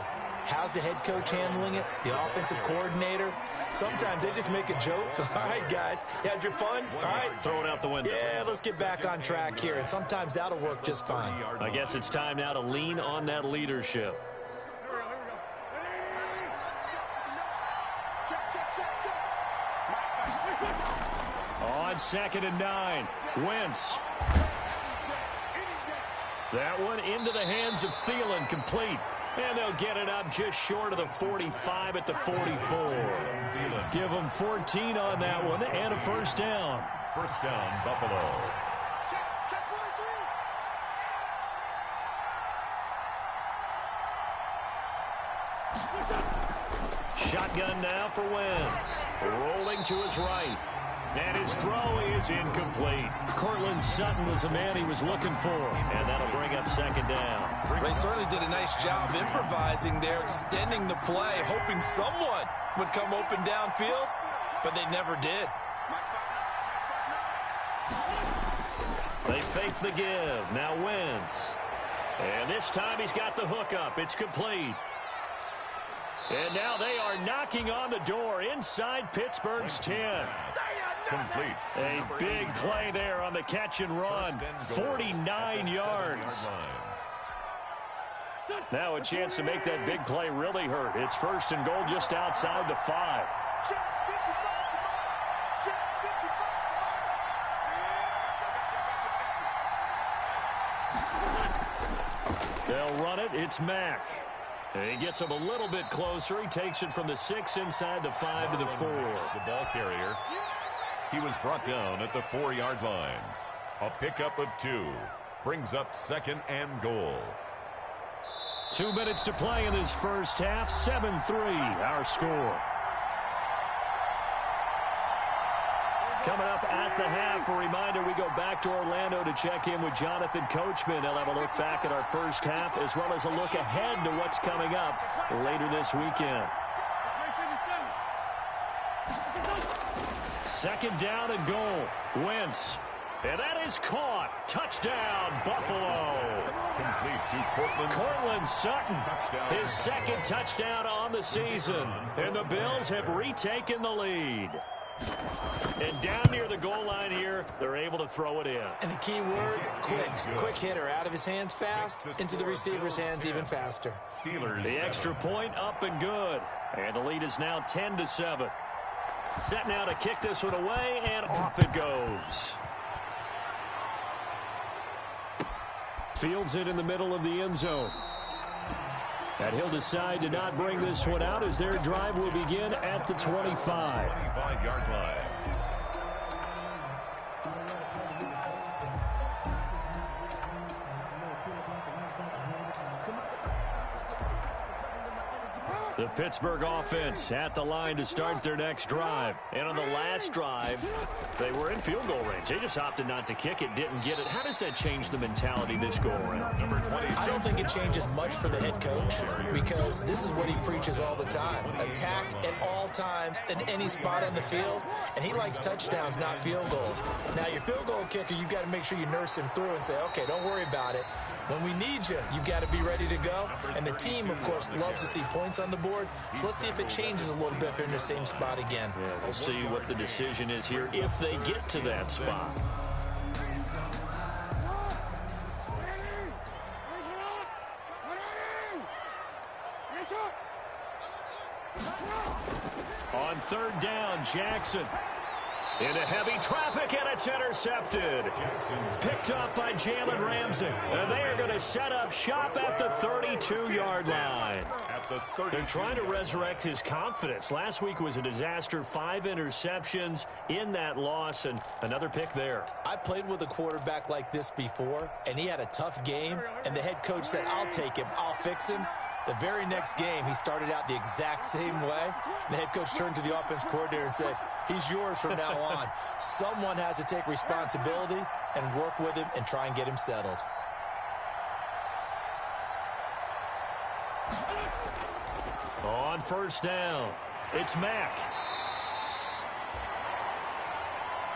How's the head coach handling it? The offensive coordinator? Sometimes they just make a joke. All right, guys, you had your fun? All right. Throw it out the window. Yeah, let's get back on track here. And sometimes that'll work just fine. I guess it's time now to lean on that leadership. On 2nd and 9, Wentz. That one into the hands of Thielen, complete. And they'll get it up just short of the 45 at the 44. Give them 14 on that one and a first down. First down, Buffalo. Shotgun now for Wentz. Rolling to his right. And his throw is incomplete. Cortland Sutton was the man he was looking for. And that'll bring up 2nd down. They certainly did a nice job improvising there, extending the play, hoping someone would come open downfield, but they never did. They fake the give. Now Wentz. And this time he's got the hook up. It's complete. And now they are knocking on the door inside Pittsburgh's 10. Complete. A big play there on the catch and run. 49 yards. Now a chance to make that big play really hurt. It's 1st and goal just outside the 5. They'll run it. It's Mack. And he gets him a little bit closer. He takes it from the 6 inside the 5 to the 4. The ball carrier. He was brought down at the 4-yard line. A pickup of 2. Brings up 2nd and goal. 2 minutes to play in this first half. 7-3 our score. Coming up at the half, a reminder, we go back to Orlando to check in with Jonathan Coachman. He'll have a look back at our first half as well as a look ahead to what's coming up later this weekend. 2nd down and goal. Wentz. And that is caught. Touchdown, Buffalo. Complete to Cortland Sutton. His 2nd touchdown on the season. And the Bills have retaken the lead. And down near the goal line here, they're able to throw it in. And the key word, quick. Quick hitter. Out of his hands fast, into the receiver's hands even faster. The extra point up and good. And the lead is now 10-7. Set now to kick this one away, and off it goes. Fields it in the middle of the end zone. And he'll decide to not bring this one out as their drive will begin at the 25. 25-yard line. The Pittsburgh offense at the line to start their next drive. And on the last drive, they were in field goal range. They just opted not to kick it, didn't get it. How does that change the mentality this go around? Number 20. I don't think it changes much for the head coach because this is what he preaches all the time. Attack at all times in any spot on the field. And he likes touchdowns, not field goals. Now, your field goal kicker, you've got to make sure you nurse him through and say, okay, don't worry about it. When we need you, you've got to be ready to go. And the team, of course, loves to see points on the board. So let's see if it changes a little bit if they're in the same spot again. Yeah, we'll see what the decision is here if they get to that spot. On 3rd down, Jackson. Into heavy traffic, and it's intercepted. Picked up by Jalen Ramsey. And they are going to set up shop at the 32-yard line. They're trying to resurrect his confidence. Last week was a disaster. 5 interceptions in that loss, and another pick there. I played with a quarterback like this before, and he had a tough game, and the head coach said, I'll take him, I'll fix him. The very next game, he started out the exact same way. The head coach turned to the offense coordinator and said, he's yours from now on. Someone has to take responsibility and work with him and try and get him settled. On 1st down, it's Mack.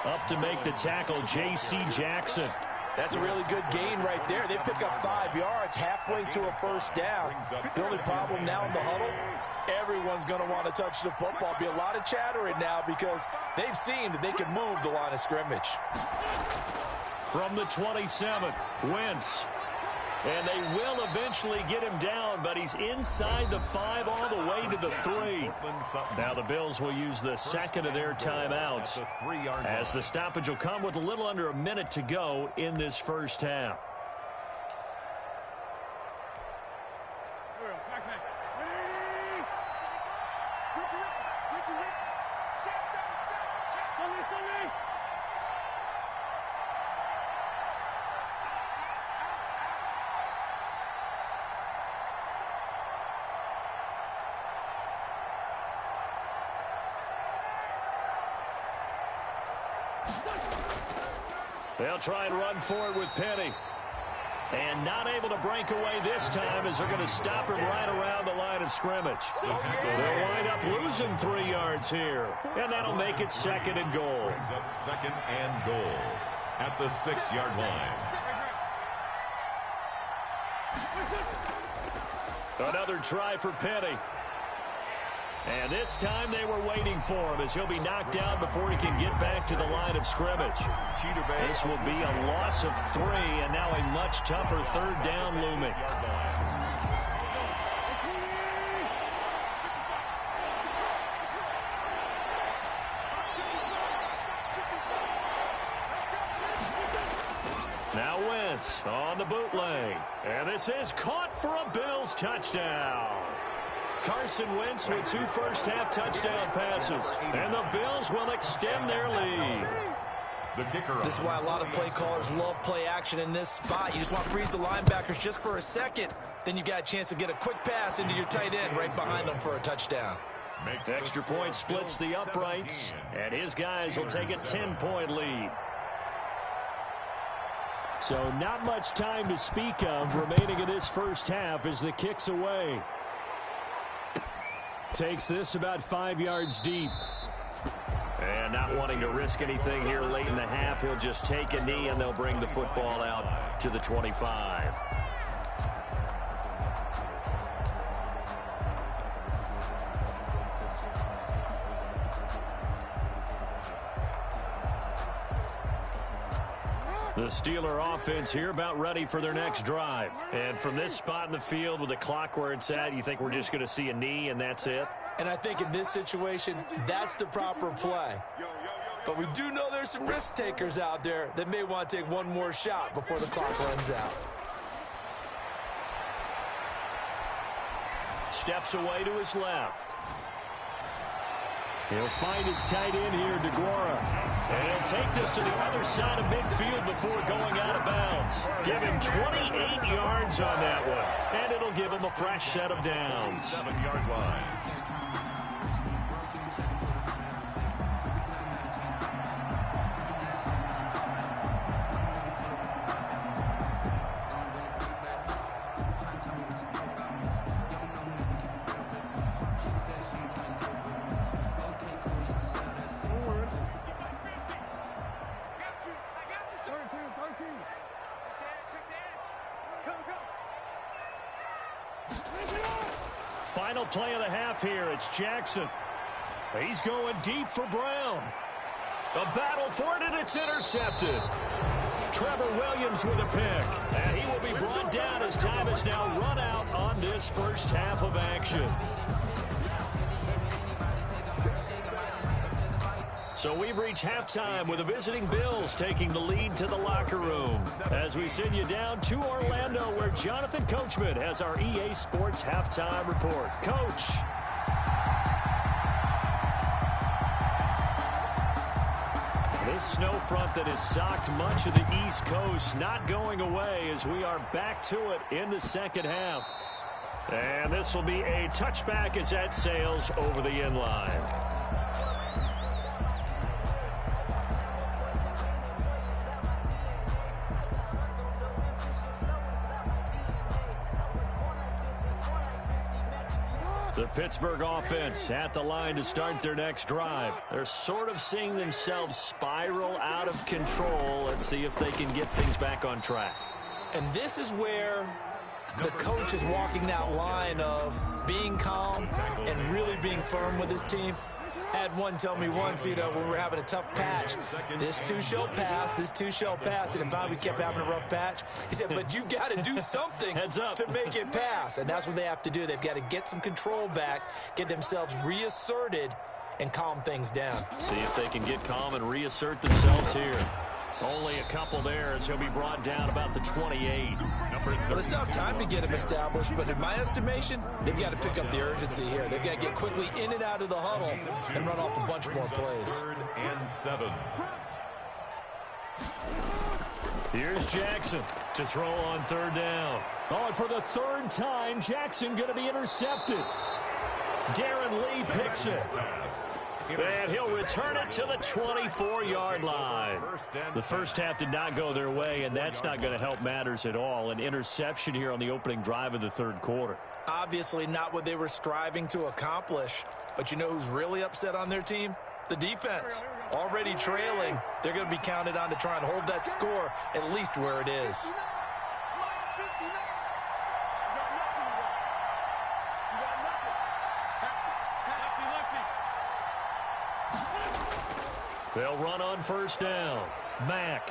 Up to make the tackle, J.C. Jackson. That's a really good gain right there. They pick up 5 yards halfway to a 1st down. The only problem now in the huddle, everyone's going to want to touch the football. Be a lot of chattering now because they've seen that they can move the line of scrimmage. From the 27, Wentz. And they will eventually get him down, but he's inside the 5 all the way to the 3. Now the Bills will use the second of their timeouts as the stoppage will come with a little under a minute to go in this first half. They'll try and run forward with Penny. And not able to break away this time as they're going to stop him right around the line of scrimmage. They'll wind up losing 3 yards here. And that'll make it 2nd and goal. Brings up 2nd and goal at the 6-yard line. Another try for Penny. And this time they were waiting for him as he'll be knocked down before he can get back to the line of scrimmage. This will be a loss of 3 and now a much tougher 3rd down looming. Now Wentz on the bootleg. And this is caught for a Bills touchdown. Carson Wentz with 2 first-half touchdown passes. And the Bills will extend their lead. This is why a lot of play callers love play action in this spot. You just want to freeze the linebackers just for a second. Then you got a chance to get a quick pass into your tight end right behind them for a touchdown. Extra point splits the uprights. And his guys will take a 10-point lead. So not much time to speak of remaining in this first half as the kick's away. Takes this about 5 yards deep. And not wanting to risk anything here late in the half, he'll just take a knee and they'll bring the football out to the 25. The Steeler offense here about ready for their next drive. And from this spot in the field with the clock where it's at, you think we're just going to see a knee and that's it? And I think in this situation, that's the proper play. But we do know there's some risk takers out there that may want to take one more shot before the clock runs out. Steps away to his left. He'll find his tight end here, DeGuara. And he'll take this to the other side of midfield before going out of bounds. Give him 28 yards on that one. And it'll give him a fresh set of downs. 7-yard line. Final play of the half here. It's Jackson. He's going deep for Brown. A battle for it, and it's intercepted. Trevor Williams with a pick. And he will be brought down as time has now run out on this first half of action. So we've reached halftime with the visiting Bills taking the lead to the locker room. As we send you down to Orlando where Jonathan Coachman has our EA Sports halftime report. Coach. This snow front that has socked much of the East Coast not going away as we are back to it in the second half. And this will be a touchback as that sails over the end line. The Pittsburgh offense at the line to start their next drive. They're sort of seeing themselves spiral out of control. Let's see if they can get things back on track. And this is where the coach is walking that line of being calm and really being firm with his team. Had one tell me once, when we were having a tough patch, this too shall pass, this too shall pass. And if we kept having a rough patch, he said, but you got to do something to make it pass. And that's what they have to do. They've got to get some control back, get themselves reasserted, and calm things down. See if they can get calm and reassert themselves here. Only a couple there as he'll be brought down about the 28. Well, it's tough time to get him established, but in my estimation, they've got to pick up the urgency here. They've got to get quickly in and out of the huddle and run off a bunch more plays. 3rd and 7. Here's Jackson to throw on 3rd down. Oh, and for the 3rd time, Jackson going to be intercepted. Darren Lee picks it. And he'll return it to the 24-yard line. The first half did not go their way, and that's not going to help matters at all. An interception here on the opening drive of the 3rd quarter. Obviously not what they were striving to accomplish. But you know who's really upset on their team? The defense. Already trailing. They're going to be counted on to try and hold that score at least where it is. They'll run on 1st down. Mack.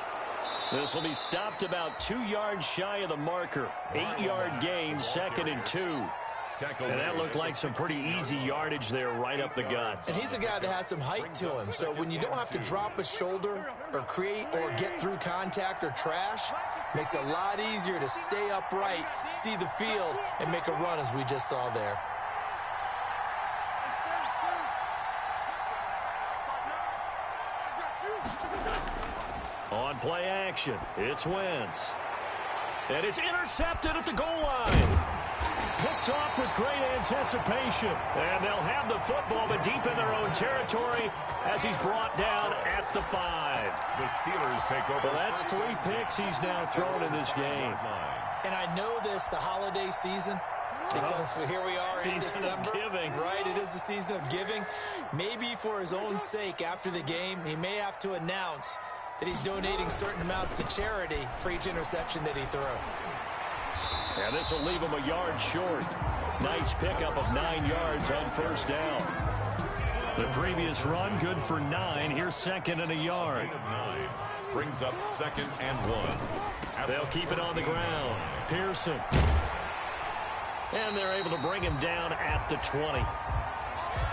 This will be stopped about 2 yards shy of the marker. 8-yard gain, 2nd and 2. And that looked like some pretty easy yardage there right up the gut. And he's a guy that has some height to him. So when you don't have to drop a shoulder or create or get through contact or trash, makes it a lot easier to stay upright, see the field, and make a run as we just saw there. On play action, it's Wentz. And it's intercepted at the goal line. Picked off with great anticipation. And they'll have the football, but deep in their own territory as he's brought down at the 5. The Steelers take over. Well, that's 3 picks he's now thrown in this game. And I know this, the holiday season, because here we are in December. Giving. Right, it is the season of giving. Maybe for his own sake after the game, he may have to announce that he's donating certain amounts to charity for each interception that he threw. Yeah, this will leave him a yard short. Nice pickup of 9 yards on 1st down. The previous run, good for 9. Here's 2nd and a yard. 9 brings up 2nd and 1. They'll keep it on the ground. Pearson. And they're able to bring him down at the 20.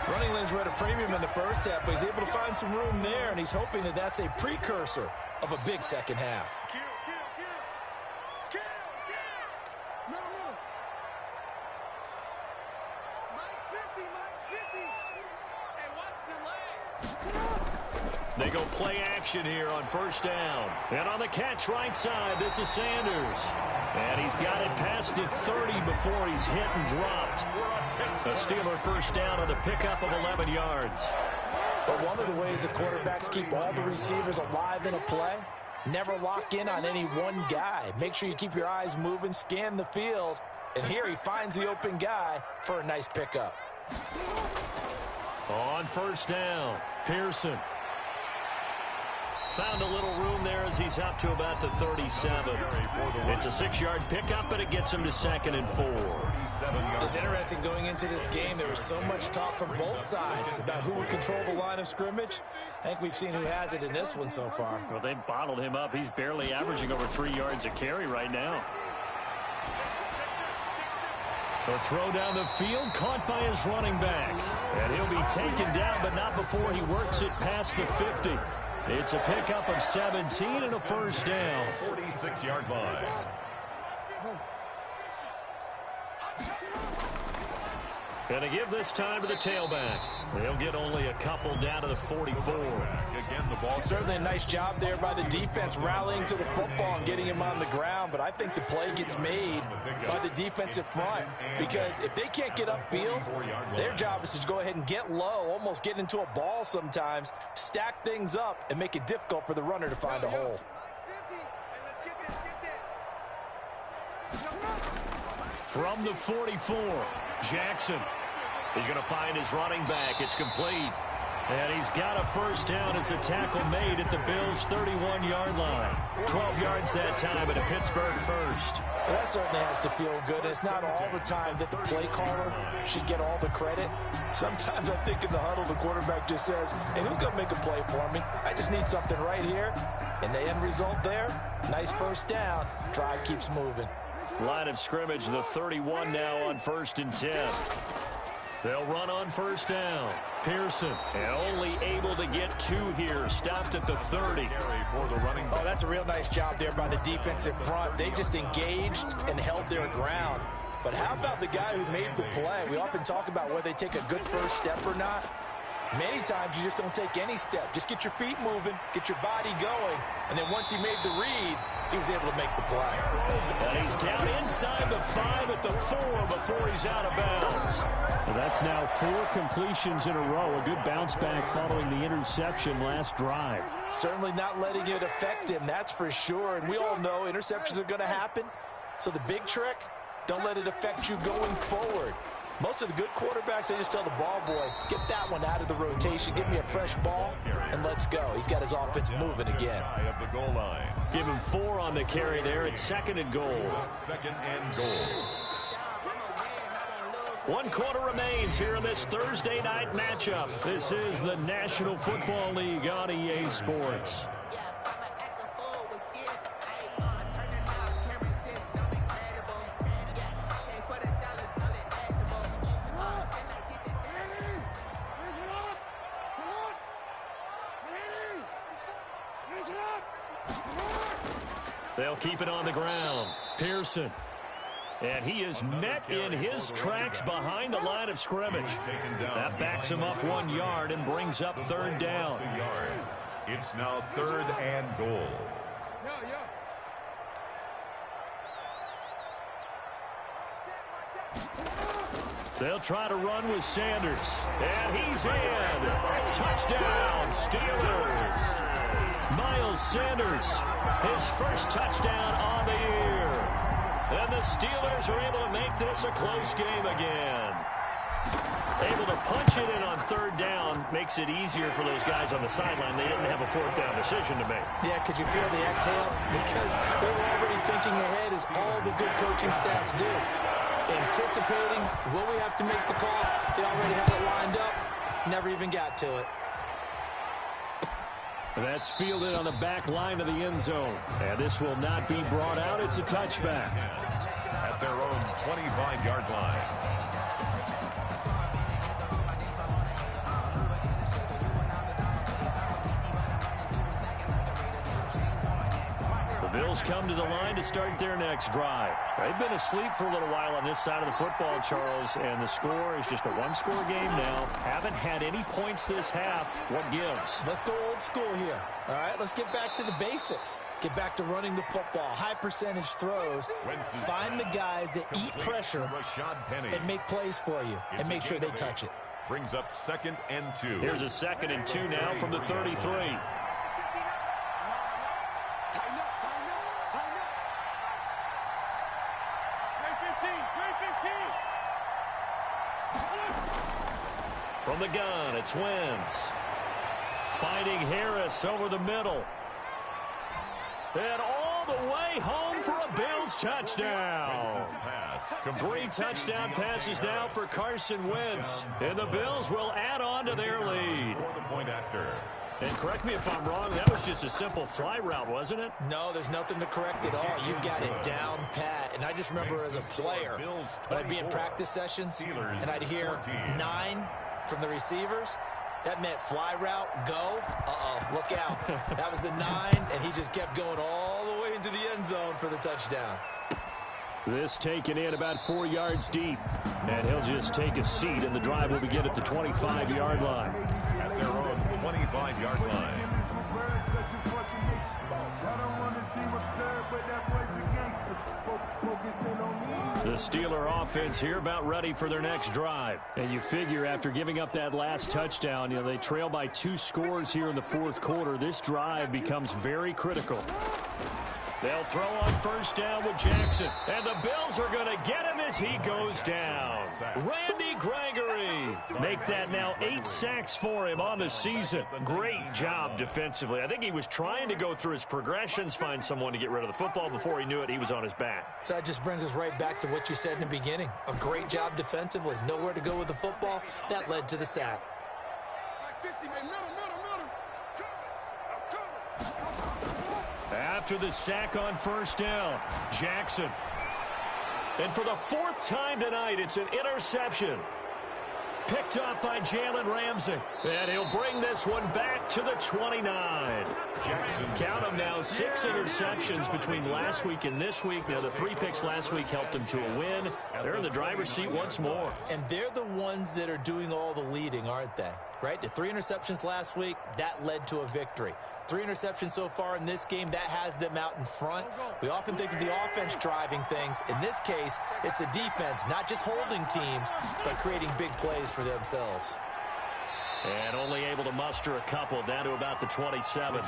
Running lanes were at a premium in the first half, but he's able to find some room there, and he's hoping that that's a precursor of a big second half. They go play action here on 1st down. And on the catch right side, this is Sanders. And he's got it past the 30 before he's hit and dropped. A Steeler 1st down on the pickup of 11 yards. But one of the ways the quarterbacks keep all the receivers alive in a play, never lock in on any one guy. Make sure you keep your eyes moving, scan the field. And here he finds the open guy for a nice pickup. On 1st down, Pearson. Found a little room there as he's up to about the 37. It's a 6-yard pickup, but it gets him to 2nd and 4. It's interesting going into this game. There was so much talk from both sides about who would control the line of scrimmage. I think we've seen who has it in this one so far. Well, they bottled him up. He's barely averaging over 3 yards a carry right now. A throw down the field, caught by his running back. And he'll be taken down, but not before he works it past the 50. It's a pickup of 17 and a 1st down. 46-yard line. Gonna give this time to the tailback. They'll get only a couple down to the 44. Again, the ball. Certainly a nice job there by the defense rallying to the football and getting him on the ground, but I think the play gets made by the defensive front, because if they can't get upfield, their job is to go ahead and get low, almost get into a ball sometimes, stack things up, and make it difficult for the runner to find a hole. From the 44, Jackson is going to find his running back. It's complete. And he's got a first down as a tackle made at the Bills' 31-yard line. 12 yards that time at a Pittsburgh first. Well, that certainly has to feel good. It's not all the time that the play caller should get all the credit. Sometimes I think in the huddle, the quarterback just says, hey, who's going to make a play for me? I just need something right here. And the end result there, nice first down. Drive keeps moving. Line of scrimmage, the 31 now on 1st and 10. They'll run on first down. Pearson, and only able to get 2 here. Stopped at the 30. Oh, that's a real nice job there by the defensive front. They just engaged and held their ground. But how about the guy who made the play? We often talk about whether they take a good first step or not. Many times you just don't take any step. Just get your feet moving, get your body going, and then once he made the read, he was able to make the play. And he's down inside the 5 at the 4 before he's out of bounds. Well, that's now 4 completions in a row. A good bounce back following the interception last drive. Certainly not letting it affect him, that's for sure. And we all know interceptions are going to happen. So the big trick, don't let it affect you going forward. Most of the good quarterbacks, they just tell the ball boy, get that one out of the rotation, give me a fresh ball, and let's go. He's got his offense moving again. Give him 4 on the carry there at 2nd and goal. 2nd and goal. 1 quarter remains here in this Thursday night matchup. This is the National Football League on EA Sports. They'll keep it on the ground. Pearson. And he is met in his tracks behind the line of scrimmage. That backs him up 1 yard and brings up 3rd down. It's now 3rd and goal. They'll try to run with Sanders. And he's in. Touchdown, Steelers. Miles Sanders, his first touchdown on the year. And the Steelers are able to make this a close game again. Able to punch it in on 3rd down makes it easier for those guys on the sideline. They didn't have a 4th down decision to make. Yeah, could you feel the exhale? Because they were already thinking ahead, as all the good coaching staffs do. Anticipating, will we have to make the call? They already had it lined up, never even got to it. That's fielded on the back line of the end zone. And this will not be brought out. It's a touchback. At their own 25-yard line. The Bills come to the line to start their next drive. They've been asleep for a little while on this side of the football, Charles, and the score is just a 1-score game now. Haven't had any points this half. What gives? Let's go old school here. All right, let's get back to the basics. Get back to running the football, high percentage throws. Find the guys that eat pressure and make plays for you and make sure they touch it. Brings up 2nd and 2. Here's a 2nd and 2 now from the 33. From the gun, it's Wentz. Finding Harris over the middle. And all the way home for a Bills touchdown. 3 touchdown passes now for Carson Wentz. And the Bills will add on to their lead. And correct me if I'm wrong, that was just a simple fly route, wasn't it? No, there's nothing to correct at all. You've got it down pat. And I just remember as a player, when I'd be in practice sessions, and I'd hear 9 from the receivers, that meant fly route, go, look out. That was the 9, and he just kept going all the way into the end zone for the touchdown. This taken in about 4 yards deep, and he'll just take a seat, and the drive will begin at the 25-yard line. At their own 25-yard line. The Steeler offense here about ready for their next drive. And you figure after giving up that last touchdown, they trail by 2 scores here in the 4th quarter. This drive becomes very critical. They'll throw on first down with Jackson. And the Bills are going to get him as he goes down. Randy Gregory Make that now 8 sacks for him on the season. Great job defensively. I think he was trying to go through his progressions, find someone to get rid of the football. Before he knew it, he was on his back. So that just brings us right back to what you said in the beginning. A great job defensively. Nowhere to go with the football. That led to the sack. After the sack on first down, Jackson. And for the 4th time tonight, it's an interception. Picked up by Jalen Ramsey. And he'll bring this one back to the 29. Jackson. Count them now, 6 interceptions between last week and this week. Now, the 3 picks last week helped him to a win. They're in the driver's seat once more. And they're the ones that are doing all the leading, aren't they? Right? The 3 interceptions last week, that led to a victory. 3 interceptions so far in this game, that has them out in front. We often think of the offense driving things. In this case, it's the defense, not just holding teams, but creating big plays for themselves. And only able to muster a couple, down to about the 27.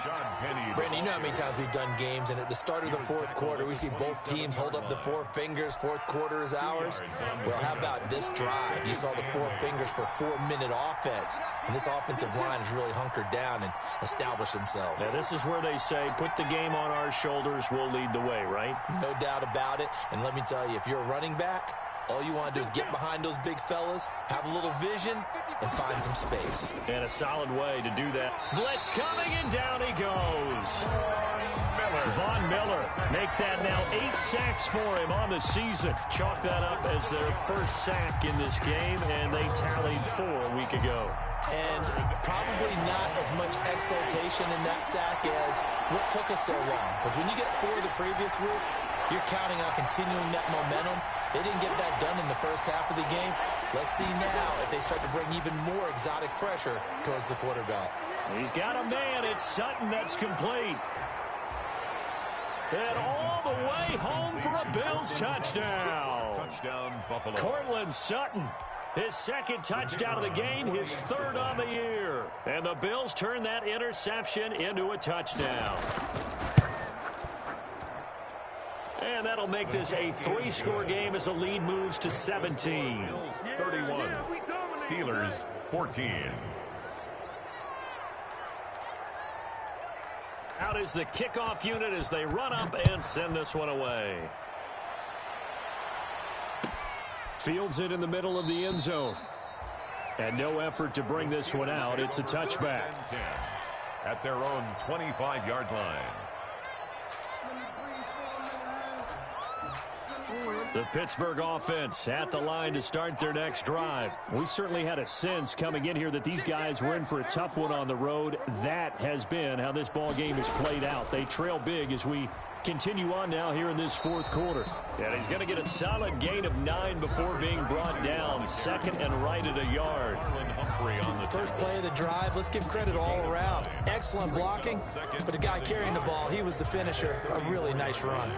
Brandon, you know how many times we've done games, and at the start of the 4th quarter, we see both teams hold up the 4 fingers. 4th quarter is ours. Well, how about this drive? You saw the 4 fingers for 4-minute offense, and this offensive line has really hunkered down and established themselves. Now, this is where they say, put the game on our shoulders, we'll lead the way, right? No doubt about it, and let me tell you, if you're a running back, all you want to do is get behind those big fellas, have a little vision, and find some space. And a solid way to do that. Blitz coming, and down he goes. Von Miller make that now 8 sacks for him on the season. Chalk that up as their first sack in this game, and they tallied 4 a week ago. And probably not as much exultation in that sack as what took us so long. Because when you get 4 the previous week, you're counting on continuing that momentum. They didn't get that done in the first half of the game. Let's see now if they start to bring even more exotic pressure towards the quarterback. He's got a man. It's Sutton that's complete. And all the way home for a Bills touchdown. Touchdown, Buffalo. Cortland Sutton. His 2nd touchdown of the game, his 3rd on the year. And the Bills turn that interception into a touchdown. And that'll make this a 3-score game as the lead moves to 17. 31. Steelers 14. Out is the kickoff unit as they run up and send this one away. Fields it in the middle of the end zone. And no effort to bring this one out. It's a touchback. At their own 25-yard line. The Pittsburgh offense at the line to start their next drive. We certainly had a sense coming in here that these guys were in for a tough one on the road. That has been how this ball game has played out. They trail big as we continue on now here in this 4th quarter. And he's going to get a solid gain of 9 before being brought down. 2nd and right at a yard. On the first play of the drive, let's give credit all around. Excellent blocking, but the guy carrying the ball, he was the finisher. A really nice run.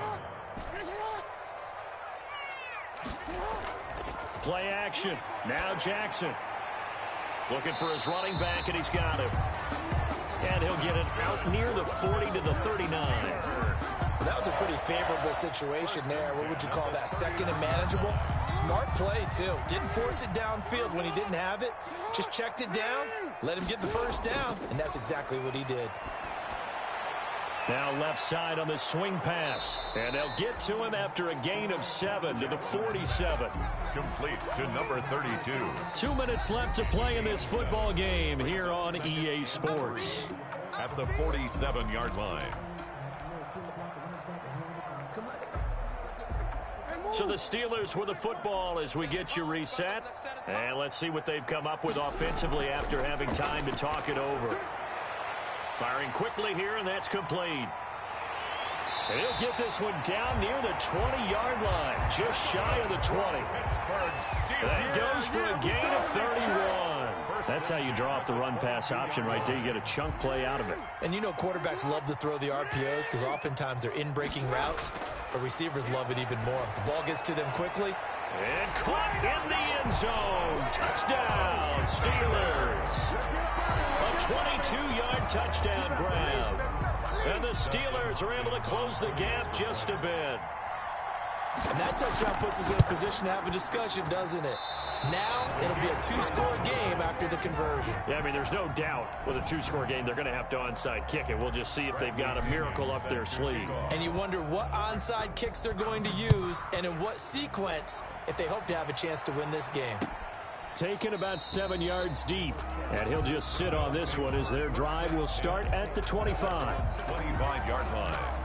Play action. Now Jackson. Looking for his running back, and he's got him. And he'll get it out near the 40 to the 39. That was a pretty favorable situation there. What would you call that? 2nd and manageable? Smart play, too. Didn't force it downfield when he didn't have it. Just checked it down, let him get the first down, and that's exactly what he did. Now left side on the swing pass. And they'll get to him after a gain of 7 to the 47. Complete to number 32. 2 minutes left to play in this football game here on EA Sports. At the 47-yard line. So the Steelers with the football as we get you reset. And let's see what they've come up with offensively after having time to talk it over. Firing quickly here, and that's complete. And he'll get this one down near the 20-yard line, just shy of the 20. That goes for a gain of 31. That's how you draw up the run-pass option right there. You get a chunk play out of it. And you know quarterbacks love to throw the RPOs because oftentimes they're in-breaking routes, but receivers love it even more. The ball gets to them quickly. And caught in the end zone. Touchdown, Steelers. A 22-yard touchdown grab. And the Steelers are able to close the gap just a bit. And that touchdown puts us in a position to have a discussion, doesn't it? Now it'll be a two-score game after the conversion. Yeah, I mean, there's no doubt with a two-score game they're going to have to onside kick it. We'll just see if they've got a miracle up their sleeve. And you wonder what onside kicks they're going to use and in what sequence if they hope to have a chance to win this game. Taken about 7 yards deep, and he'll just sit on this one as their drive will start at the 25. 25-yard line.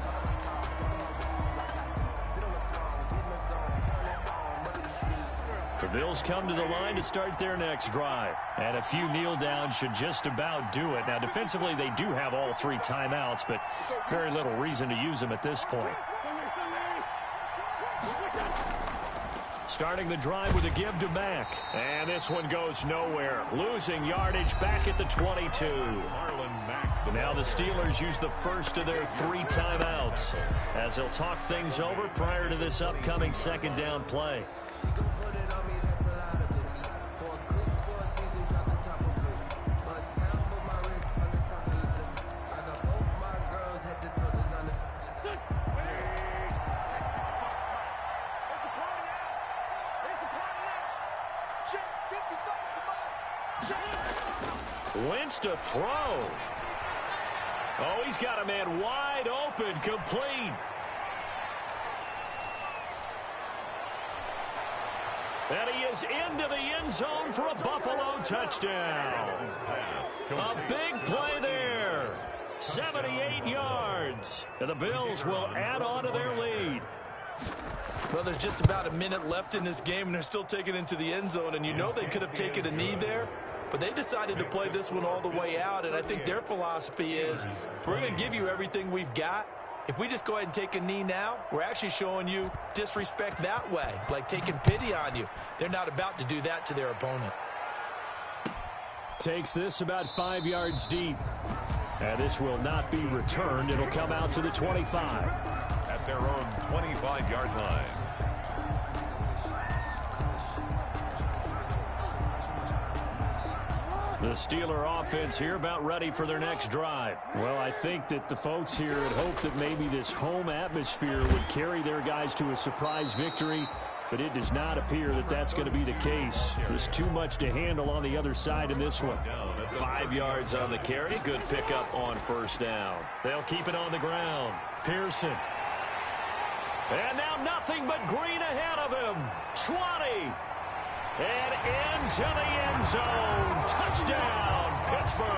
The Bills come to the line to start their next drive. And a few kneel downs should just about do it. Now, defensively, they do have all 3 timeouts, but very little reason to use them at this point. Starting the drive with a give to Mack. And this one goes nowhere. Losing yardage back at the 22. Now the Steelers use the first of their 3 timeouts as they'll talk things over prior to this upcoming second down play. Wentz to throw. Oh, he's got a man wide open, complete. And he is into the end zone for a Buffalo touchdown. A big play there. 78 yards. And the Bills will add on to their lead. Well, there's just about a minute left in this game, and they're still taking it into the end zone. And you know they could have taken a knee there, but they decided to play this one all the way out. And I think their philosophy is, we're going to give you everything we've got. If we just go ahead and take a knee now, we're actually showing you disrespect that way, like taking pity on you. They're not about to do that to their opponent. Takes this about 5 yards deep. And this will not be returned. It'll come out to the 25. At their own 25-yard line. The Steeler offense here about ready for their next drive. Well, I think that the folks here had hoped that maybe this home atmosphere would carry their guys to a surprise victory, but it does not appear that that's going to be the case. There's too much to handle on the other side in this one. 5 yards on the carry. Good pickup on first down. They'll keep it on the ground. Pearson. And now nothing but green ahead of him. 20. And into the end zone. Touchdown, Pittsburgh.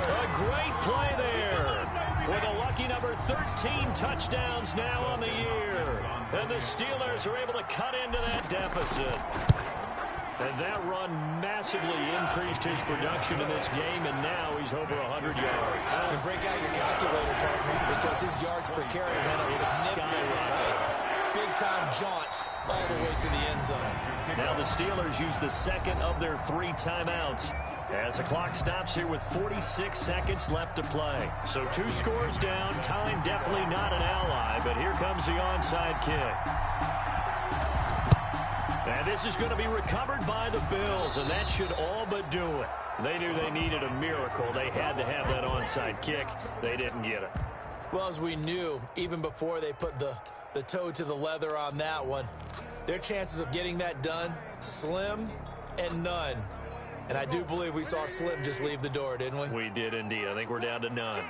A great play there. With a lucky number 13 touchdowns now on the year. And the Steelers are able to cut into that deficit. And that run massively increased his production in this game, and now he's over 100 yards. And break out your calculator, partner, because his yards per carry went up significantly. Big-time jaunt all the way to the end zone. Now the Steelers use the second of their 3 timeouts as the clock stops here with 46 seconds left to play. So 2 scores down. Time definitely not an ally, but here comes the onside kick. And this is going to be recovered by the Bills, and that should all but do it. They knew they needed a miracle. They had to have that onside kick. They didn't get it. Well, as we knew, even before they put the toe to the leather on that one, their chances of getting that done, slim and none. And I do believe we saw Slim just leave the door, didn't we? We did indeed. I think we're down to none.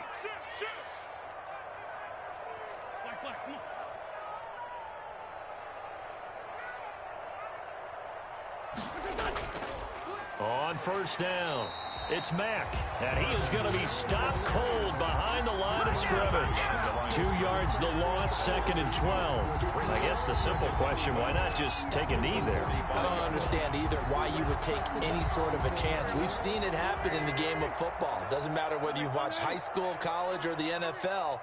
On first down, it's Mack, and he is going to be stopped cold behind the line of scrimmage. 2 yards the loss, 2nd and 12. I guess the simple question, why not just take a knee there? I don't understand either why you would take any sort of a chance. We've seen it happen in the game of football. Doesn't matter whether you've watched high school, college, or the NFL.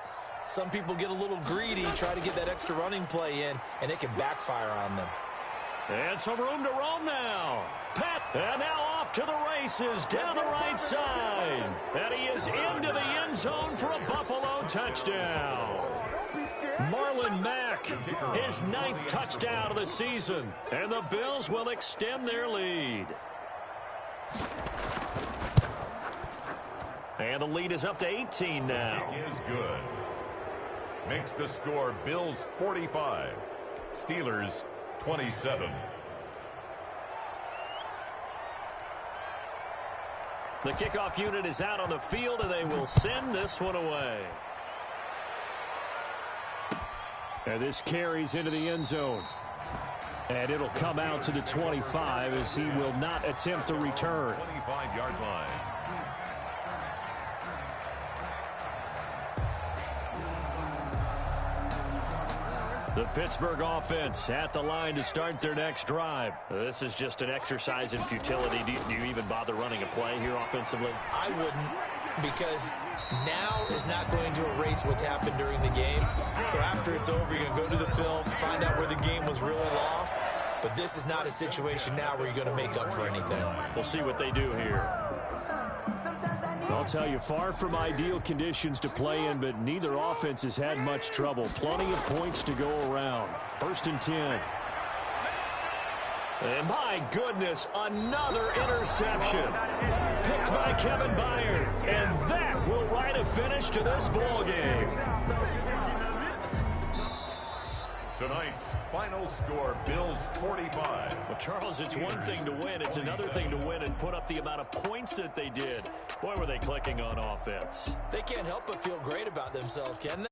Some people get a little greedy, try to get that extra running play in, and it can backfire on them. And some room to roam now. Pat, and now off to the races down the right side. And he is into the end zone for a Buffalo touchdown. Marlon Mack, his 9th touchdown of the season. And the Bills will extend their lead. And the lead is up to 18 now. Is good. makes the score Bills 45, Steelers 27. The kickoff unit is out on the field, and they will send this one away. And this carries into the end zone. And it'll come out to the 25 as he will not attempt to return. 25-yard line. The Pittsburgh offense at the line to start their next drive. This is just an exercise in futility. Do you even bother running a play here offensively? I wouldn't, because now is not going to erase what's happened during the game. So after it's over, you're going to go to the film, find out where the game was really lost. But this is not a situation now where you're going to make up for anything. We'll see what they do here. I'll tell you, far from ideal conditions to play in, but neither offense has had much trouble. Plenty of points to go around. 1st and 10. And my goodness, another interception. Picked by Kevin Byard. And that will write a finish to this ball game. Tonight's final score, Bills 45. Well, Charles, it's one thing to win. It's another thing to win and put up the amount of points that they did. Boy, were they clicking on offense. They can't help but feel great about themselves, can they?